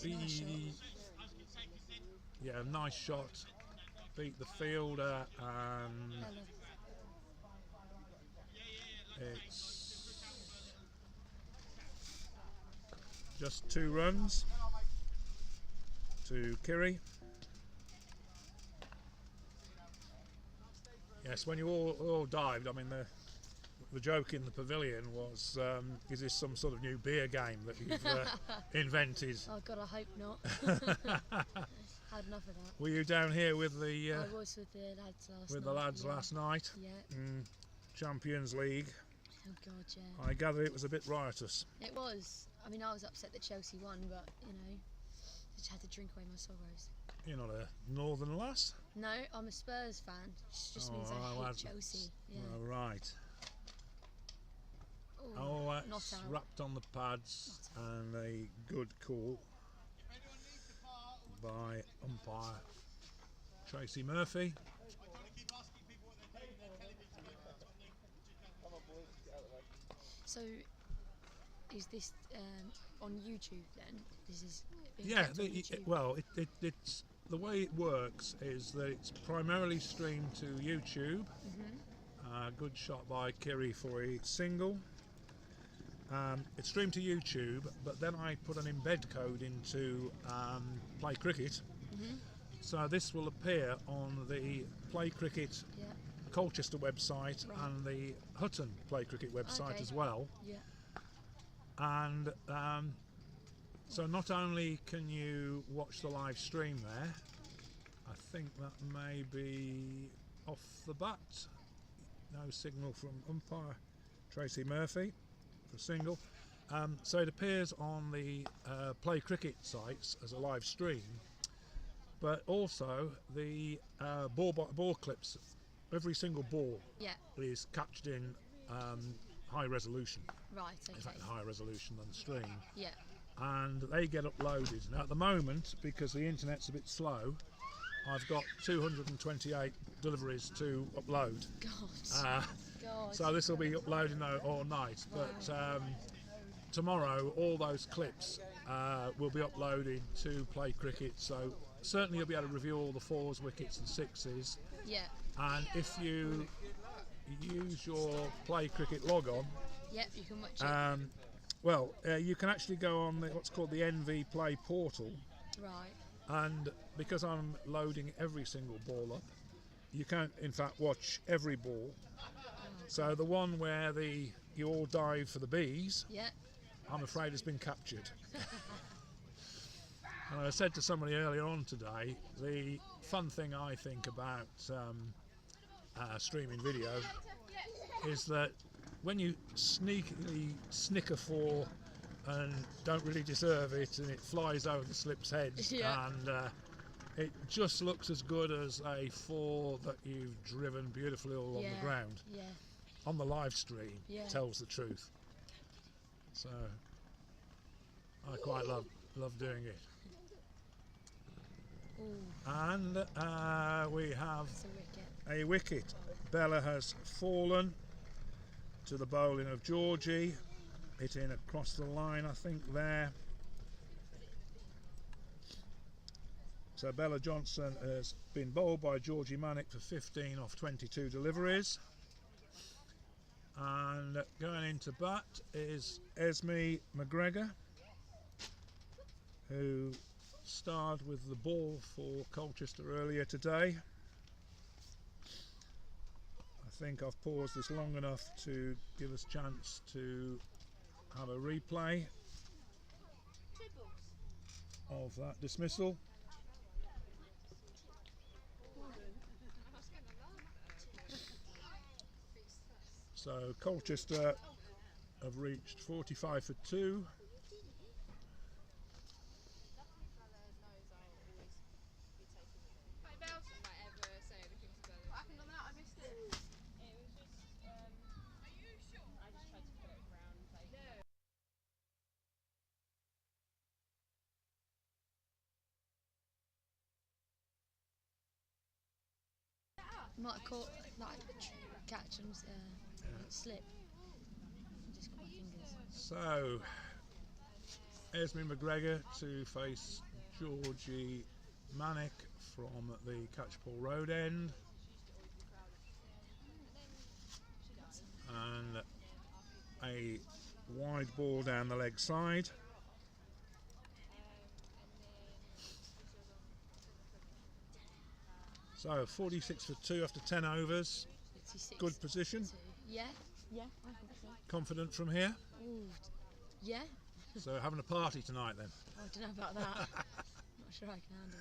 C: Nice shot.
B: yeah, nice shot. Beat the fielder, and
C: Bella.
B: it's just 2 runs to Kiri. Yes, when you all dived, I mean the joke in the pavilion was, is this some sort of new beer game that you've invented?
C: Oh God, I hope not. Had enough of that.
B: Were you down here with the
C: I was with the lads last night.
B: with the lads
C: yeah.
B: last night?
C: Yeah.
B: Champions League.
C: Oh God, yeah.
B: I gather it was a bit riotous.
C: It was. I mean, I was upset that Chelsea won, but you know, just had to drink away my sorrows.
B: You're not a northern lass?
C: No, I'm a Spurs fan. Just means I hate Chelsea. Yeah.
B: Well, right.
C: Ooh,
B: Oh,
C: not
B: that's
C: out.
B: wrapped on the pads, and a good call by umpire Tracy Murphy.
C: So, is this on YouTube then? This is being
B: Yeah,
C: kept on YouTube?
B: well, it's the way it works is that it's primarily streamed to YouTube. Good shot by Kiri for a single. It's streamed to YouTube, but then I put an embed code into Play Cricket. So this will appear on the Play Cricket
C: Yeah.
B: Colchester website
C: Right.
B: and the Hutton Play Cricket website
C: Okay.
B: as well.
C: Yeah.
B: And so not only can you watch the live stream there, I think that may be off the bat. No signal from umpire Tracy Murphy for a single. So it appears on the Play Cricket sites as a live stream, but also the ball clips, every single ball
C: Yeah.
B: is captured in high resolution.
C: Right.
B: In
C: Okay.
B: fact, higher resolution than the stream,
C: Yeah.
B: and they get uploaded. Now at the moment, because the internet's a bit slow, I've got 228 deliveries to upload.
C: God. God.
B: So this will be uploading all night, but tomorrow all those clips will be uploaded to Play Cricket, so certainly you'll be able to review all the 4s, wickets and 6s,
C: Yeah.
B: and if you use your Play Cricket log on,
C: Yep. You can watch it.
B: you can actually go on what's called the NV Play portal,
C: Right.
B: and because I'm loading every single ball up, you can in fact watch every ball. So the one where you all dive for the bees,
C: Yeah.
B: I'm afraid has been captured. And I said to somebody earlier on today, the fun thing I think about streaming video is that when you sneakily snicker for and don't really deserve it, and it flies over the slip's heads,
C: Yeah.
B: and it just looks as good as a 4 that you've driven beautifully all on
C: Yeah.
B: the ground.
C: Yeah.
B: On the live stream,
C: Yeah.
B: tells the truth. So I quite love doing it.
C: Ooh.
B: And we have
C: It's a wicket.
B: a wicket. Bella has fallen to the bowling of Georgie, hitting across the line, I think there. So Bella Johnson has been bowled by Georgie Manick for 15 off 22 deliveries. And going into bat is Esme McGregor, who starred with the ball for Colchester earlier today. I think I've paused this long enough to give us a chance to have a replay of that dismissal. So Colchester have reached 45 for 2.
C: Might have caught like catch and slip. Just got my fingers.
B: So Esme McGregor to face Georgie Manick from the Catchpole Road end, and a wide ball down the leg side. So 46 for 2 after 10 overs.
C: 56
B: Good position.
C: Yeah, I think so.
B: Confident from here.
C: Ooh, yeah.
B: So having a party tonight then.
C: I don't know about that. Not sure I can handle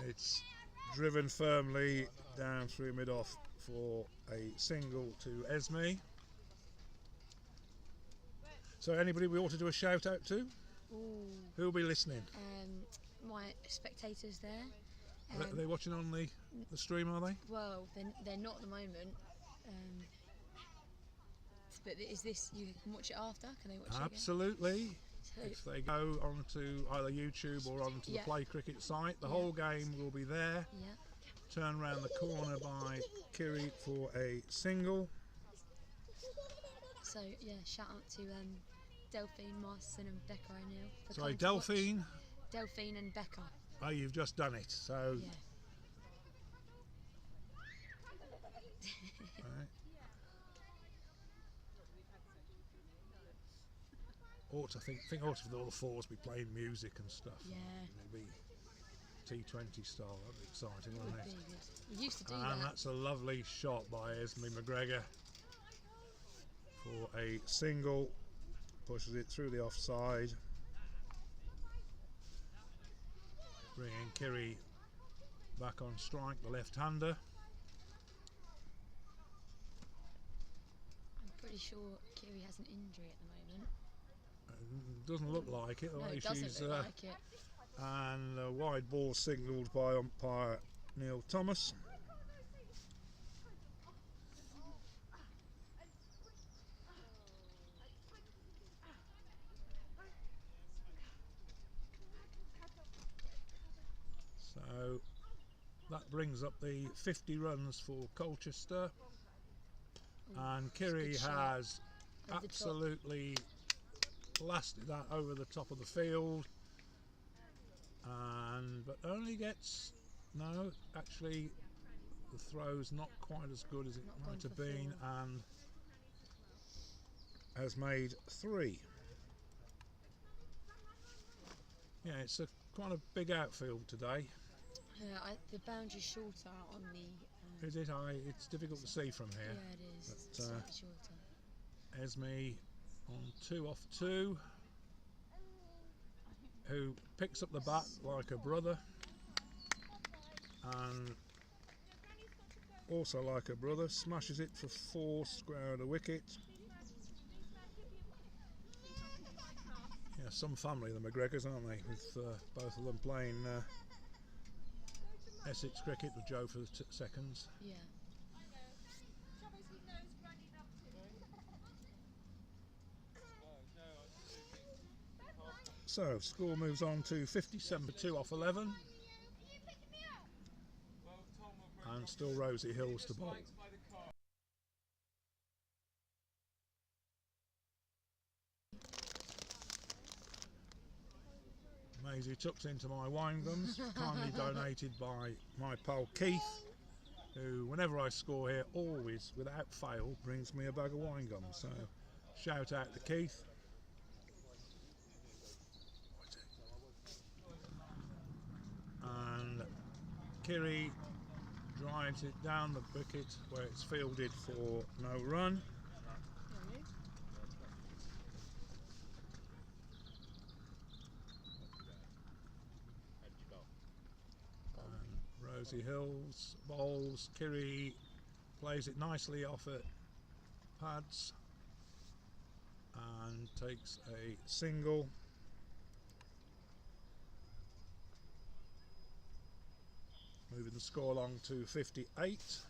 C: that.
B: It's driven firmly down through mid-off for a single to Esme. So anybody we ought to do a shout out to?
C: Ooh.
B: Who will be listening?
C: My spectators there.
B: Are they watching on the stream, are they?
C: Well, they're not at the moment. But is this, you can watch it after? Can they watch it
B: Absolutely.
C: So,
B: If they go onto either YouTube or onto the Play Cricket site, the whole game will be there.
C: yeah.
B: Turn round the corner by Kiri for a single.
C: So yeah, shout out to Delphine Marston and Becca O'Neill. for
B: Sorry,
C: coming to watch.
B: Delphine.
C: Delphine and Becca.
B: Oh, you've just done it. So.
C: Yeah.
B: Right. Ought to think ought to all the fours be playing music and stuff.
C: Yeah.
B: Maybe T20 style. That'd be exciting,
C: Would
B: wouldn't
C: be
B: it?
C: good. We used to do
B: And
C: that.
B: that's a lovely shot by Esme McGregor for a single. Pushes it through the offside. Bringing Kiri back on strike, the left-hander.
C: I'm pretty sure Kiri has an injury at the moment.
B: Doesn't look like it. The
C: No,
B: way
C: it doesn't
B: she's,
C: look like it.
B: And a wide ball signalled by umpire Neil Thomas. So that brings up the 50 runs for Colchester. And Kiri has
C: Over the top.
B: absolutely blasted that over the top of the field, but only gets actually the throw's not quite as good as it
C: Not
B: might
C: gone
B: have
C: for
B: been,
C: 4.
B: and has made 3. Yeah, it's quite a big outfield today.
C: The boundary's shorter on the.
B: Is it? It's difficult to see from here.
C: Yeah, it is.
B: But,
C: It's slightly shorter.
B: Esme on 2 off 2, who picks up the bat like a brother, and also like a brother smashes it for 4, square of the wicket. Yeah, some family, the McGregors, aren't they, with both of them playing Essex cricket, with Joe for the seconds.
C: Yeah.
B: So score moves on to 57 for 2 off 11, and still Rosie Hills to bowl. Maisie tucks into my wine gums, kindly donated by my pal Keith, who whenever I score here always without fail brings me a bag of wine gums, so shout out to Keith. And Kiri drives drives it down the wicket where it's fielded for no run. And Rosie Hills bowls. Kiri plays it nicely off at pads and takes a single. Moving the score along to 58.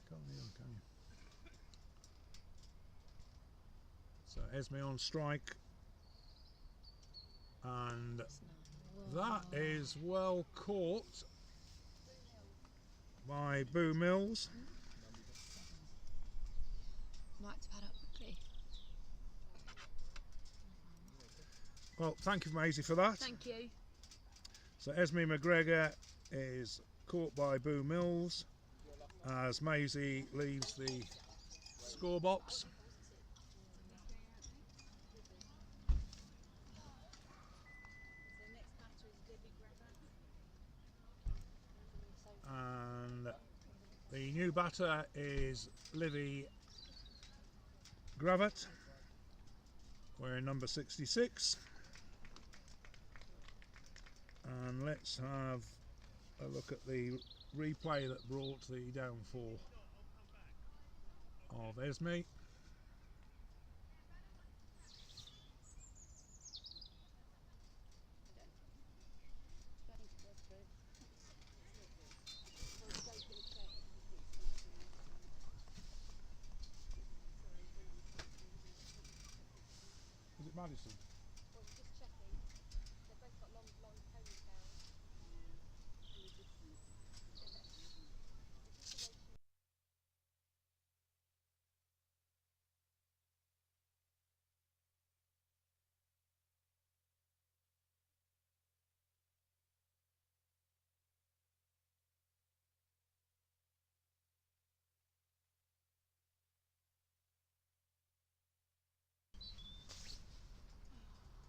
B: Can't hear him, can you? So Esme on strike, and that is well caught by Boo Mills.
C: Might have to pad up quickly.
B: Well, thank you, Maisie, for that.
C: Thank you.
B: So Esme McGregor is caught by Boo Mills as Maisie leaves the score box. And the new batter is Livy Gravat, wearing number 66. And let's have a look at the replay that brought the downfall of Esme. Is it Madison?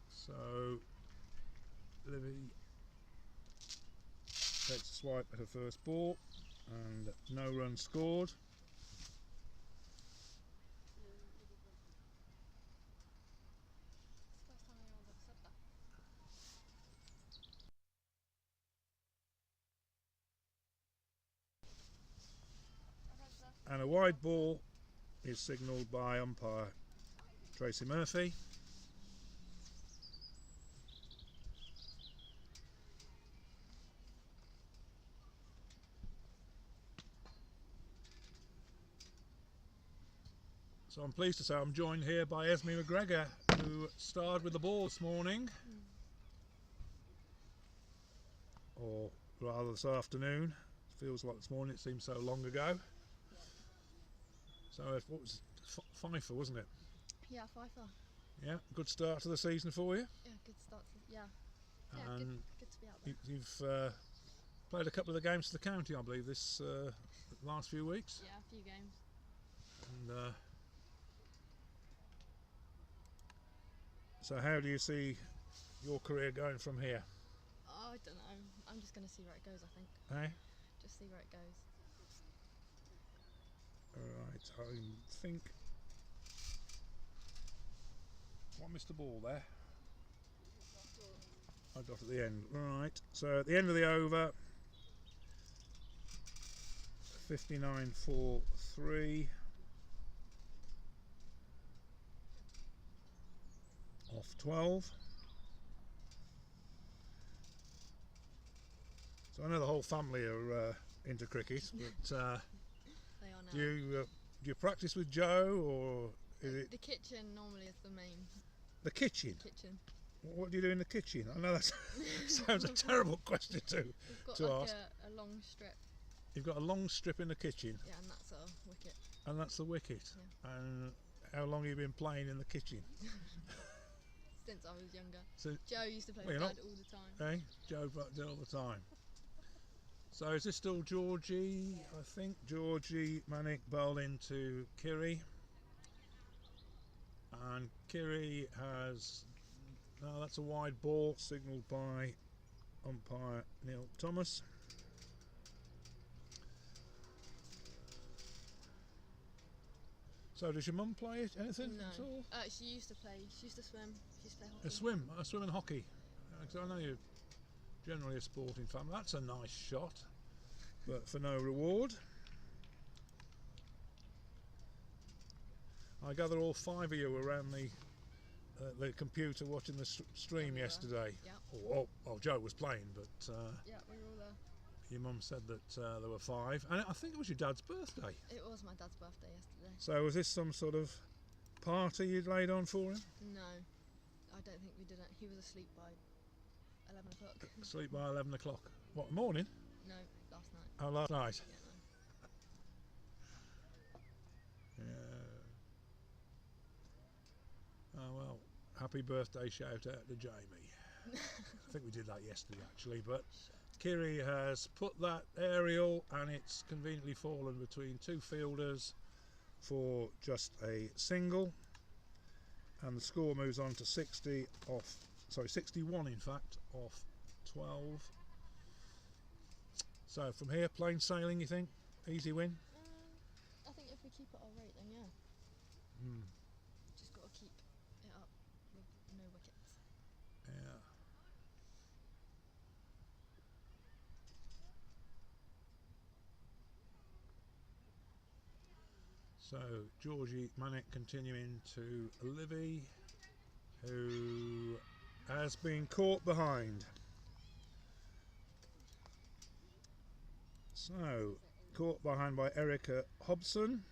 B: So Livy takes a swipe at her first ball and no run scored. And a wide ball is signalled by umpire Tracy Murphy. So I'm pleased to say I'm joined here by Esme McGregor, who starred with the ball this morning, or rather this afternoon. Feels like this morning, it seems so long ago. So what was Fifer, wasn't it?
I: Yeah, Fifer.
B: Yeah, good start to the season for you.
I: Yeah, good start. Yeah,
B: And
I: good to be out there.
B: you've played a couple of the games for the county, I believe, this last few weeks.
I: Yeah, a few games.
B: And so how do you see your career going from here?
I: Oh, I don't know. I'm just going to see where it goes, I think.
B: Hey?
I: Just see where it goes.
B: Alright, I think what missed the ball there? I got at the end. Right, so at the end of the over, 59-4-3 off 12. So I know the whole family are into cricket, but
I: They are now.
B: do you practice with Joe, or is it
I: The kitchen normally is the main
B: the kitchen?
I: kitchen.
B: What do you do in the kitchen? I know that sounds a terrible question
I: We've got
B: to
I: like
B: ask.
I: a long strip.
B: You've got a long strip in the kitchen,
I: Yeah, and that's our wicket.
B: and that's the wicket.
I: Yeah.
B: And how long have you been playing in the kitchen?
I: Since I was younger.
B: So,
I: Joe used to play
B: Well,
I: with
B: you're
I: Dad all the time.
B: hey, Joe did all the time. So is this still Georgie? I think Georgie Manick bowled into Kiri. And Kiri has, no, that's a wide ball signalled by umpire Neil Thomas. So does your mum play it? Anything
I: No.
B: at all?
I: She used to play. She used to swim. She used to play hockey.
B: A swim and hockey. 'Cause I know you're generally a sporting family. That's a nice shot, but for no reward. I gather all 5 of you were around the computer watching the stream yesterday.
I: Yeah.
B: Oh, Joe was playing, but
I: Yeah, we were all there.
B: your mum said that there were 5, and I think it was your dad's birthday.
I: It was my dad's birthday yesterday.
B: So was this some sort of party you'd laid on for him?
I: No, I don't think we did it. He was asleep by 11 o'clock.
B: Sleep by 11 o'clock. What, morning?
I: No, last night.
B: Oh, last night.
I: Yeah, no.
B: Yeah. Oh well, happy birthday shout out to Jamie. I think we did that yesterday actually, but Kiri has put that aerial and it's conveniently fallen between 2 fielders for just a single, and the score moves on to 61 in fact, off 12. So from here, plain sailing, you think? Easy win?
I: I think if we keep at our rate, then yeah. Just got to keep it up with no wickets.
B: Yeah. So Georgie Manick continuing to Livy, who has been caught behind. So caught behind by Erica Hobson.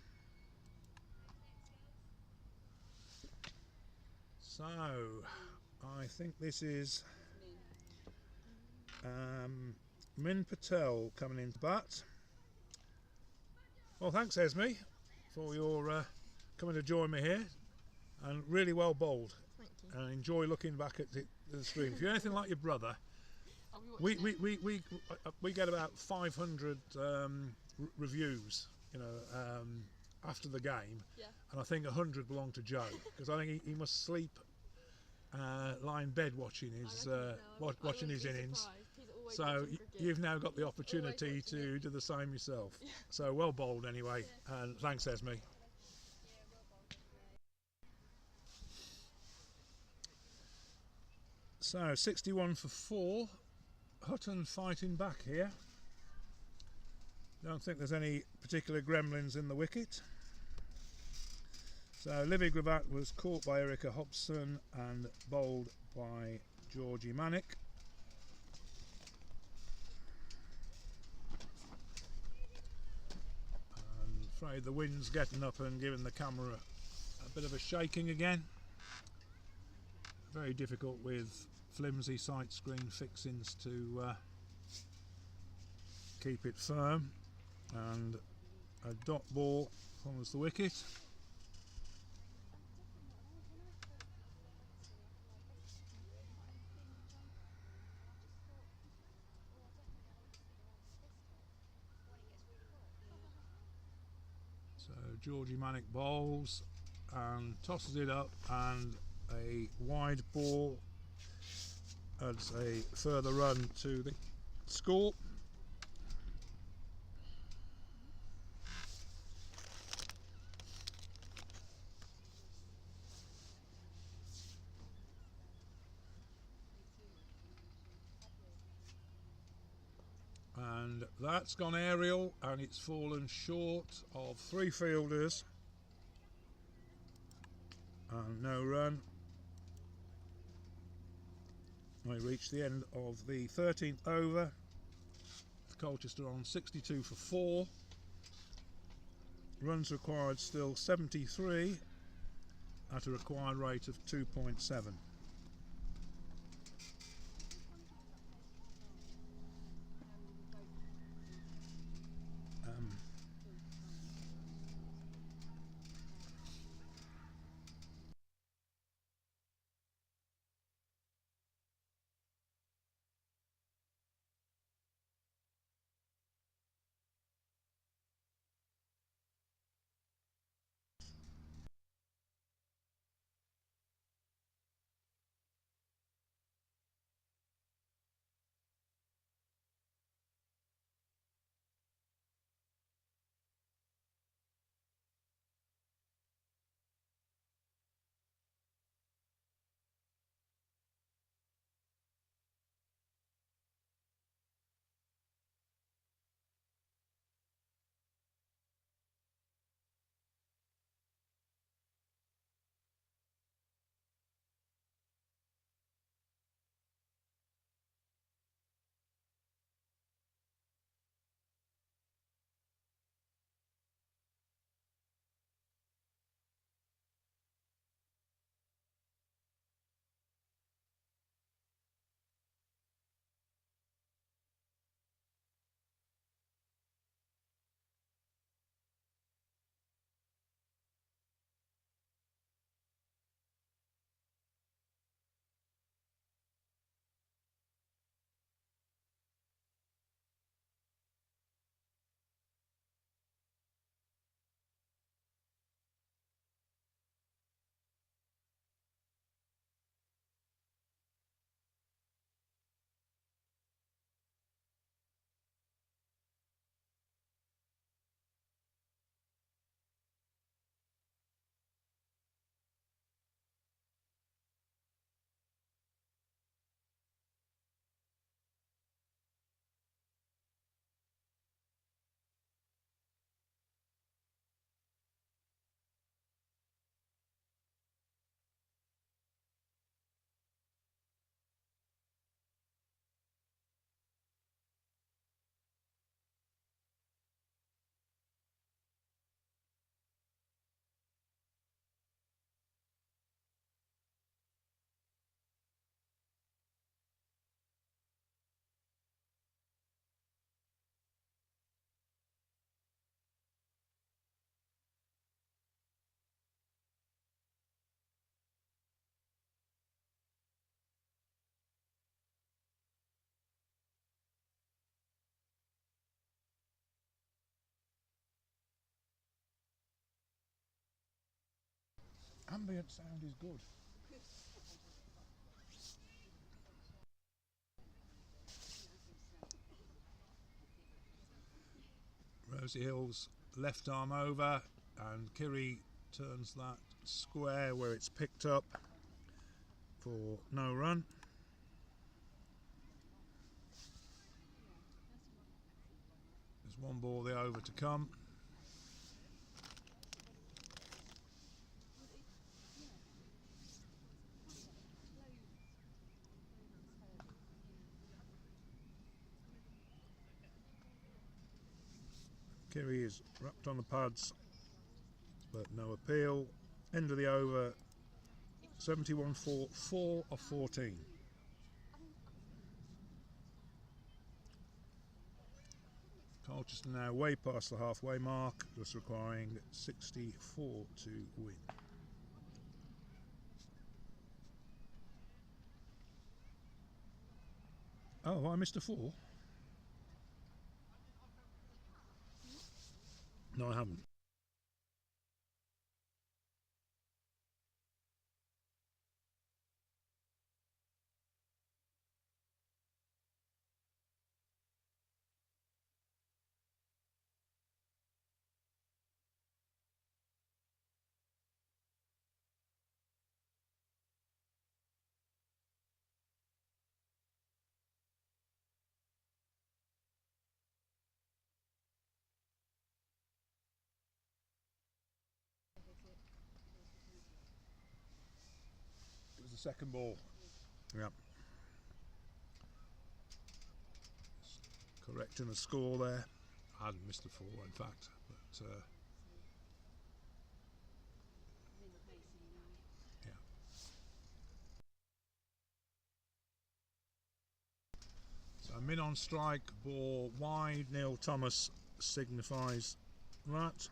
B: So I think this is Min Patel coming into bat. Well, thanks Esme for your coming to join me here, and really well bowled.
I: Thank you.
B: And enjoy looking back at the stream. If you're anything like your brother, we get about 500 reviews, after the game,
I: Yeah.
B: and I think 100 belong to Joe because I think he must sleep, lie in bed watching his innings. So you've now got the opportunity to do the same yourself.
I: Yeah.
B: So well bowled anyway, and thanks Esme. So 61 for 4. Hutton fighting back here. Don't think there's any particular gremlins in the wicket. So Livy Gravatt was caught by Erica Hobson and bowled by Georgie Manick. I'm afraid the wind's getting up and giving the camera a bit of a shaking again. Very difficult with flimsy sight screen fixings to keep it firm, and a dot ball follows the wicket. So Georgie Manick bowls and tosses it up, and a wide ball adds a further run to the score. And that's gone aerial, and it's fallen short of 3 fielders and no run. We reached the end of the 13th over. Colchester on 62 for 4. Runs required still 73 at a required rate of 2.7. ambient sound is good. Rosie Hill's left arm over, and Kiri turns that square where it's picked up for no run. There's one ball the over to come. Kiri is wrapped on the pads, but no appeal. End of the over, 71 for 4 of 14. Colchester now way past the halfway mark, just requiring 64 to win. Oh, I missed a 4? No, I haven't. It was the second ball. Yep. Correcting the score there. I hadn't missed a 4 in fact, but yeah. So Min on strike, ball wide. Neil Thomas signifies that.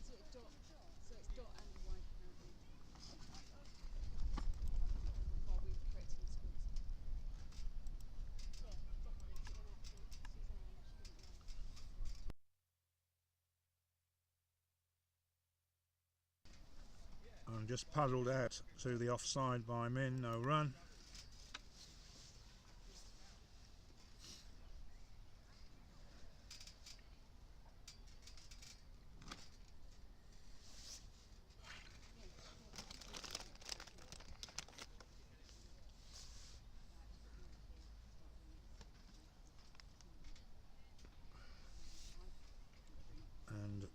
A: So it's dot and wide apparently. While we correcting the scores.
B: And just paddled out to the offside by Min, no run. And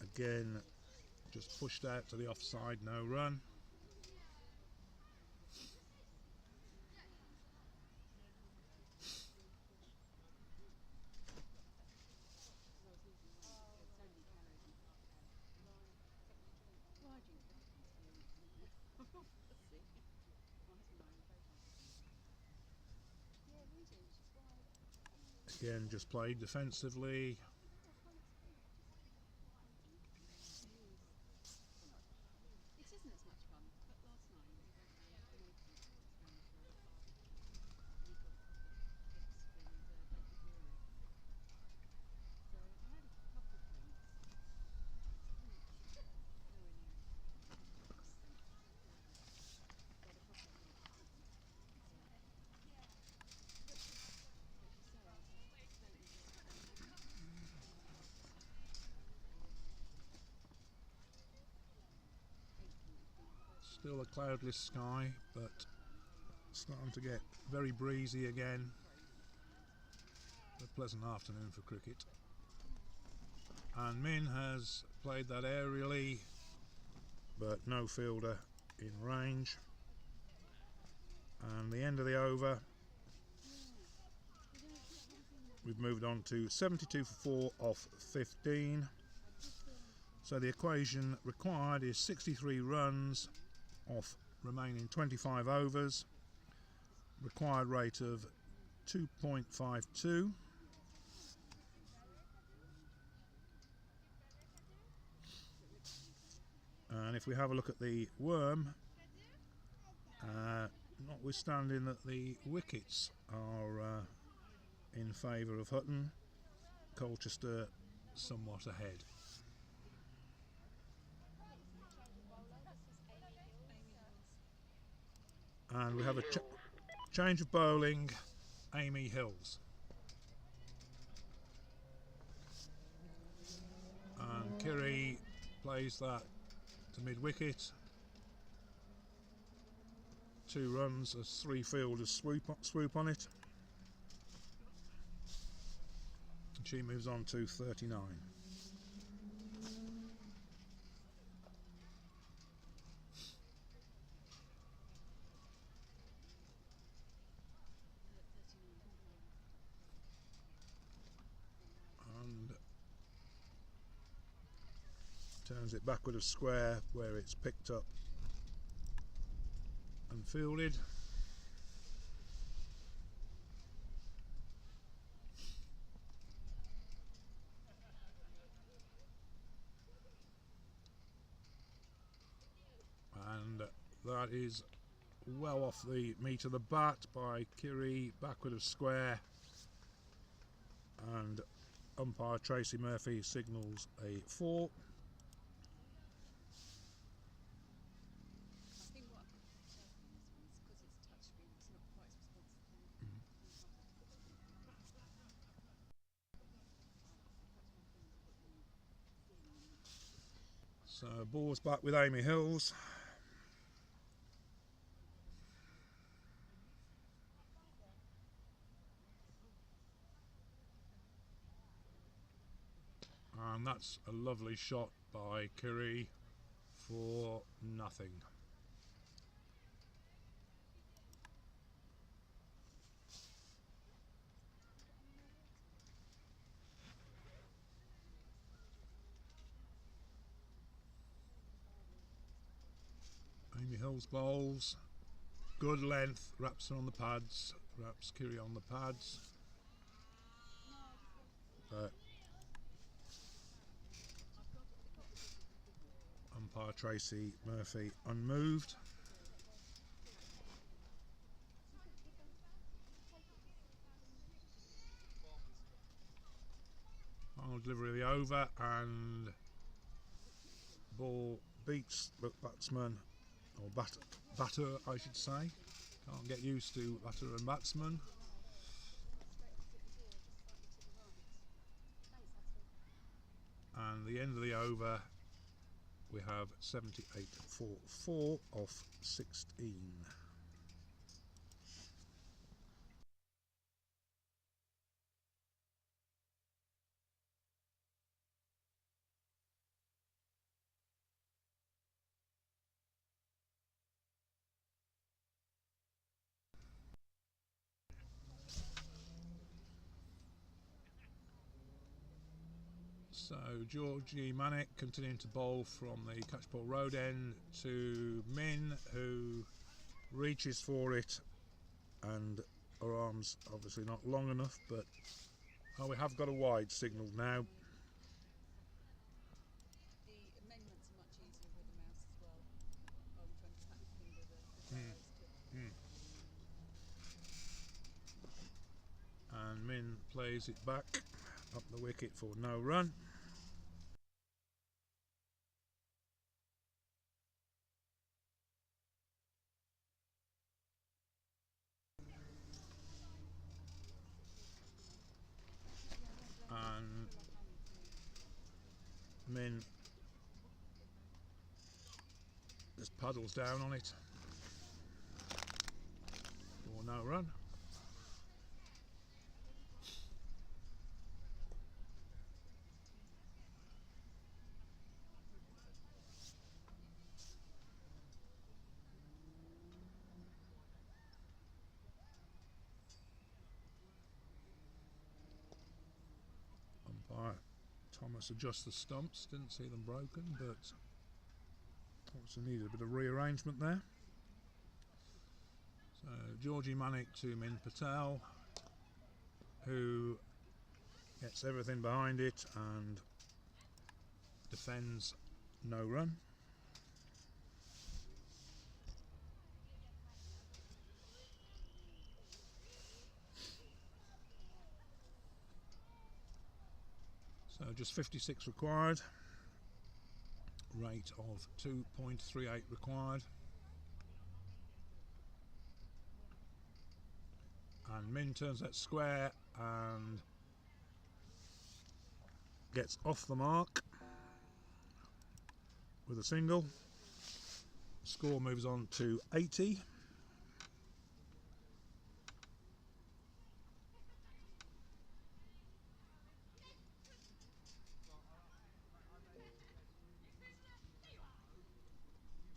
B: again, just pushed out to the offside, no run. Again, just played defensively.
A: It isn't as much fun, but last night we went round for and he got a couple of tips from David Brewery. So I had a couple of drinks. Nowhere near as got a couple of drinks.
B: Still a cloudless sky, but starting to get very breezy again. A pleasant afternoon for cricket. And Min has played that aerially, but no fielder in range. And the end of the over, we've moved on to 72 for 4 off 15. So the equation required is 63 runs off remaining 25 overs. Required rate of 2.52. And if we have a look at the worm, notwithstanding that the wickets are in favour of Hutton, Colchester somewhat ahead. And we have a change of bowling, Amy Hills. And Kiri plays that to mid-wicket. 2 runs as 3 fielders swoop on it. And she moves on to 39. And turns it backward of square where it's picked up and fielded. And that is well off the meat of the bat by Kiri, backward of square, and umpire Tracy Murphy signals a 4.
A: I think what I'm careful on this one is because it's touchscreen, it's not quite as responsive.
B: So ball's back with Amy Hills. And that's a lovely shot by Kiri for nothing. Amy Hills bowls, good length, wraps her on the pads, wraps Kiri on the pads. But umpire Tracy Murphy unmoved. Final delivery of the over, and ball beats the batsman, or batter I should say. Can't get used to batter and batsman. And the end of the over, we have 78 for 4 off 16. So Georgie Manick continuing to bowl from the Catchpole Road end to Min, who reaches for it, and her arms obviously not long enough, but we have got a wide signal now.
A: The amendments are much easier with the mouse as well. I'm trying to tap my finger, the
B: And Min plays it back up the wicket for no run. And Min just puddles down on it for no run. Umpire Thomas adjusts the stumps, didn't see them broken, but obviously needed a bit of rearrangement there. So Georgie Manick to Min Patel, who gets everything behind it and defends no run. So just 56 required, rate of 2.38 required. and Min turns that square and gets off the mark with a single. Score moves on to 80.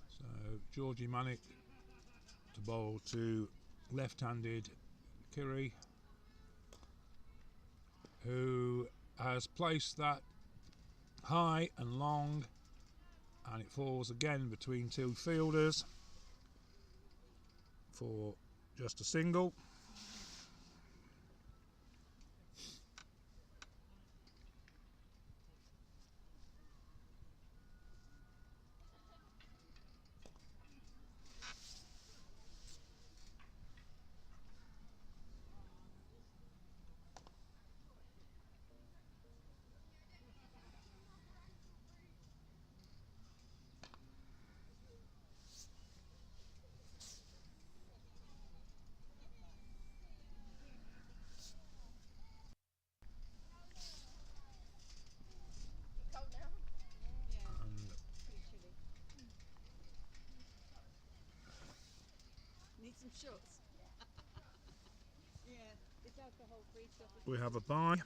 B: So Georgie Manick to bowl to left-handed Kiri, who has placed that high and long, and it falls again between two fielders for just a single.
I: Cold now.
B: And
A: Pretty chilly. Need some shots. Yeah.
H: It's alcohol free stuff.
B: we have a bye.
A: No,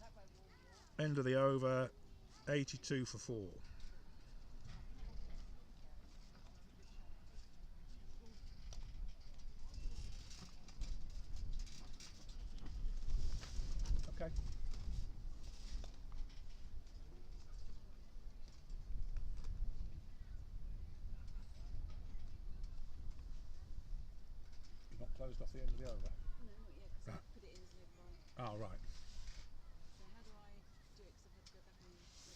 A: that won't warm you up.
B: End of the over, 82 for 4. Okay. You've not closed off the end of the over?
A: No, not yet, because I put it in as an override.
B: Oh, right.
A: So how do I do it? Because I've had to go back and register.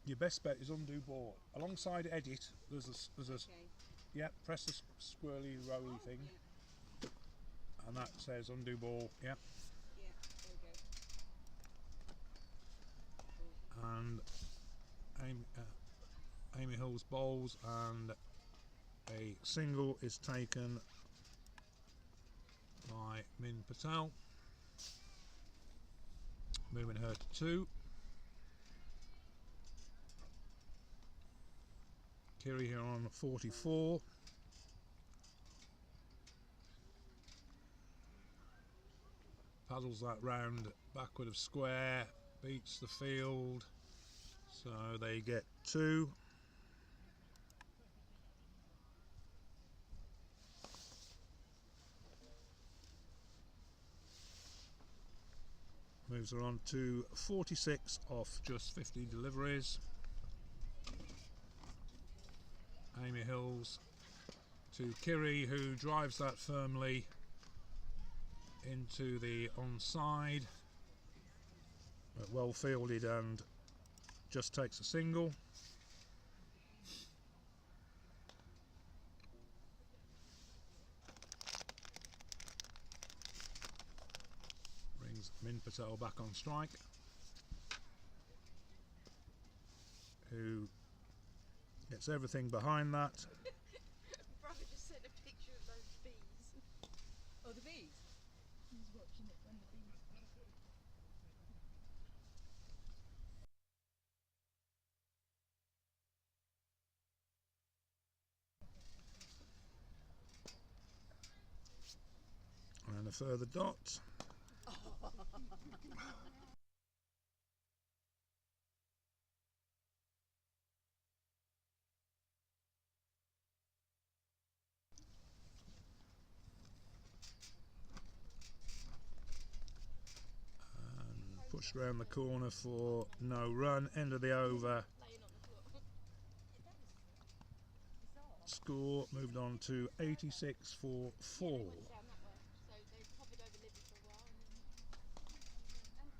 B: Your best bet is undo ball. Alongside edit, there's a
A: Okay.
B: yeah, press the squirrely rolly thing,
A: Yeah.
B: and that says undo ball. Yeah,
A: Yeah. There we go.
B: and Amy Hill's bowls, and a single is taken by Min Patel, moving her to 2. Kiri here on 44. Paddles that round backward of square, beats the field, so they get 2. Moves her on to 46 off just 50 deliveries. Amy Hills to Kiri, who drives that firmly into the onside, but well fielded and just takes a single. Brings Min Patel back on strike, who gets everything behind that.
I: Brother just sent a picture of those bees.
A: Oh, the bees?
I: He's watching it when the bees.
B: And a further dot. And pushed round the corner for no run. End of the over.
I: Laying on the floor.
B: Score moved on to 86 for 4.
I: Down that way. So they hovered over Libby for a while and then.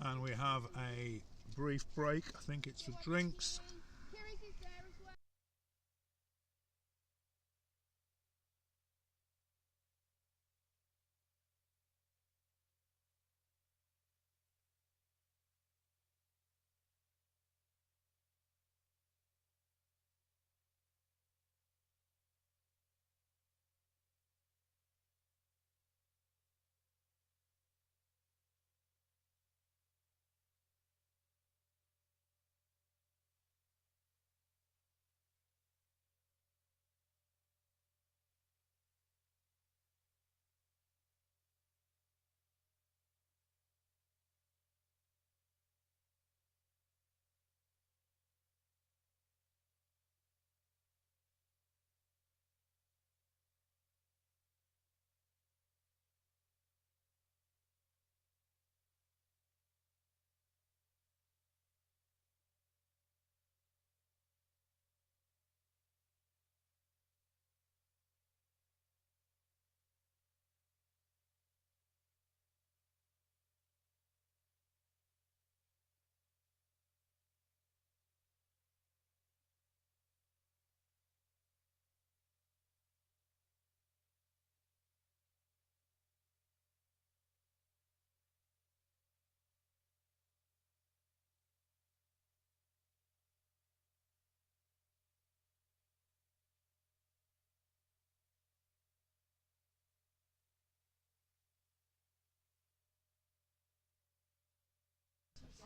B: And we have a brief break. I think it's for drinks.
I: Kiri's is there as well.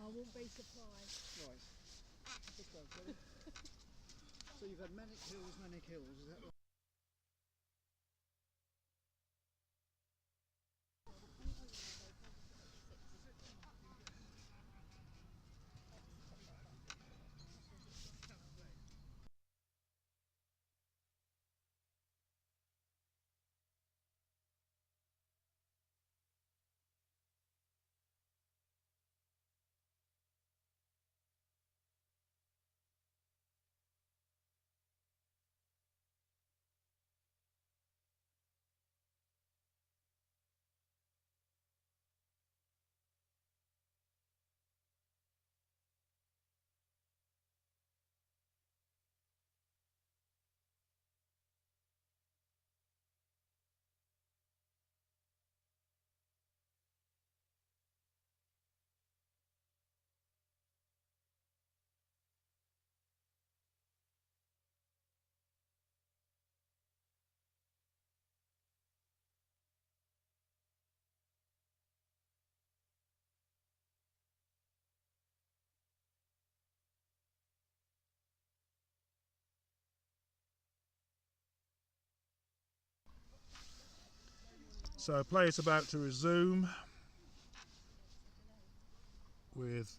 J: I won't be surprised.
G: Right. Just go, Kelly. So you've had manic hills, is that right?
B: So play is about to resume with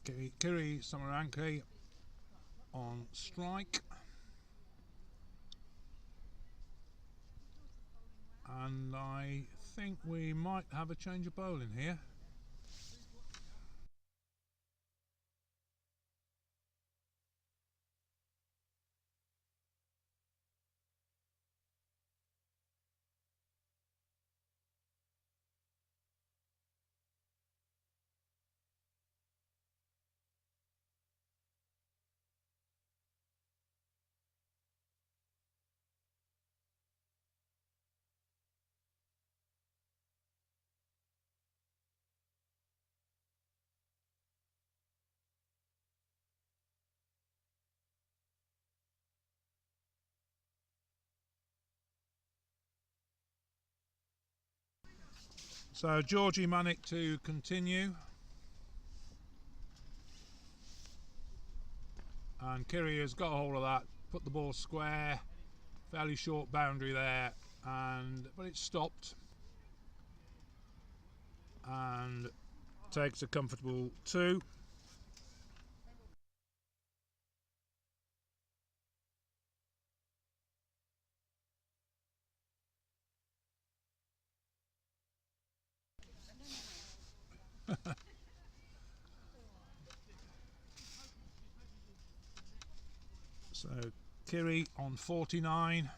B: Kiri Samaranki on strike, and I think we might have a change of bowling here. So Georgie Manick to continue, and Kiri has got a hold of that, put the ball square, fairly short boundary there, but it's stopped and takes a comfortable 2. So Kiri on 49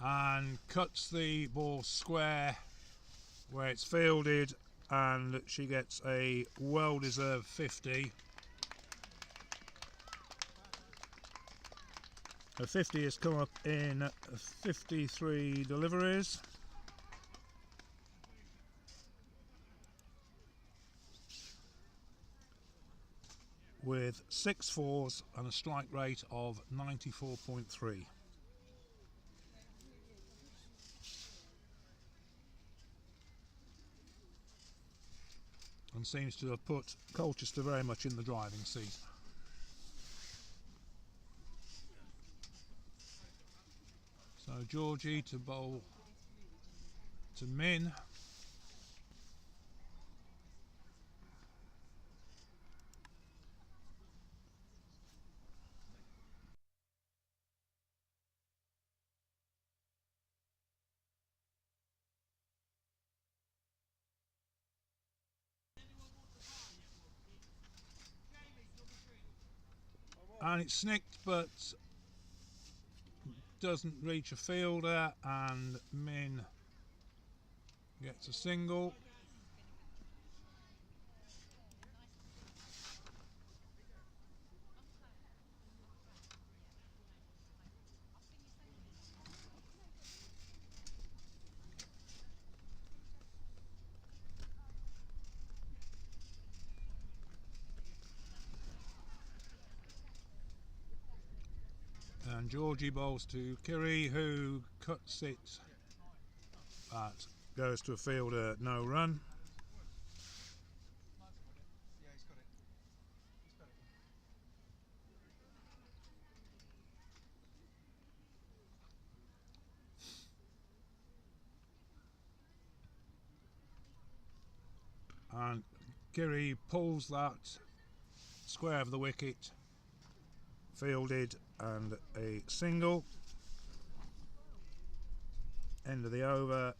B: and cuts the ball square where it's fielded, and she gets a well-deserved 50. Her 50 has come up in 53 deliveries. With 6 fours and a strike rate of 94.3. And seems to have put Colchester very much in the driving seat. So Georgie to bowl to Min. And it's snicked, but doesn't reach a fielder, and Min gets a single. And Georgie bowls to Kiri, who cuts it, but goes to a fielder, no run. and Kiri pulls that square of the wicket, fielded, and a single. End of the over.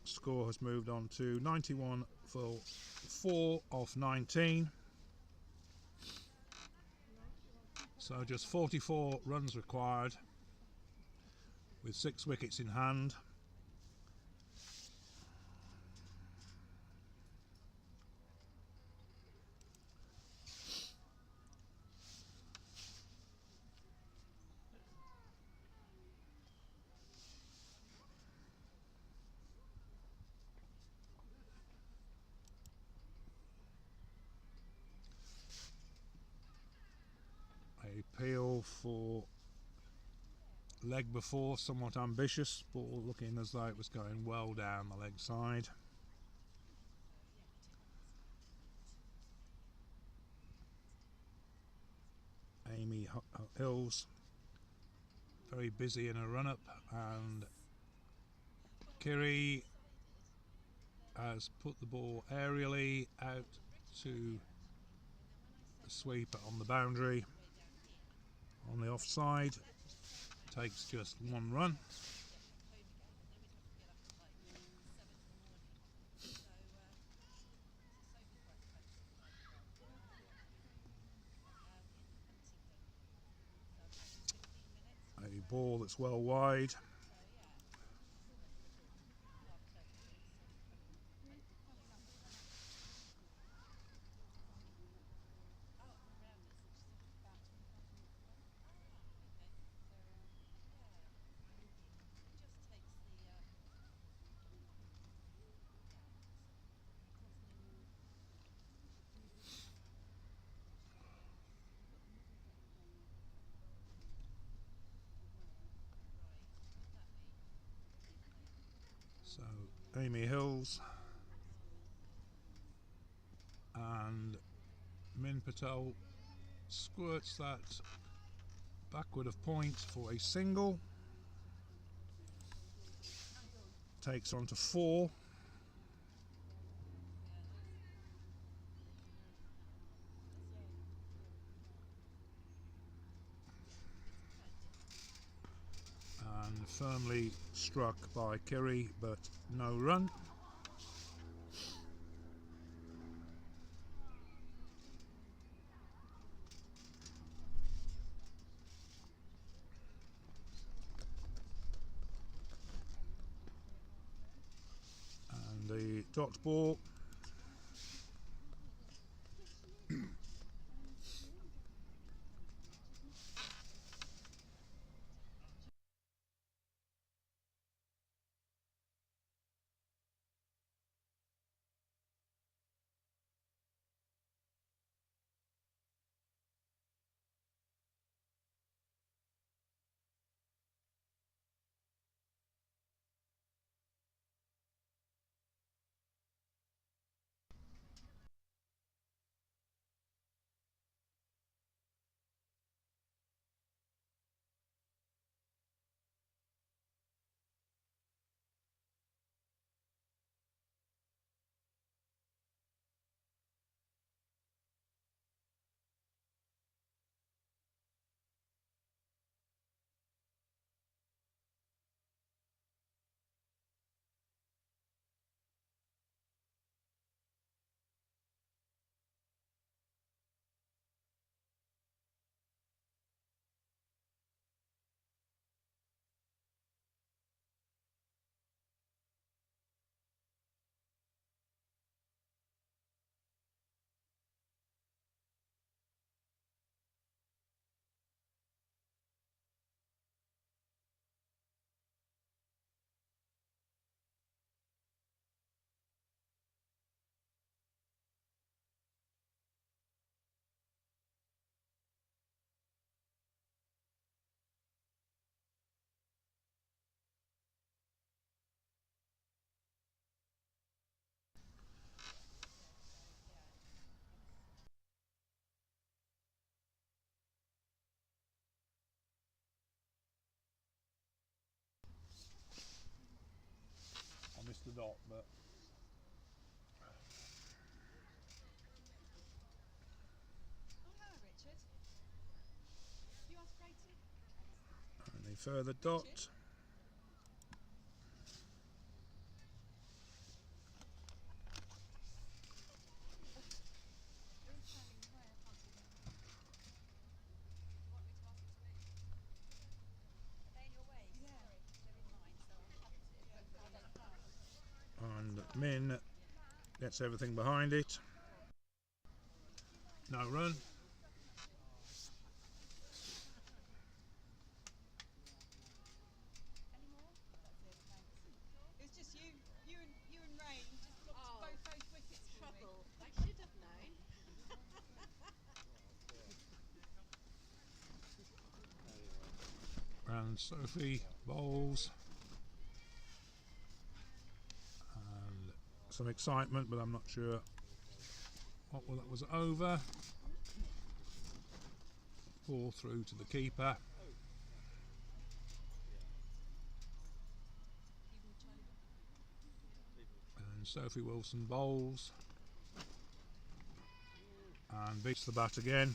B: Score has moved on to 91 for 4 off 19. So just 44 runs required with 6 wickets in hand. A peel for leg before, somewhat ambitious, ball looking as though it was going well down the leg side. Amy Hills very busy in a run-up, and Kiri has put the ball aerially out to the sweeper on the boundary on the offside. Takes just 1 run. A ball that's well wide. So Amy Hills and Min Patel squirts that backward of point for a single. Takes on to 4. And firmly struck by Kiri, but no run. And the dot ball. I missed the dot, but A further dot. And Min gets everything behind it. No run.
H: It's just you and Rain just blocked both wickets for me.
A: I should have known.
B: And Sophie bowls. And some excitement, but I'm not sure what that was over. Ball through to the keeper. And Sophie Wilson bowls and beats the bat again.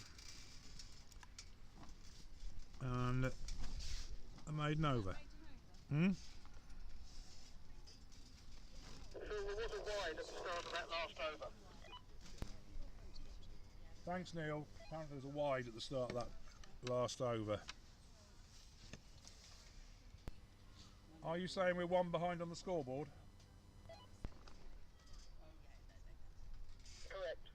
B: And a maiden over. Hmm?
E: So there was a wide at the start of that last over.
B: Thanks, Neil. Apparently there's a wide at the start of that last over. Are you saying we're one behind on the scoreboard?
E: Correct.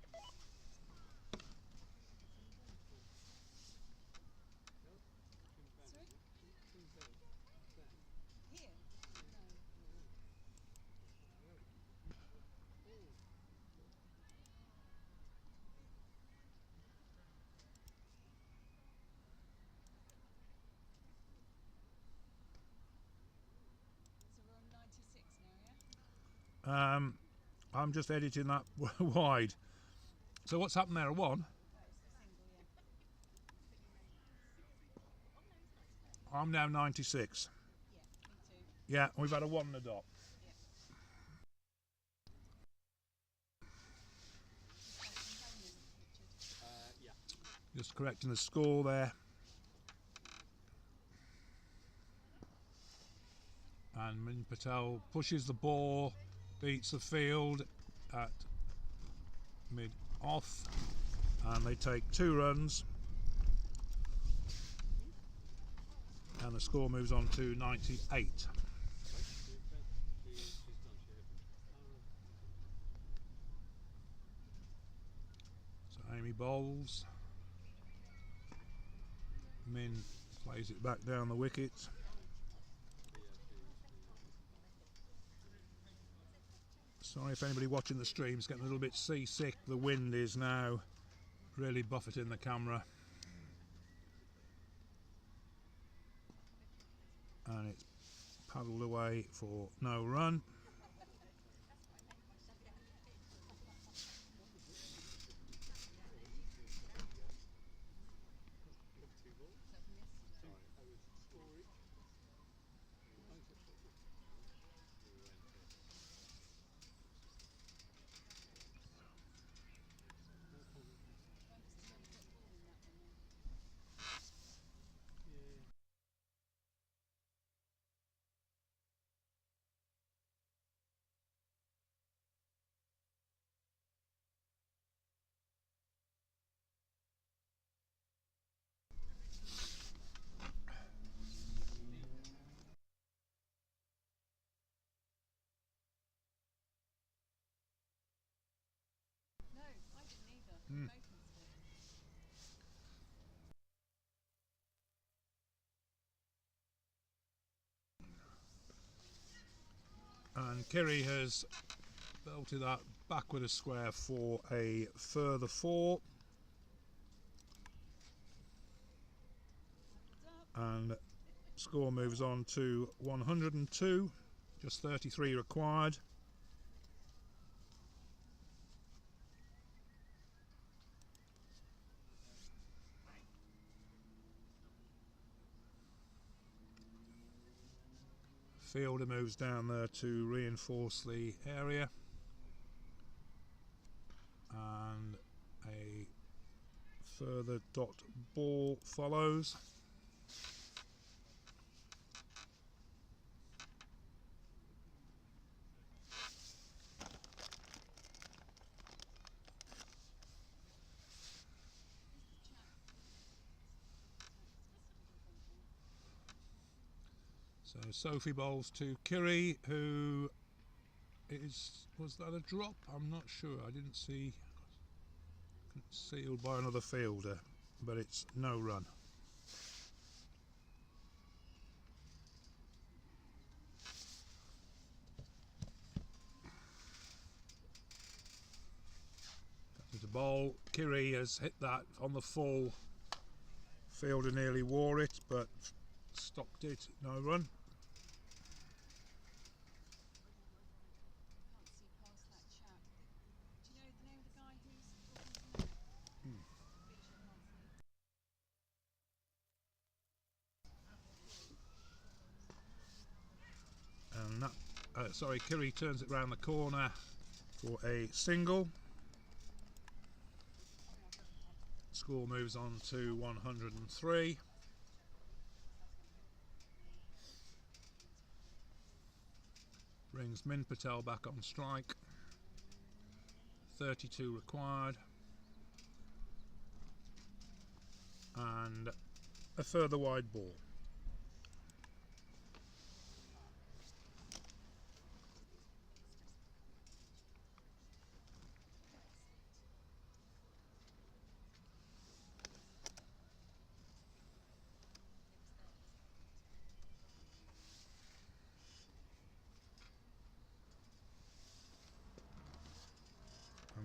H: Here. So we're on 96 now, yeah?
B: I'm just editing that wide. So what's happened there? A one?
H: That was the single, yeah.
B: I'm now 96.
H: Yeah, me too.
B: Yeah, we've had a one and a dot. Just correcting the score there. And Min Patel pushes the ball, beats the field at mid off, and they take 2 runs. And the score moves on to 98. So Amy bowls. Min plays it back down the wicket. Sorry if anybody watching the stream is getting a little bit seasick. The wind is now really buffeting the camera. And it's paddled away for no run.
H: No, I didn't either.
B: Mm.
H: Both missed it.
B: And Kiri has belted that backward a square for a further 4. And score moves on to 102, just 33 required. Fielder moves down there to reinforce the area, and a further dot ball follows. So Sophie bowls to Kiri, who was that a drop? I'm not sure. I didn't see. Sealed by another fielder, but it's no run. To bowl, Kiri has hit that on the full. Fielder nearly wore it, but stopped it. No run.
A: Can't see past that chap. Do you know the name of the guy who's talking to me? Picture, I can't see.
B: And that, sorry, Kiri turns it round the corner for a single. Score moves on to 103. Brings Min Patel back on strike. 32 required. And a further wide ball.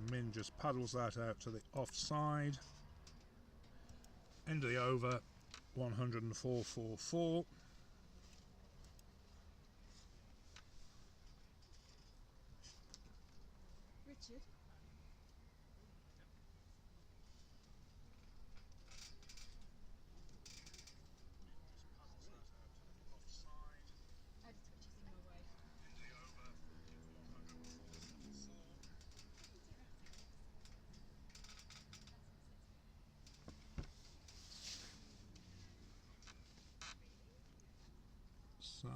B: Min just paddles that out to the offside. End of the over, 104.44.
H: Richard?
B: So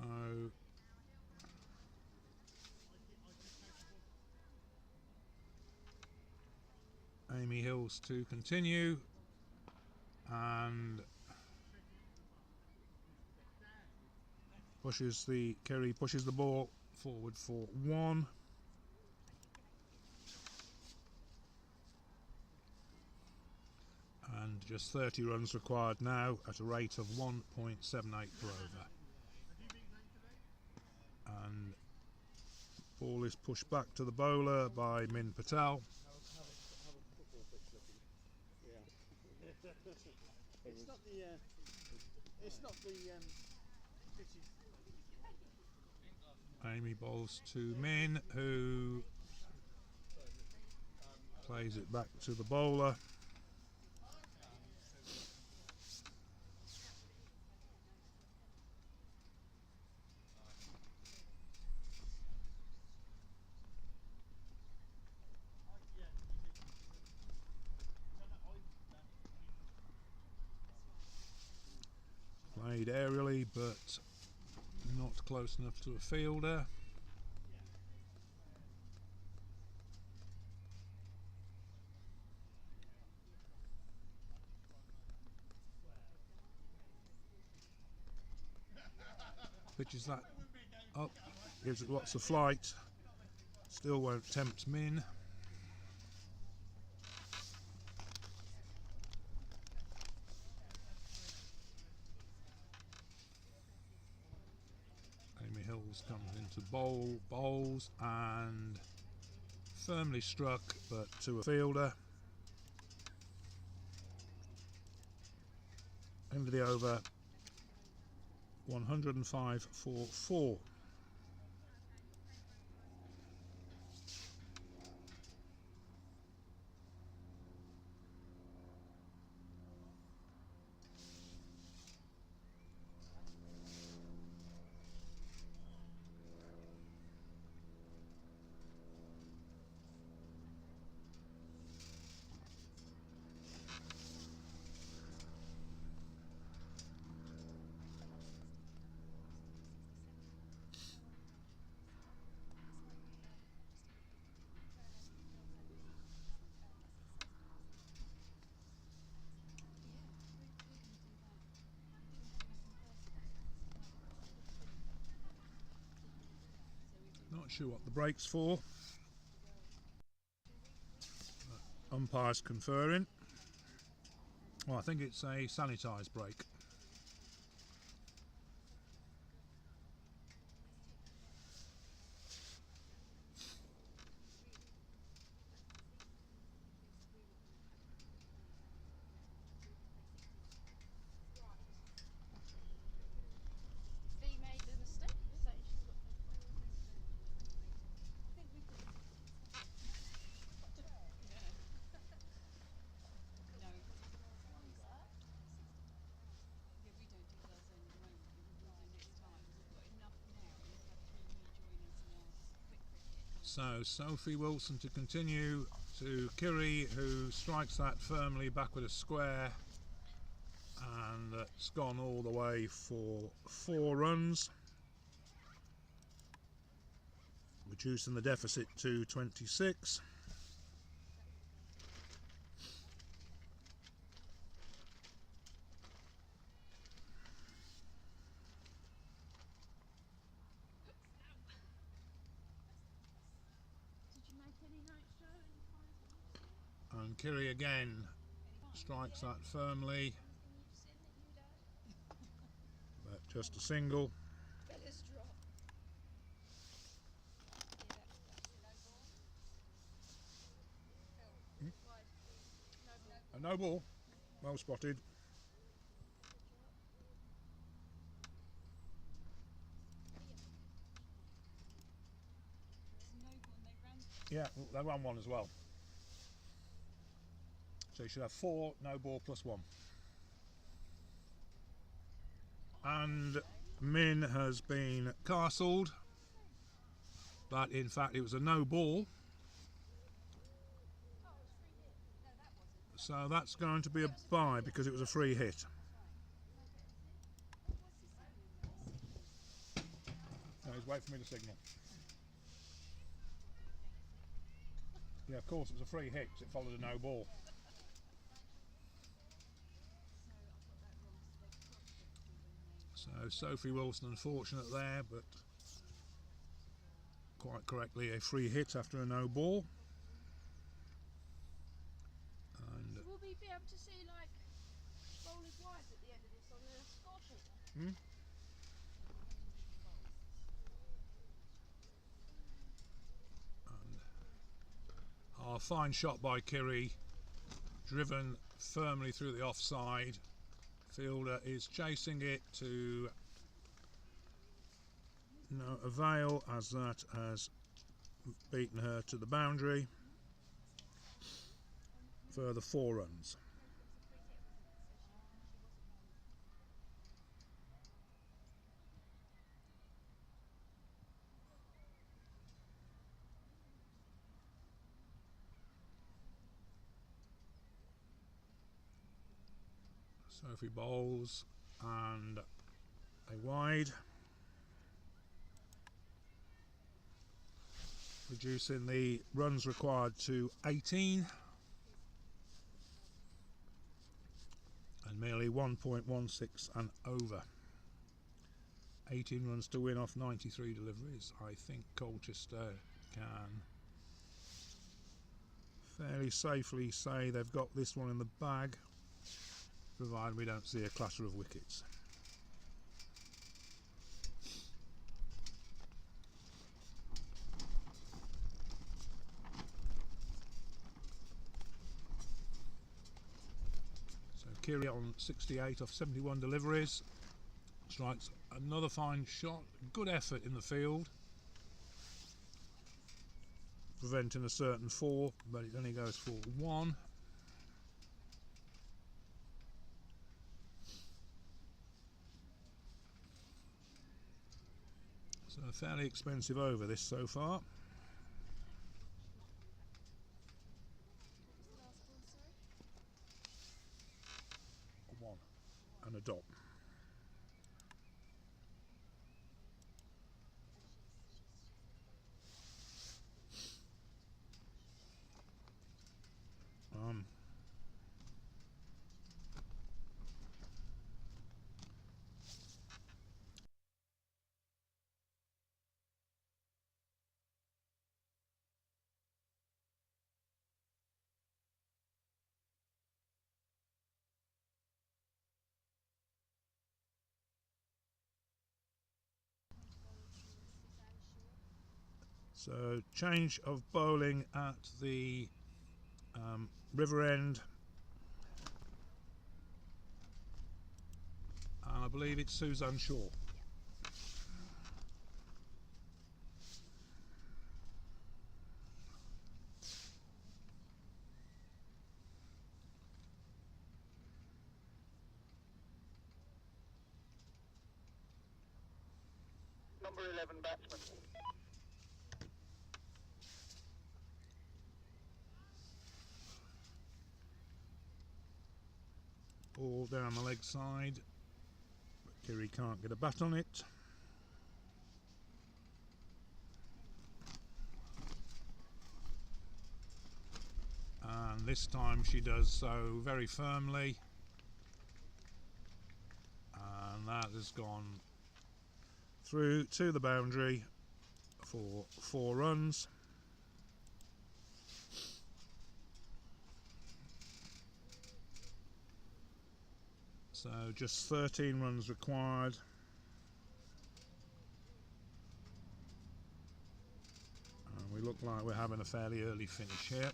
B: Amy Hills to continue, and Kerry pushes the ball forward for one. And just 30 runs required now at a rate of 1.78 per over. And ball is pushed back to the bowler by Min Patel.
G: It's not the
B: Amy bowls to Min, who plays it back to the bowler. Played aerially, but not close enough to a fielder. Pitches that up, gives it lots of flight, still won't tempt Min. Amy Hills comes into bowls and firmly struck, but to a fielder. End of the over, 105.44. sure what the break's for. Umpire's conferring. Well, I think it's a sanitised break.
I: V made a mistake, so she's got
A: No. Yeah, we don't do girls only at the moment, but we will do next time. We've got enough now. We've had 3 new joiners now. Quick cricket.
B: So Sophie Wilson to continue to Kiri, who strikes that firmly back with a square, and it's gone all the way for 4 runs, reducing the deficit to 26.
I: Did you make any notes, Joe? Any finds that you've seen?
B: And Kiri again strikes that firmly,
I: Anything you've seen that you'd add?
B: but just a single.
I: Bella's drop.
B: A no ball, well spotted. Yeah, they ran one as well. So you should have 4 no ball plus 1. And Min has been castled, but in fact it was a no ball. So that's going to be a bye because it was a free hit. No, he's waiting for me to signal. Yeah, of course it was a free hit 'cause it followed a no ball. So Sophie Wilson unfortunate there, but quite correctly a free hit after a no ball. And
I: Will we be able to see like bowlers wides at the end of this on the scoreboard?
B: and our fine shot by Kiri, driven firmly through the offside. Fielder is chasing it to no avail, as that has beaten her to the boundary. Further 4 runs. Sophie bowls and a wide, reducing the runs required to 18 and merely 1.16 and over. 18 runs to win off 93 deliveries. I think Colchester can fairly safely say they've got this one in the bag, provided we don't see a clatter of wickets. So Kiri on 68 off 71 deliveries, strikes another fine shot, good effort in the field, preventing a certain 4, but it only goes for 1. So a fairly expensive over this so far. A 1 and a dot. So change of bowling at the river end, and I believe it's Suzanne Shaw.
E: Number 11 batsman.
B: Ball down the leg side, but Kiri can't get a bat on it. And this time she does so very firmly, and that has gone through to the boundary for 4 runs. So just 13 runs required. And we look like we're having a fairly early finish here.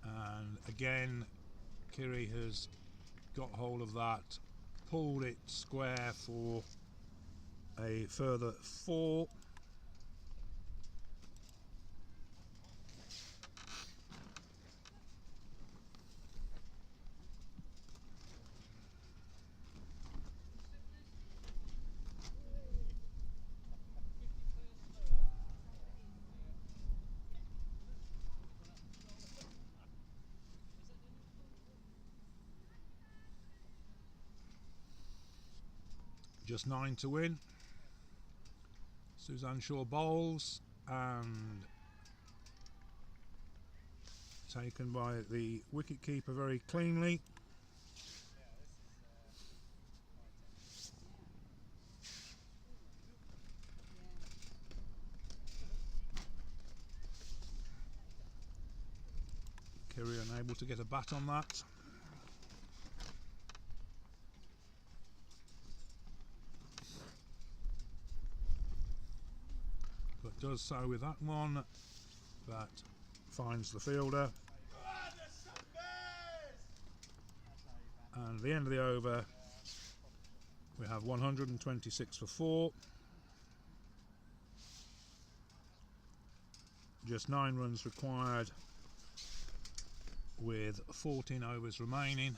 B: And again, Kiri has got hold of that, pulled it square for a further 4. Just 9 to win. Suzanne Shaw bowls, and taken by the wicketkeeper very cleanly. Kiri unable to get a bat on that. But does so with that one, that finds the fielder. And at the end of the over, we have 126 for 4. Just 9 runs required with 14 overs remaining.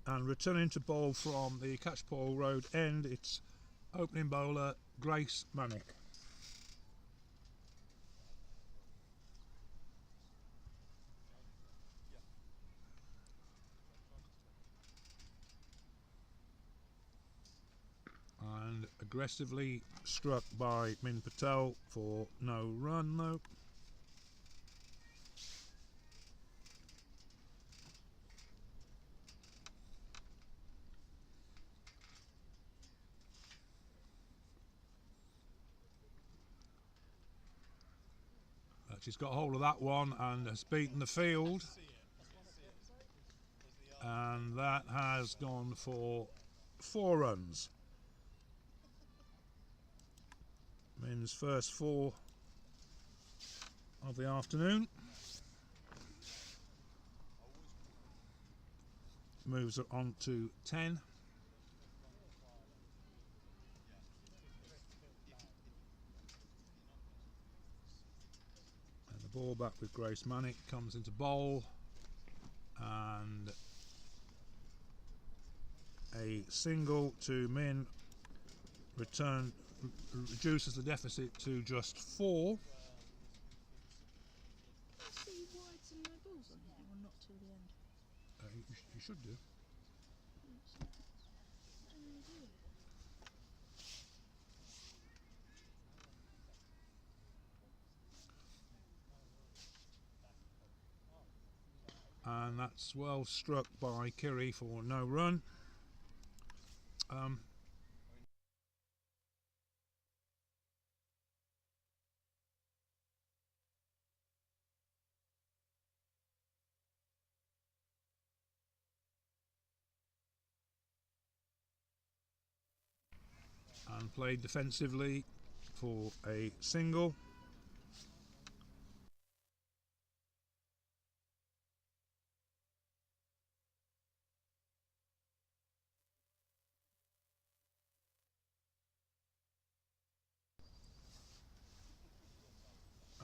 B: And returning to bowl from the Catchpole Road end, it's opening bowler Grace Manick. And aggressively struck by Min Patel for no run though. She's got hold of that one and has beaten the field, and that has gone for 4 runs. Min's first 4 of the afternoon. Moves her on to 10. Ball back with Grace Manick, comes into bowl, and a single to Min reduces the deficit to just 4.
I: some no balls on here, or not till the end?
B: You should do.
I: I don't really do it.
B: And that's well struck by Kiri for no run. And played defensively for a single.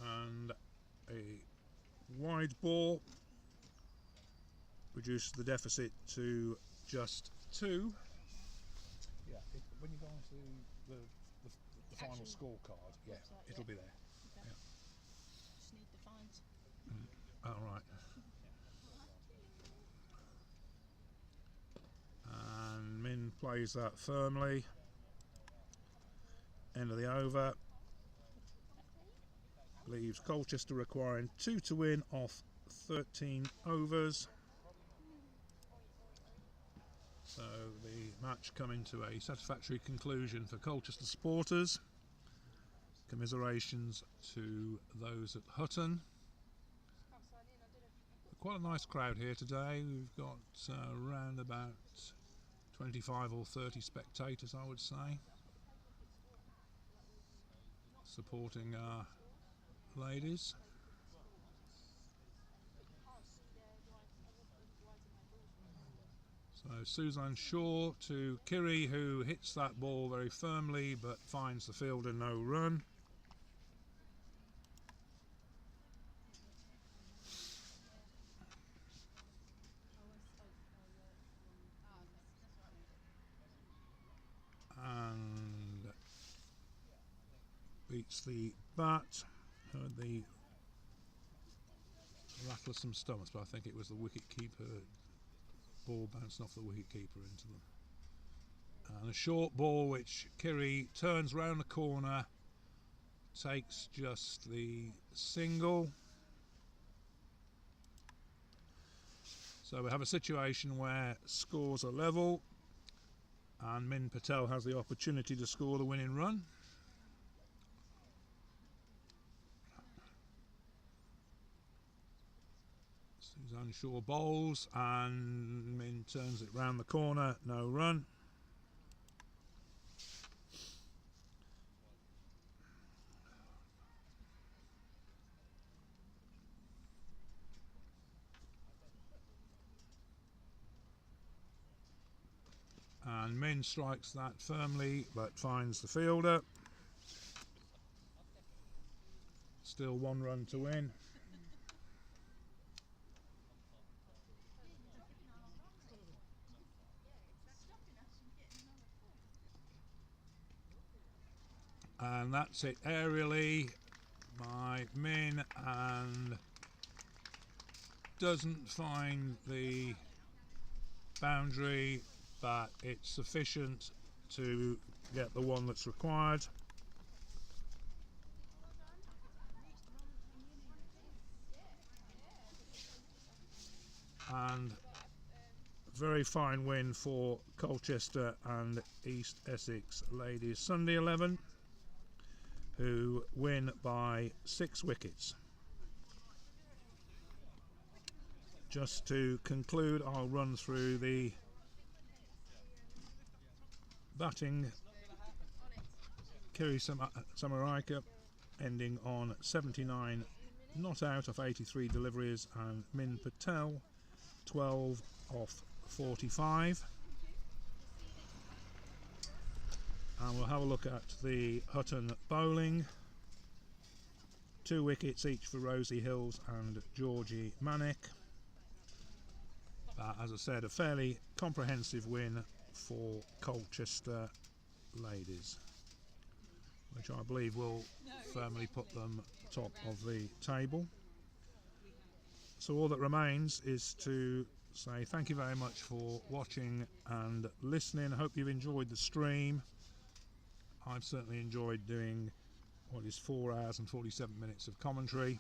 B: And a wide ball reduces the deficit to just 2. Yeah, when you go on to the final
I: Actual
B: scorecard, yeah,
I: website,
B: it'll
I: yeah.
B: be there.
I: Okay.
B: Yeah.
I: Just need the fines.
B: All right. And Min plays that firmly. End of the over. Leaves Colchester requiring 2 to win off 13 overs. So the match coming to a satisfactory conclusion for Colchester supporters. Commiserations to those at Hutton. Quite a nice crowd here today. We've got around about 25 or 30 spectators, I would say, supporting our ladies. So Suzanne Shaw to Kiri, who hits that ball very firmly but finds the fielder no run. And beats the bat. Heard the rattle of some stumps, but I think it was the wicket keeper. Ball bouncing off the wicket keeper into them. And a short ball which Kiri turns round the corner, takes just the single. So we have a situation where scores are level and Min Patel has the opportunity to score the winning run. Suzanne Shaw bowls and Min turns it round the corner, no run. And Min strikes that firmly but finds the fielder. Still 1 run to win. And that's it aerially by Min, and doesn't find the boundary, but it's sufficient to get the one that's required. And very fine win for Colchester and East Essex Ladies Sunday 11, who win by 6 wickets. Just to conclude, I'll run through the batting. Kiri Samaraika ending on 79 not out of 83 deliveries, and Min Patel 12 off 45. And we'll have a look at the Hutton bowling. 2 wickets each for Rosie Hills and Georgie Manick. As I said, a fairly comprehensive win for Colchester Ladies, which I believe will firmly put them top of the table. So all that remains is to say thank you very much for watching and listening. I hope you've enjoyed the stream. I've certainly enjoyed doing what is 4 hours and 47 minutes of commentary.